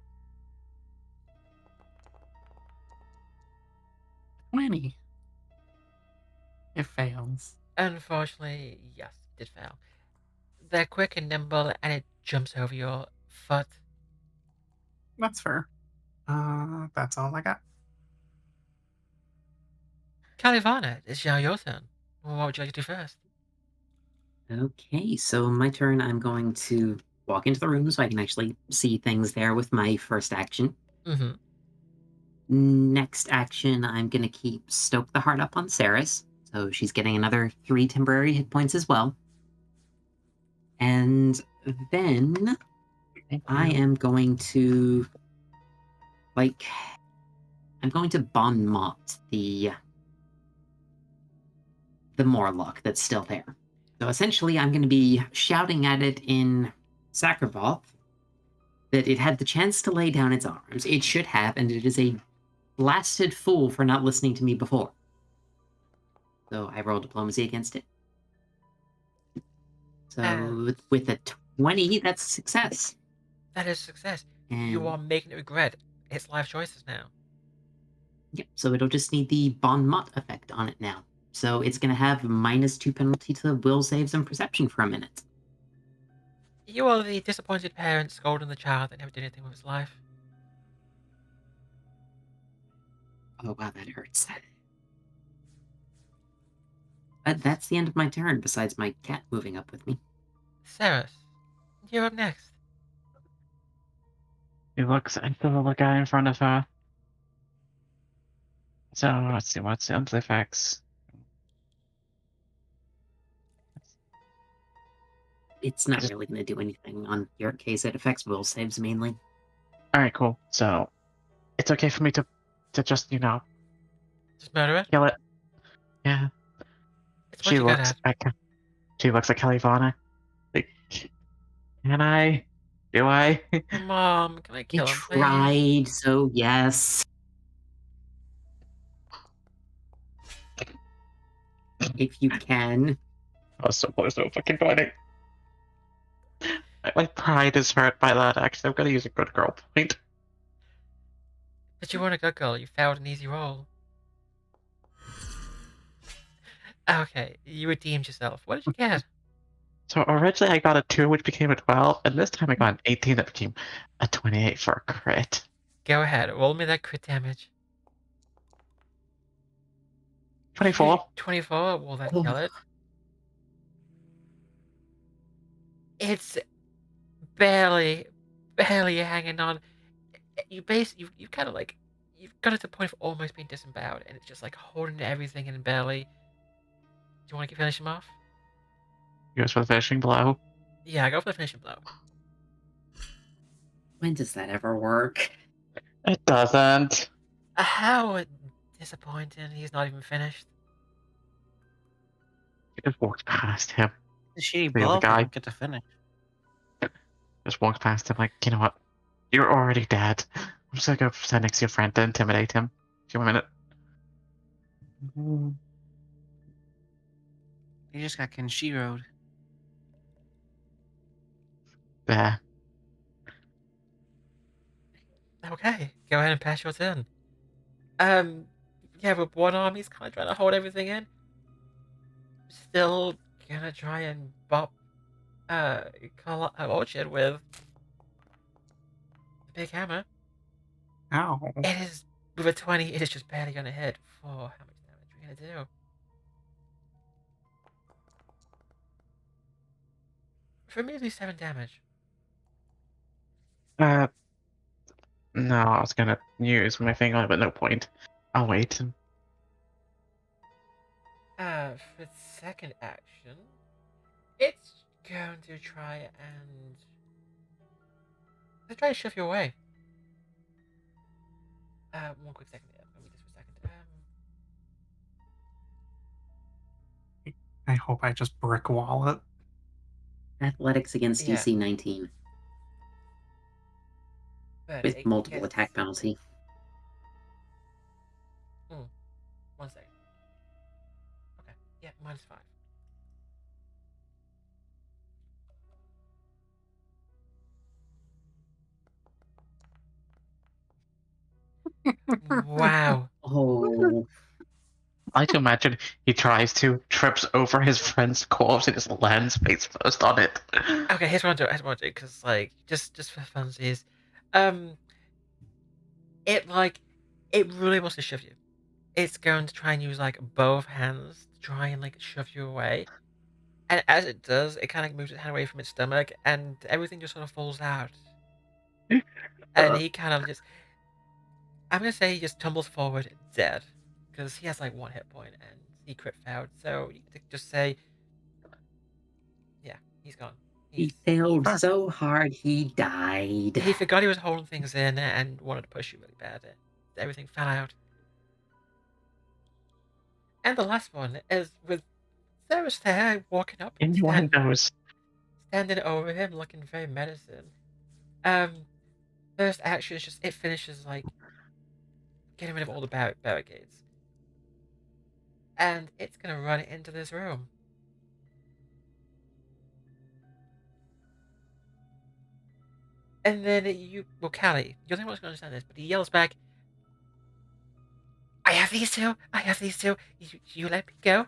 20. It fails.
Unfortunately, yes, it did fail. They're quick and nimble, and it jumps over your foot.
That's fair. That's all I got.
Kalivanna, it's now your turn. What would you like to do first?
Okay, so my turn, I'm going to walk into the room so I can actually see things there with my first action.
Mm-hmm.
Next action, I'm going to keep Stoke the Heart up on Seras, so she's getting another 3 temporary hit points as well. And then
Thank
I
you.
am going to I'm going to bon mot the Morlock that's still there. So essentially, I'm going to be shouting at it in Sacrivoth that it had the chance to lay down its arms. It should have, and it is a blasted fool for not listening to me before. So I roll diplomacy against it. So with a 20, that's a success.
That is success.
And
You are making it regret its life choices now.
yep, so it'll just need the bon mot effect on it now. So it's going to have -2 penalty to will saves and perception for a minute.
You are the disappointed parent scolding the child that never did anything with his life.
Oh wow, that hurts. But that's the end of my turn, besides my cat moving up with me.
Seras, you're up next.
She looks into the guy in front of her. So let's see what's the effects.
It's not really going to do anything on your case. It affects will saves mainly.
All right, cool. So it's okay for me to just
Just murder it.
kill it. Yeah.
It's what you got at.
She looks at Kalivanna. Like, can I? Do I?
Mom, can I
I
kill him, please?
tried, so yes. If you can.
I was so close to fucking doing it. My pride is hurt by that. Actually, I'm gonna use a good girl point.
But you weren't a good girl. You failed an easy roll. Okay, you redeemed yourself. What did you get?
So originally I got a 2, which became a 12, and this time I got an 18 that became a 28 for a crit.
Go ahead, roll me that crit damage.
24.
24, will that kill it? It's barely hanging on. You kind of like, you've got it to the point of almost being disemboweled, and it's just like holding everything in barely. Do you want to finish him off?
Goes for the finishing blow.
Yeah, go for the finishing blow.
When does that ever work?
It doesn't.
How disappointing. He's not even finished.
He just walks past him.
The shitty
The other
blow
guy.
didn't get to finish.
Just walks past him like, you know what? You're already dead. I'm just gonna go stand next to your friend to intimidate him. Give him a minute.
He just got Kenshiro'd.
There.
Okay, go ahead and pass your turn. Yeah, with one arm, he's kind of trying to hold everything in. Still gonna try and bop Orchid with the big hammer.
Ow.
It is, with a 20, it is just barely gonna hit. For how much damage are we gonna do? For me, 7 damage.
No, I was gonna use my thing on it, but no point. I'll wait.
For second action, it's going to try and... Let's try to shove you away. One quick second. Yeah, let me just for a second.
I hope I just brick wall it.
Athletics against
Yeah.
DC 19
But
with
it
multiple
gets...
attack penalty.
1 second. Okay, yeah, -5. Wow.
Oh,
I like to imagine he tries to, trips over his friend's corpse and just lands face first on it.
Okay, here's what I'm doing, because, like, just for funsies. It really wants to shove you. It's going to try and use, like, both hands to try and, like, shove you away. And as it does, it kind of moves its hand away from its stomach, and everything just sort of falls out. And he kind of just... I'm gonna say he just tumbles forward dead. Because he has, like, 1 hit point, and he crit failed. So you could just say... Yeah, he's gone.
He failed
Sure.
so hard he died.
He forgot he was holding things in and wanted to push you really bad. Everything fell out. And the last one is with Seras there walking up,
Innuendos.
standing over him, looking very menacing. First action is just it finishes like getting rid of all the barricades, and it's gonna run into this room. And then Callie, you're the only one who's gonna understand this, but he yells back, "I have these two. I have these two. You let me go.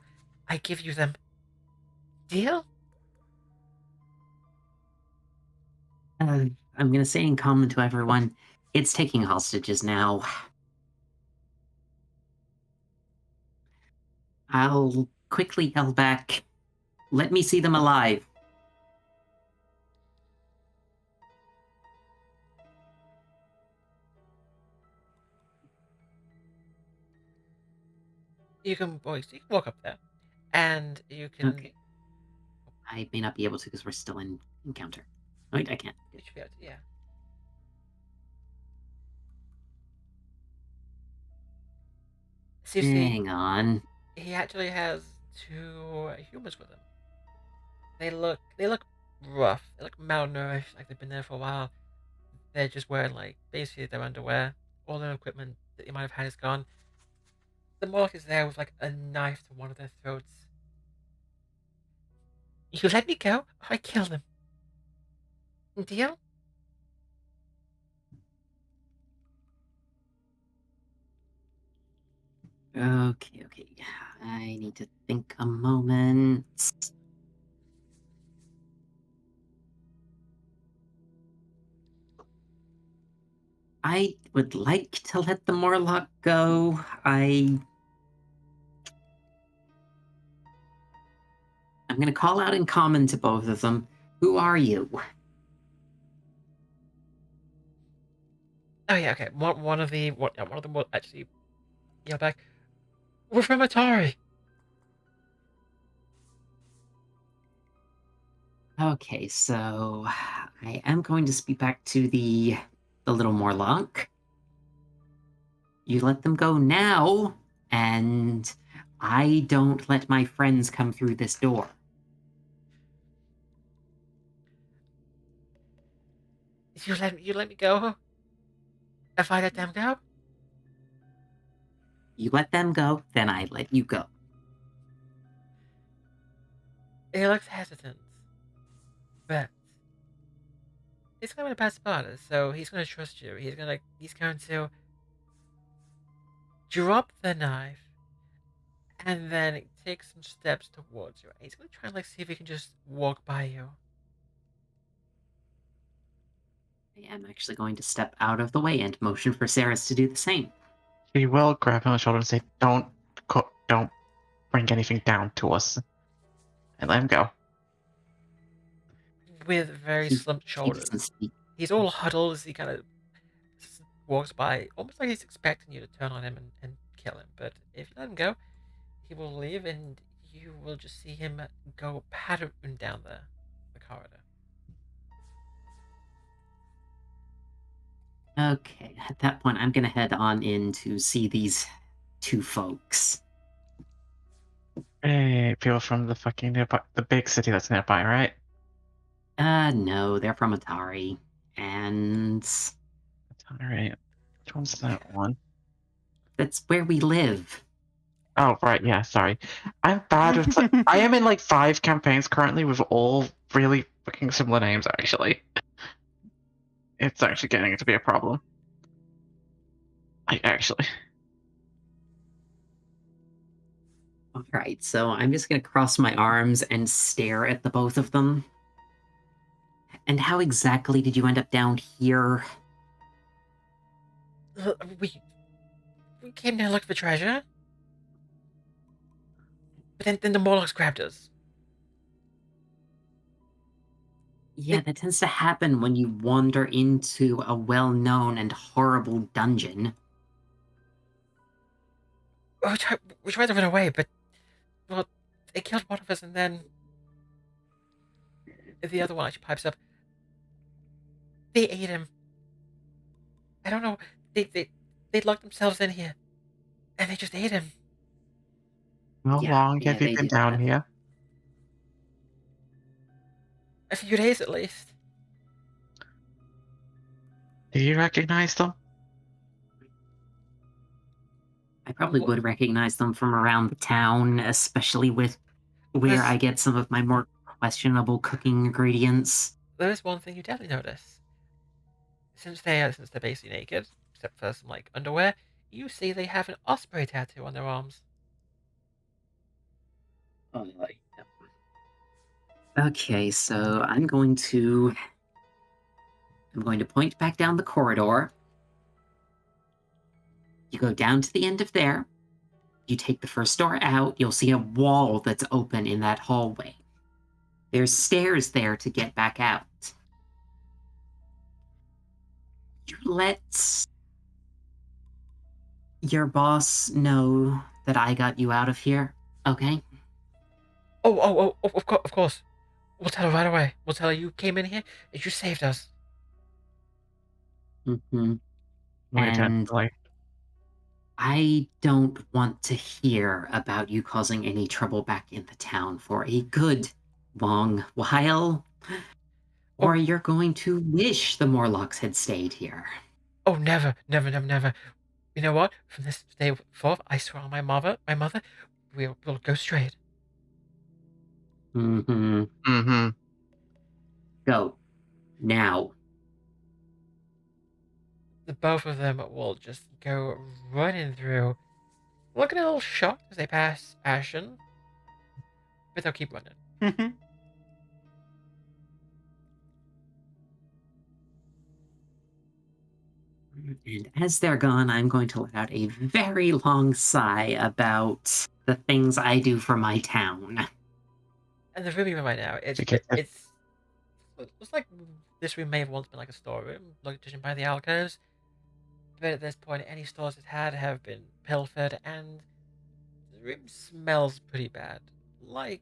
I give you them. Deal?"
I'm gonna say in common to everyone, it's taking hostages now. I'll quickly yell back, let me see them alive.
You can walk up there, and you can.
Okay. I may not be able to because we're still in encounter. Wait, I can't.
You should be able to, yeah. So you see,
Hang on.
he actually has two humans with him. They look rough. They look malnourished, like they've been there for a while. They're just wearing like basically their underwear. All their equipment that you might have had is gone. The Moloch is there with like a knife to one of their throats. You let me go, or I kill them. Deal?
Okay. I need to think a moment. I would like to let the Morlock go. I'm going to call out in common to both of them. Who are you?
Oh yeah, okay. One of them will actually yell back, "We're from Atari."
Okay, so I am going to speak back to the little Morlock. You let them go now, and I don't let my friends come through this door.
You let me go. If I let them go,
You let them go, then I let you go.
he looks hesitant, but he's kind of a bad spotter, so he's going to trust you. He's going to drop the knife and then take some steps towards you. He's going to try and like see if he can just walk by you.
I am actually going to step out of the way and motion for Seras to do the same.
She will grab him on the shoulder and say, don't bring anything down to us. And let him go.
With very
He
slumped
doesn't
shoulders.
speak.
He's all huddled as he kind of walks by, almost like he's expecting you to turn on him and kill him. But if you let him go, he will leave and you will just see him go pattering down the corridor.
Okay, at that point, I'm going to head on in to see these two folks.
Hey, people from the fucking nearby, the big city that's nearby, right?
No, they're from Atari. And
Alright. Which one's that one?
that's where we live.
Oh, right, yeah, sorry. I'm bad with, I am in like 5 campaigns currently with all really fucking similar names, actually. It's actually getting to be a problem. Actually.
All right, so I'm just going to cross my arms and stare at the both of them. And how exactly did you end up down here?
We came down to look for treasure, but then the Morlocks grabbed us.
Yeah, that tends to happen when you wander into a well-known and horrible dungeon.
We tried to run away, but well, they killed one of us, and then The other one actually pipes up. They ate him. I don't know. They locked themselves in here, and they just ate him.
How long
Yeah,
have you
they
been
did
down
that.
here?
A few days at least.
Do you recognize them?
I probably
What?
would recognize them from around the town, especially with where I
There's
get some of my more questionable cooking ingredients.
there's one thing you definitely notice. Since they're basically naked, except for some like underwear, you see they have an osprey tattoo on their arms.
Okay, so I'm going to point back down the corridor. You go down to the end of there. You take the first door out, you'll see a wall that's open in that hallway. There's stairs there to get back out. You let your boss know that I got you out of here, okay?
Of course. We'll tell her right away. We'll tell her you came in here and you saved us.
Mm-hmm.
Very
And
gently.
I don't want to hear about you causing any trouble back in the town for a good long while. Or
Oh,
you're going to wish the Morlocks had stayed here.
oh, never, never, never, never. You know what? From this day forth, I swear on my mother, we'll go straight.
Mm-hmm.
Mm-hmm.
Go. Now.
The both of them will just go running through, looking a little shocked as they pass Ashen, but they'll keep running.
And as they're gone, I'm going to let out a very long sigh about the things I do for my town.
And the room you're in right now,
You get it.
it's looks like this room may have once been like a storeroom, like judging by the alcoves. But at this point, any stores it had have been pilfered, and the room smells pretty bad, like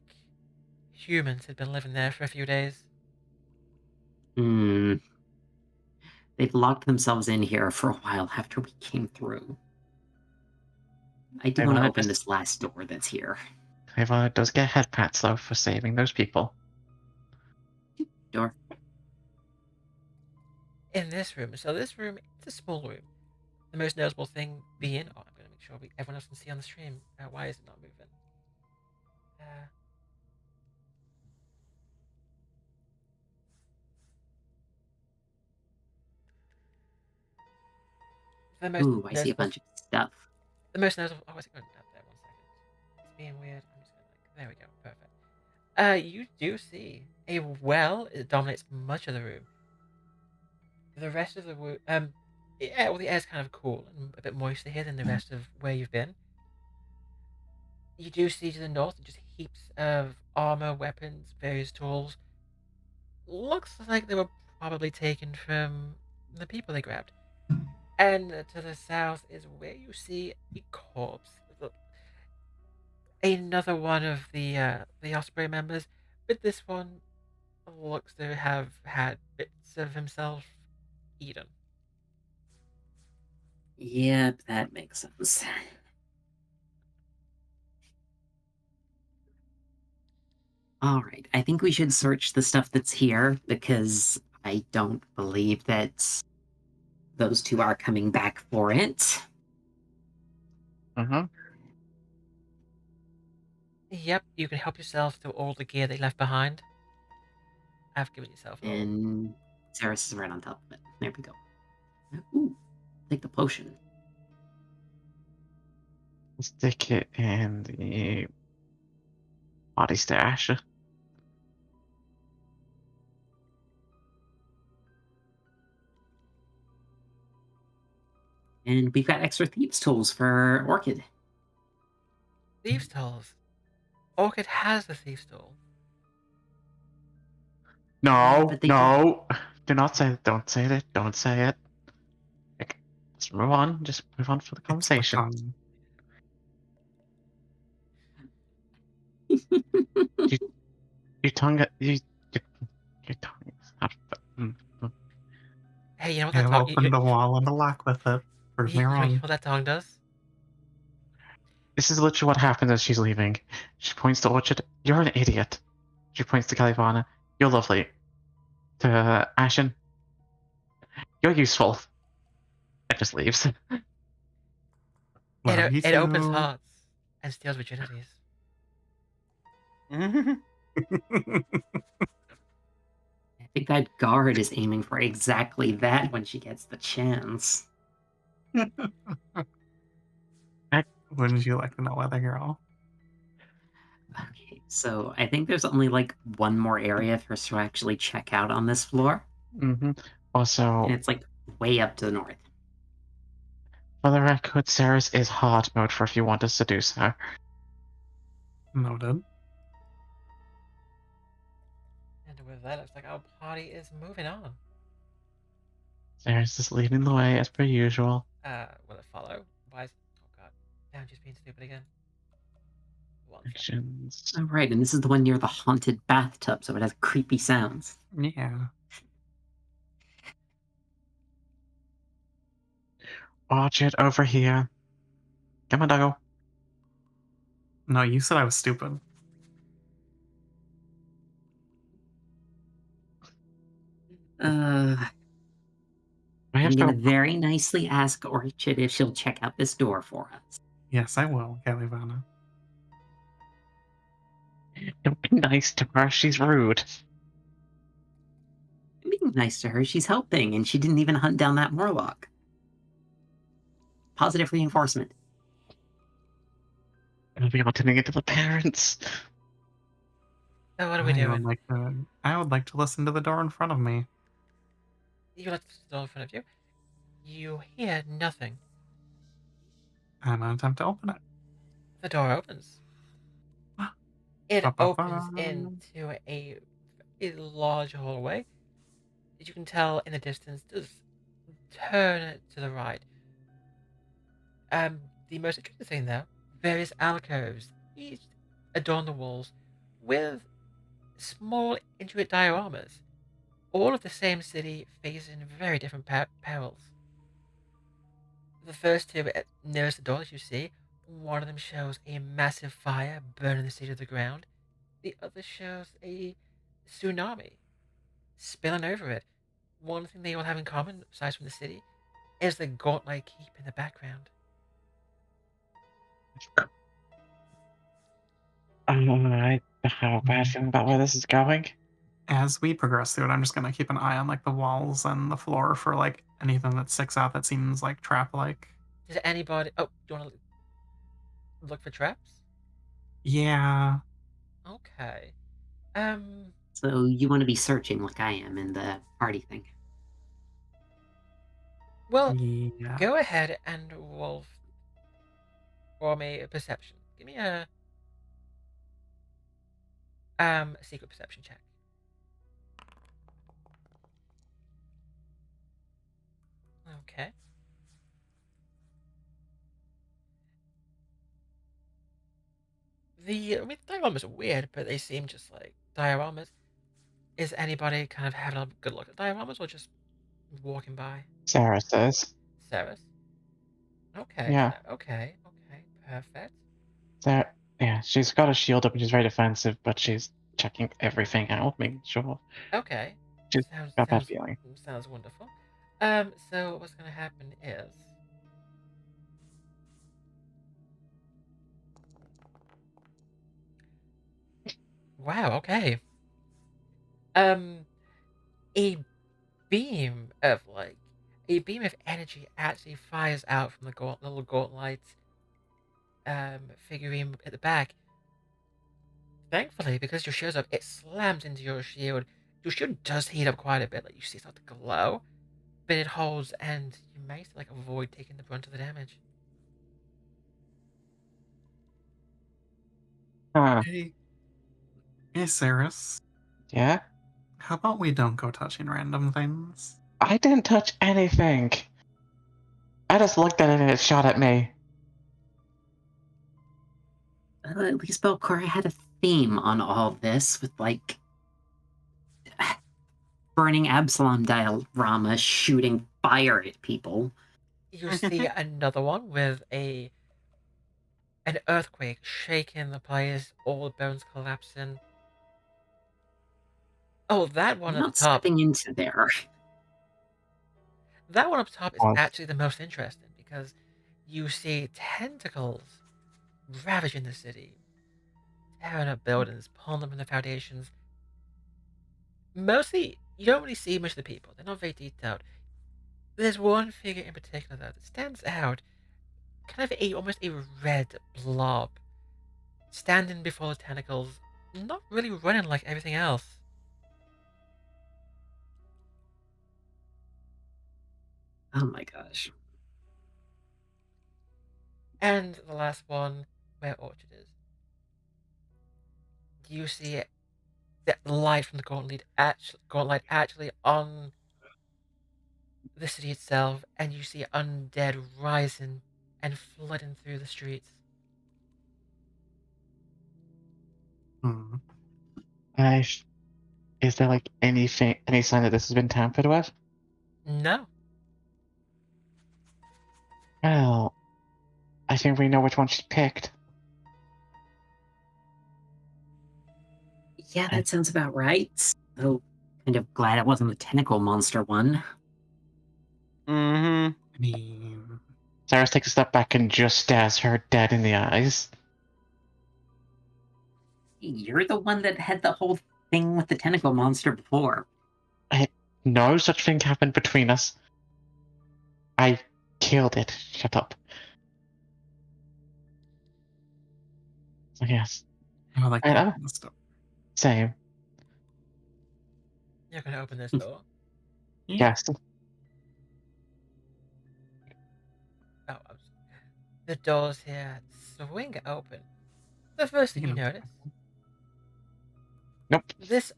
humans had been living there for a few days.
Hmm. They've locked themselves in here for a while after we came through. I do want to open this last door that's here.
Kalivanna does get head pats though for saving those people.
Door.
In this room, so this room, it's a small room. The most notable thing being, I'm going to make sure everyone else can see on the stream. Why is it not moving? Uh, the most
Ooh, I see a
notable,
bunch of stuff.
the most notable. Oh, where's it going? Up there. 1 second. It's being weird. I'm just going to. There we go. Perfect. You do see a well. It dominates much of the room. The rest of the room, yeah, well, the air's kind of cool and a bit moister here than the rest of where you've been. You do see to the north just heaps of armor, weapons, various tools. Looks like they were probably taken from the people they grabbed. And to the south is where you see a corpse. Another one of the Osprey members, but this one looks to have had bits of himself eaten.
Yep, that makes sense. All right, I think we should search the stuff that's here because I don't believe that those two are coming back for it.
Mm-hmm.
Yep, you can help yourself to all the gear they left behind. I've given yourself a little.
And Seras is right on top of it. There we go. Ooh, take the potion.
Stick it in the body stash.
And we've got extra thieves' tools for Orchid.
Thieves' tools. Orchid has the thieves' tool.
Yeah,
No,
but they
no. Do not say it. Don't say it. Don't say it. Okay, let's move on. Just move on for the
It's the
conversation.
tongue.
You, you tongue it. You
Hey, you know what
I
that
have
tongue?
opened a wall and a lock with it. Prove me
You know
wrong.
what that tongue does?
This is literally what happens as she's leaving. She points to Orchid. You're an idiot. She points to Kalivanna. You're lovely. To Ashen. You're useful. And just leaves.
Love you
It opens
too.
hearts and steals virginities.
I think that guard is aiming for exactly that when she gets the chance.
Wouldn't you like to know, Weather Girl?
Okay, so I think there's only like one more area for us to actually check out on this floor, and
Also,
it's like way up to the north.
for the record, Seras is hard mode for if you want to seduce her.
Noted.
And with that, looks like our party is moving on.
Seras is leading the way as per usual.
Will it follow? Why is... Oh god. Now I'm just being stupid again. One second.
Actions.
Oh, right, and this is the one near the haunted bathtub, so it has creepy sounds.
Yeah.
Orchid over here. Come on, doggo.
No, you said I was stupid.
I
I have
am gonna
to.
very nicely ask Orchid if she'll check out this door for us.
Yes, I will, Kalivanna.
Don't be nice to her. She's rude.
I'm being nice to her. She's helping, and she didn't even hunt down that Morlock. Positive reinforcement.
We are turning into the parents.
So what are we doing?
I would like to listen to the door in front of me.
You let the door in front of you. You hear nothing.
I'm gonna attempt to open it.
The door opens. It opens
Ba-ba-ba.
into a large hallway. As you can tell in the distance, does turn to the right. The most interesting thing though, various alcoves, each adorn the walls with small intricate dioramas, all of the same city facing very different perils. The first two nearest the door that you see, one of them shows a massive fire burning the city to the ground. The other shows a tsunami spilling over it. One thing they all have in common, aside from the city, is the gauntlet keep in the background.
I have a bad feeling about where this is going.
As we progress through it, I'm just gonna keep an eye on like the walls and the floor for like anything that sticks out that seems like trap-like.
Does anybody? Oh, do you want to look for traps?
Yeah.
Okay.
So you want to be searching like I am in the party thing.
Well,
Yeah.
go ahead and roll me a perception. Give me a secret perception check. Okay. Dioramas are weird, but they seem just like dioramas. Is anybody kind of having a good look at dioramas or just walking by?
Sarah says.
Seras? Okay,
Yeah.
okay, perfect.
Yeah, she's got a shield up and she's very defensive, but she's checking everything out, making sure.
Okay.
She's got that feeling.
Sounds wonderful. So what's gonna happen is wow, okay. A beam of energy actually fires out from the little gauntlet figurine at the back. Thankfully, because your shield's up, it slams into your shield. Your shield does heat up quite a bit, like you see it start to glow, but it holds, and you may like avoid taking the brunt of the damage.
Huh.
Hey, Seras.
Yeah?
How about we don't go touching random things?
I didn't touch anything. I just looked at it and it shot at me.
At least Belcora had a theme on all this with like burning Absalom diorama shooting fire at people.
You see another one with an earthquake shaking the place, all the bones collapsing. Oh, that one
I'm
at the
not
top.
stepping into there.
That one up top is
Was.
actually the most interesting because you see tentacles ravaging the city, tearing up buildings, pulling them from the foundations. Mostly, you don't really see much of the people. They're not very detailed. There's one figure in particular, though, that stands out, kind of almost a red blob, standing before the tentacles, not really running like everything else.
Oh my gosh.
And the last one, where Orchid is. You see the light from the gauntlet actually on the city itself, and you see undead rising and flooding through the streets.
Hmm.
Is there like any sign that this has been tampered with?
No.
Well, I think we know which one she picked.
Yeah, that sounds about right. So, kind of glad it wasn't the tentacle monster one.
Mm-hmm.
I mean,
Seras takes a step back and just stares her dead in the eyes.
You're the one that had the whole thing with the tentacle monster before.
No such thing happened between us. I killed it. Shut up. So yes.
I would like to
And
open this door.
same.
You're gonna open this door.
Yeah.
Yes.
Oh, the doors here swing open. The first thing you notice.
Nope.
This.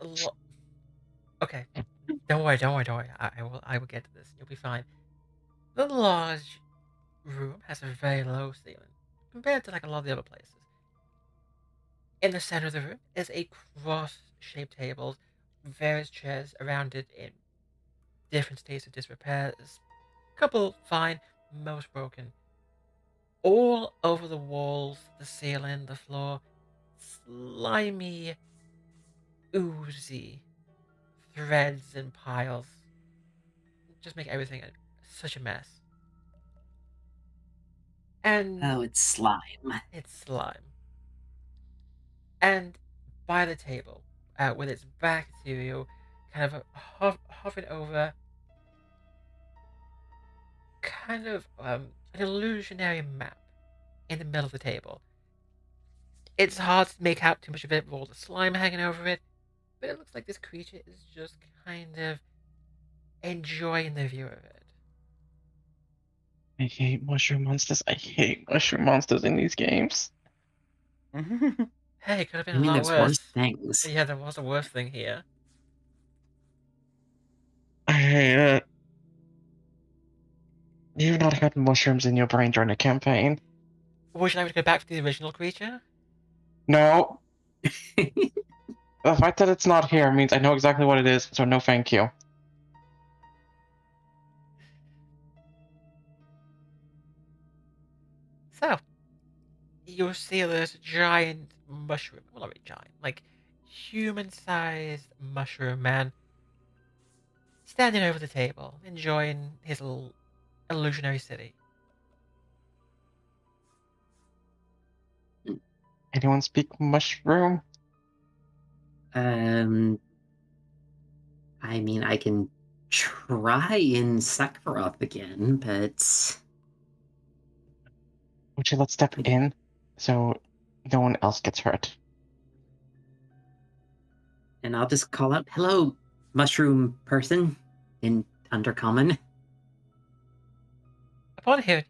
Okay. Don't worry. I will get to this. You'll be fine. The large room has a very low ceiling compared to like a lot of the other places. In the center of the room is a cross-shaped table, various chairs around it in different states of disrepair. A couple fine, most broken. All over the walls, the ceiling, the floor, slimy, oozy threads and piles. Just make everything such a mess. And
Oh, it's slime.
it's slime. And by the table, with its back to you, kind of hovering over, kind of an illusionary map in the middle of the table. It's hard to make out too much of it with all the slime hanging over it, but it looks like this creature is just kind of enjoying the view of it.
I hate mushroom monsters. I hate mushroom monsters in these games.
Hey, it could have been
I
a
mean,
lot
there's worse
worse.
things.
Yeah, there was a worse thing here.
I hate it. You've not had mushrooms in your brain during a campaign.
Would you like me to go back to the original creature?
No. The fact that it's not here means I know exactly what it is, so no thank you.
So, you see this giant mushroom. Well, not really giant, like human-sized mushroom man standing over the table, enjoying his little illusionary city.
Anyone speak mushroom?
Um, I mean, I can try in Sakharov again, but
Would you let's step in so no one else gets hurt?
and I'll just call out, "Hello, mushroom person," in Undercommon.
Upon hearing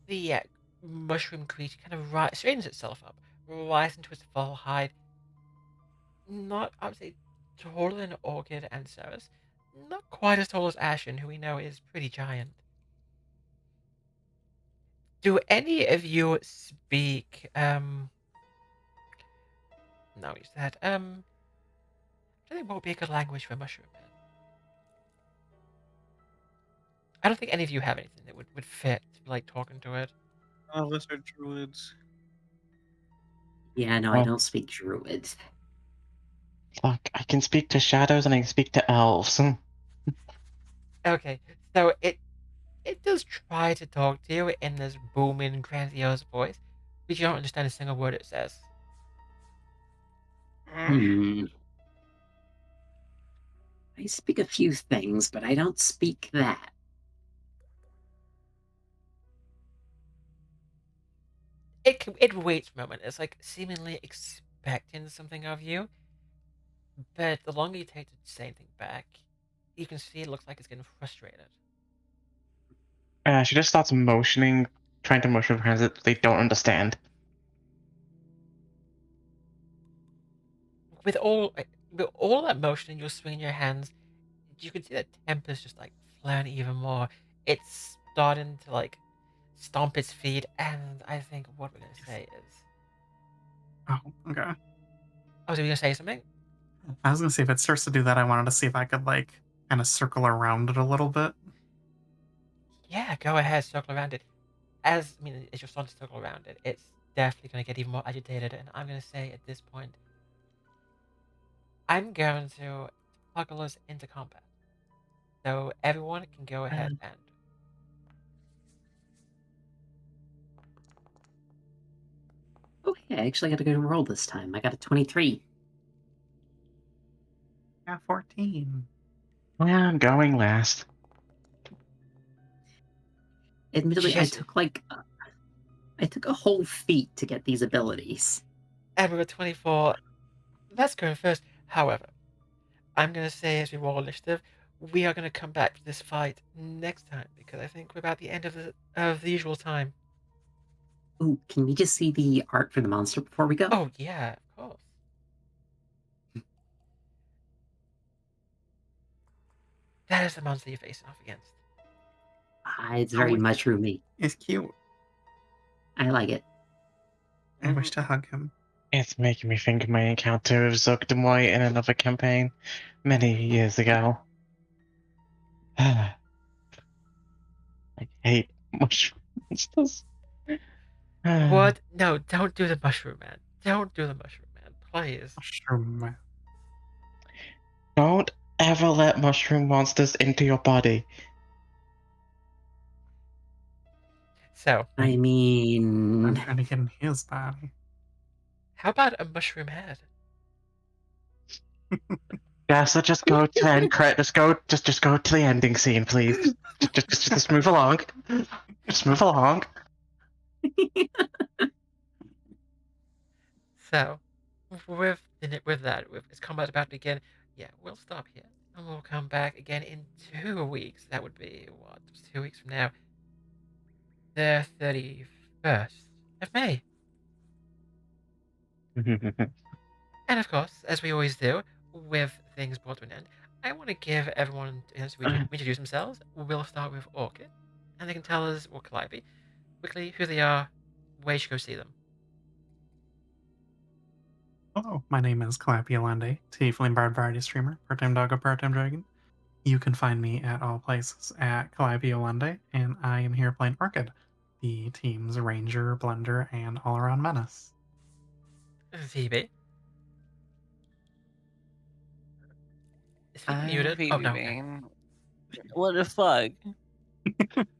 the mushroom creature kind of straightens itself up, rises into its full height. Not, I would say, taller than Orchid and Seras. Not quite as tall as Ashen, who we know is pretty giant. Do any of you speak, no, is that, I think what would be a good language for mushroom man? I don't think any of you have anything that would fit, like, talking to it.
None of us are druids.
Yeah, no, I
Well,
don't speak druid.
look, I can speak to shadows and I can speak to elves.
Okay, so it does try to talk to you in this booming, grandiose voice, but you don't understand a single word it says.
Hmm. I speak a few things, but I don't speak that.
It waits a moment. It's like seemingly expecting something of you, but the longer you take to say anything back, you can see it looks like it's getting frustrated.
She just starts motioning, trying to motion with her hands that they don't understand.
With all with all that motion, you're swinging your hands. You can see that Tempest just like flaring even more. It's starting to like stomp its feet, and I think what we're gonna say is,
Oh, okay.
oh, was we gonna say something?
I was gonna say if it starts to do that, I wanted to see if I could like kind of circle around it a little bit.
Yeah, go ahead, circle around it. As you're starting to circle around it, it's definitely gonna get even more agitated, and I'm gonna say at this point, I'm going to toggle us into combat. So everyone can go ahead and
Okay, I actually got a good roll this time. I got a 23.
Yeah, 14.
Yeah, I'm going last.
Admittedly,
just
I took a whole feat to get these abilities.
and we were 24. That's going first. However, I'm gonna say as we roll initiative, we are gonna come back to this fight next time because I think we're about the end of the usual time.
Ooh, can we just see the art for the monster before we go?
Oh yeah, of course. That is the monster you're facing off against.
It's
Oh,
very mushroomy.
it's cute.
I like it.
I wish to hug him.
It's making me think of my encounter with Zogdemoy in another campaign many years ago. I hate mushroom monsters.
What? No, don't do the mushroom man. Don't do the mushroom man, please.
Mushroom.
Don't ever let mushroom monsters into your body.
So,
I
I'm
mean,
trying to get in his body.
how about a mushroom head?
Yeah, so just go to end credit. Just go to the ending scene, please. Just move along. Just move along.
So, with that, with its combat about to begin, yeah, we'll stop here and we'll come back again in 2 weeks. That would be what? 2 weeks from now, the 31st of May. And of course, as we always do, with things brought to an end, I want to give everyone a chance to introduce themselves. We'll start with Orchid, and they can tell us, or Calliope, quickly who they are, where you should go see them.
Hello, my name is CalliopeEolande, Tiefling Bard Variety Streamer, part-time doggo, part-time dragon. You can find me at all places at CalliopeEolande, and I am here playing Orchid, the team's ranger, blender, and all-around menace.
Phoebe. Is Phoebe
I'm
muted? Oh, no. Okay.
PhoebeBane. What the fuck?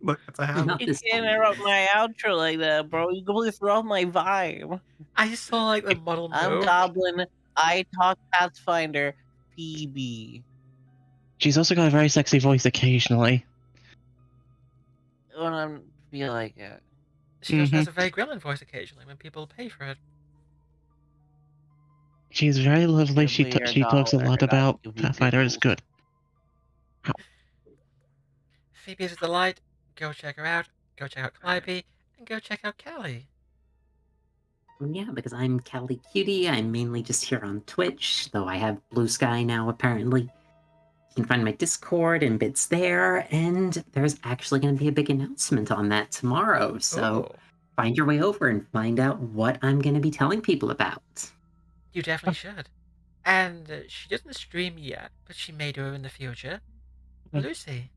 Look, it's a habit.
not
You
this
can't
time.
interrupt my outro like that, bro. You completely threw off my vibe.
I just saw, like, the model
I'm
move.
Goblin. I talk Pathfinder. Phoebe.
She's also got a very sexy voice occasionally.
When I feel like it.
She also has a very gremlin voice occasionally when people pay for it.
She's very lovely.
Give me your
She talks a
dollar
lot
and I
about
give you
Pathfinder. It's
giggles.
good.
Phoebe is a delight. Go check her out. Go check out Calliope. And go check out Callie.
Yeah, because I'm KallyCutie. I'm mainly just here on Twitch, though I have Blue Sky now, apparently. You can find my Discord and bits there, and there's actually going to be a big announcement on that tomorrow, so
Ooh,
find your way over and find out what I'm going to be telling people about.
you definitely should. And she doesn't stream yet, but she may do in the future. Lucy.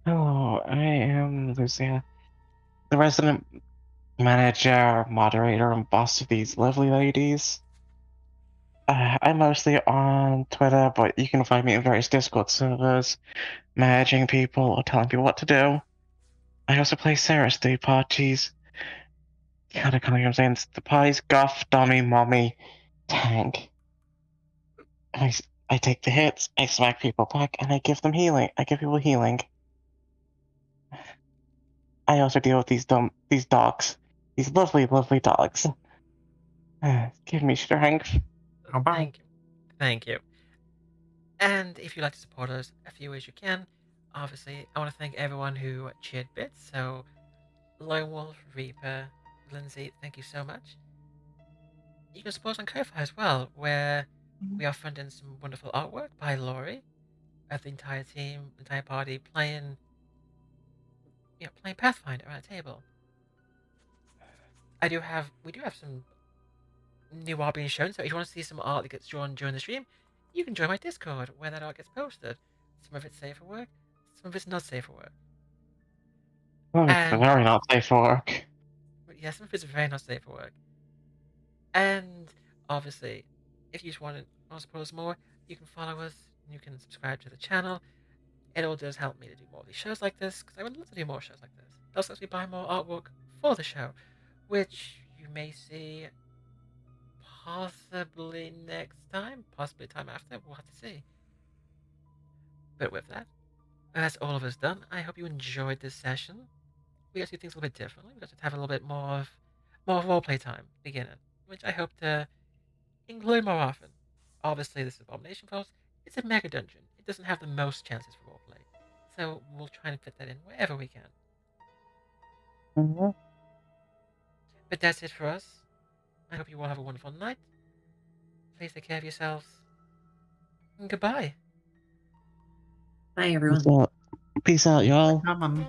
Hello, I am Lucia, the resident manager, moderator, and boss of these lovely ladies. I'm mostly on Twitter, but you can find me in various Discord servers, managing people or telling people what to do. I also play Seras, the party's kind of I'm saying it's the party's goth, dummy, mommy, tank. I take the hits, I smack people back, and I give them healing. I give people healing. I also deal with these dogs, these lovely, lovely dogs. Give me strength.
Oh, bye.
Thank you. Thank you. And if you'd like to support us a few ways you can, obviously, I want to thank everyone who cheered bits. So, Lone Wolf, Reaper, Lindsay, thank you so much. You can support us on Ko-Fi as well, where we are funding some wonderful artwork by Laurie, of the entire team, the entire party playing, playing Pathfinder around a table. We do have some new art being shown, so if you want to see some art that gets drawn during the stream, you can join my Discord where that art gets posted. Some of it's safe for work, some of it's not safe for work.
Oh, it's
And
very not safe for work.
yeah, some of it's very not safe for work. And obviously, if you just want to support us more, you can follow us, you can subscribe to the channel. It all does help me to do more of these shows like this, because I would love to do more shows like this. It also lets me buy more artwork for the show, which you may see possibly next time, possibly time after. We'll have to see. But with that, that's all of us done. I hope you enjoyed this session. We got to do things a little bit differently. We got to have a little bit more roleplay time beginning, which I hope to include more often. Obviously, this is Abomination Vaults. It's a mega dungeon. It doesn't have the most chances for roleplay, so we'll try and fit that in wherever we can.
Mm-hmm.
But that's it for us. I hope you all have a wonderful night. Please take care of yourselves. And goodbye.
Bye, everyone.
Peace out, y'all.
Come on.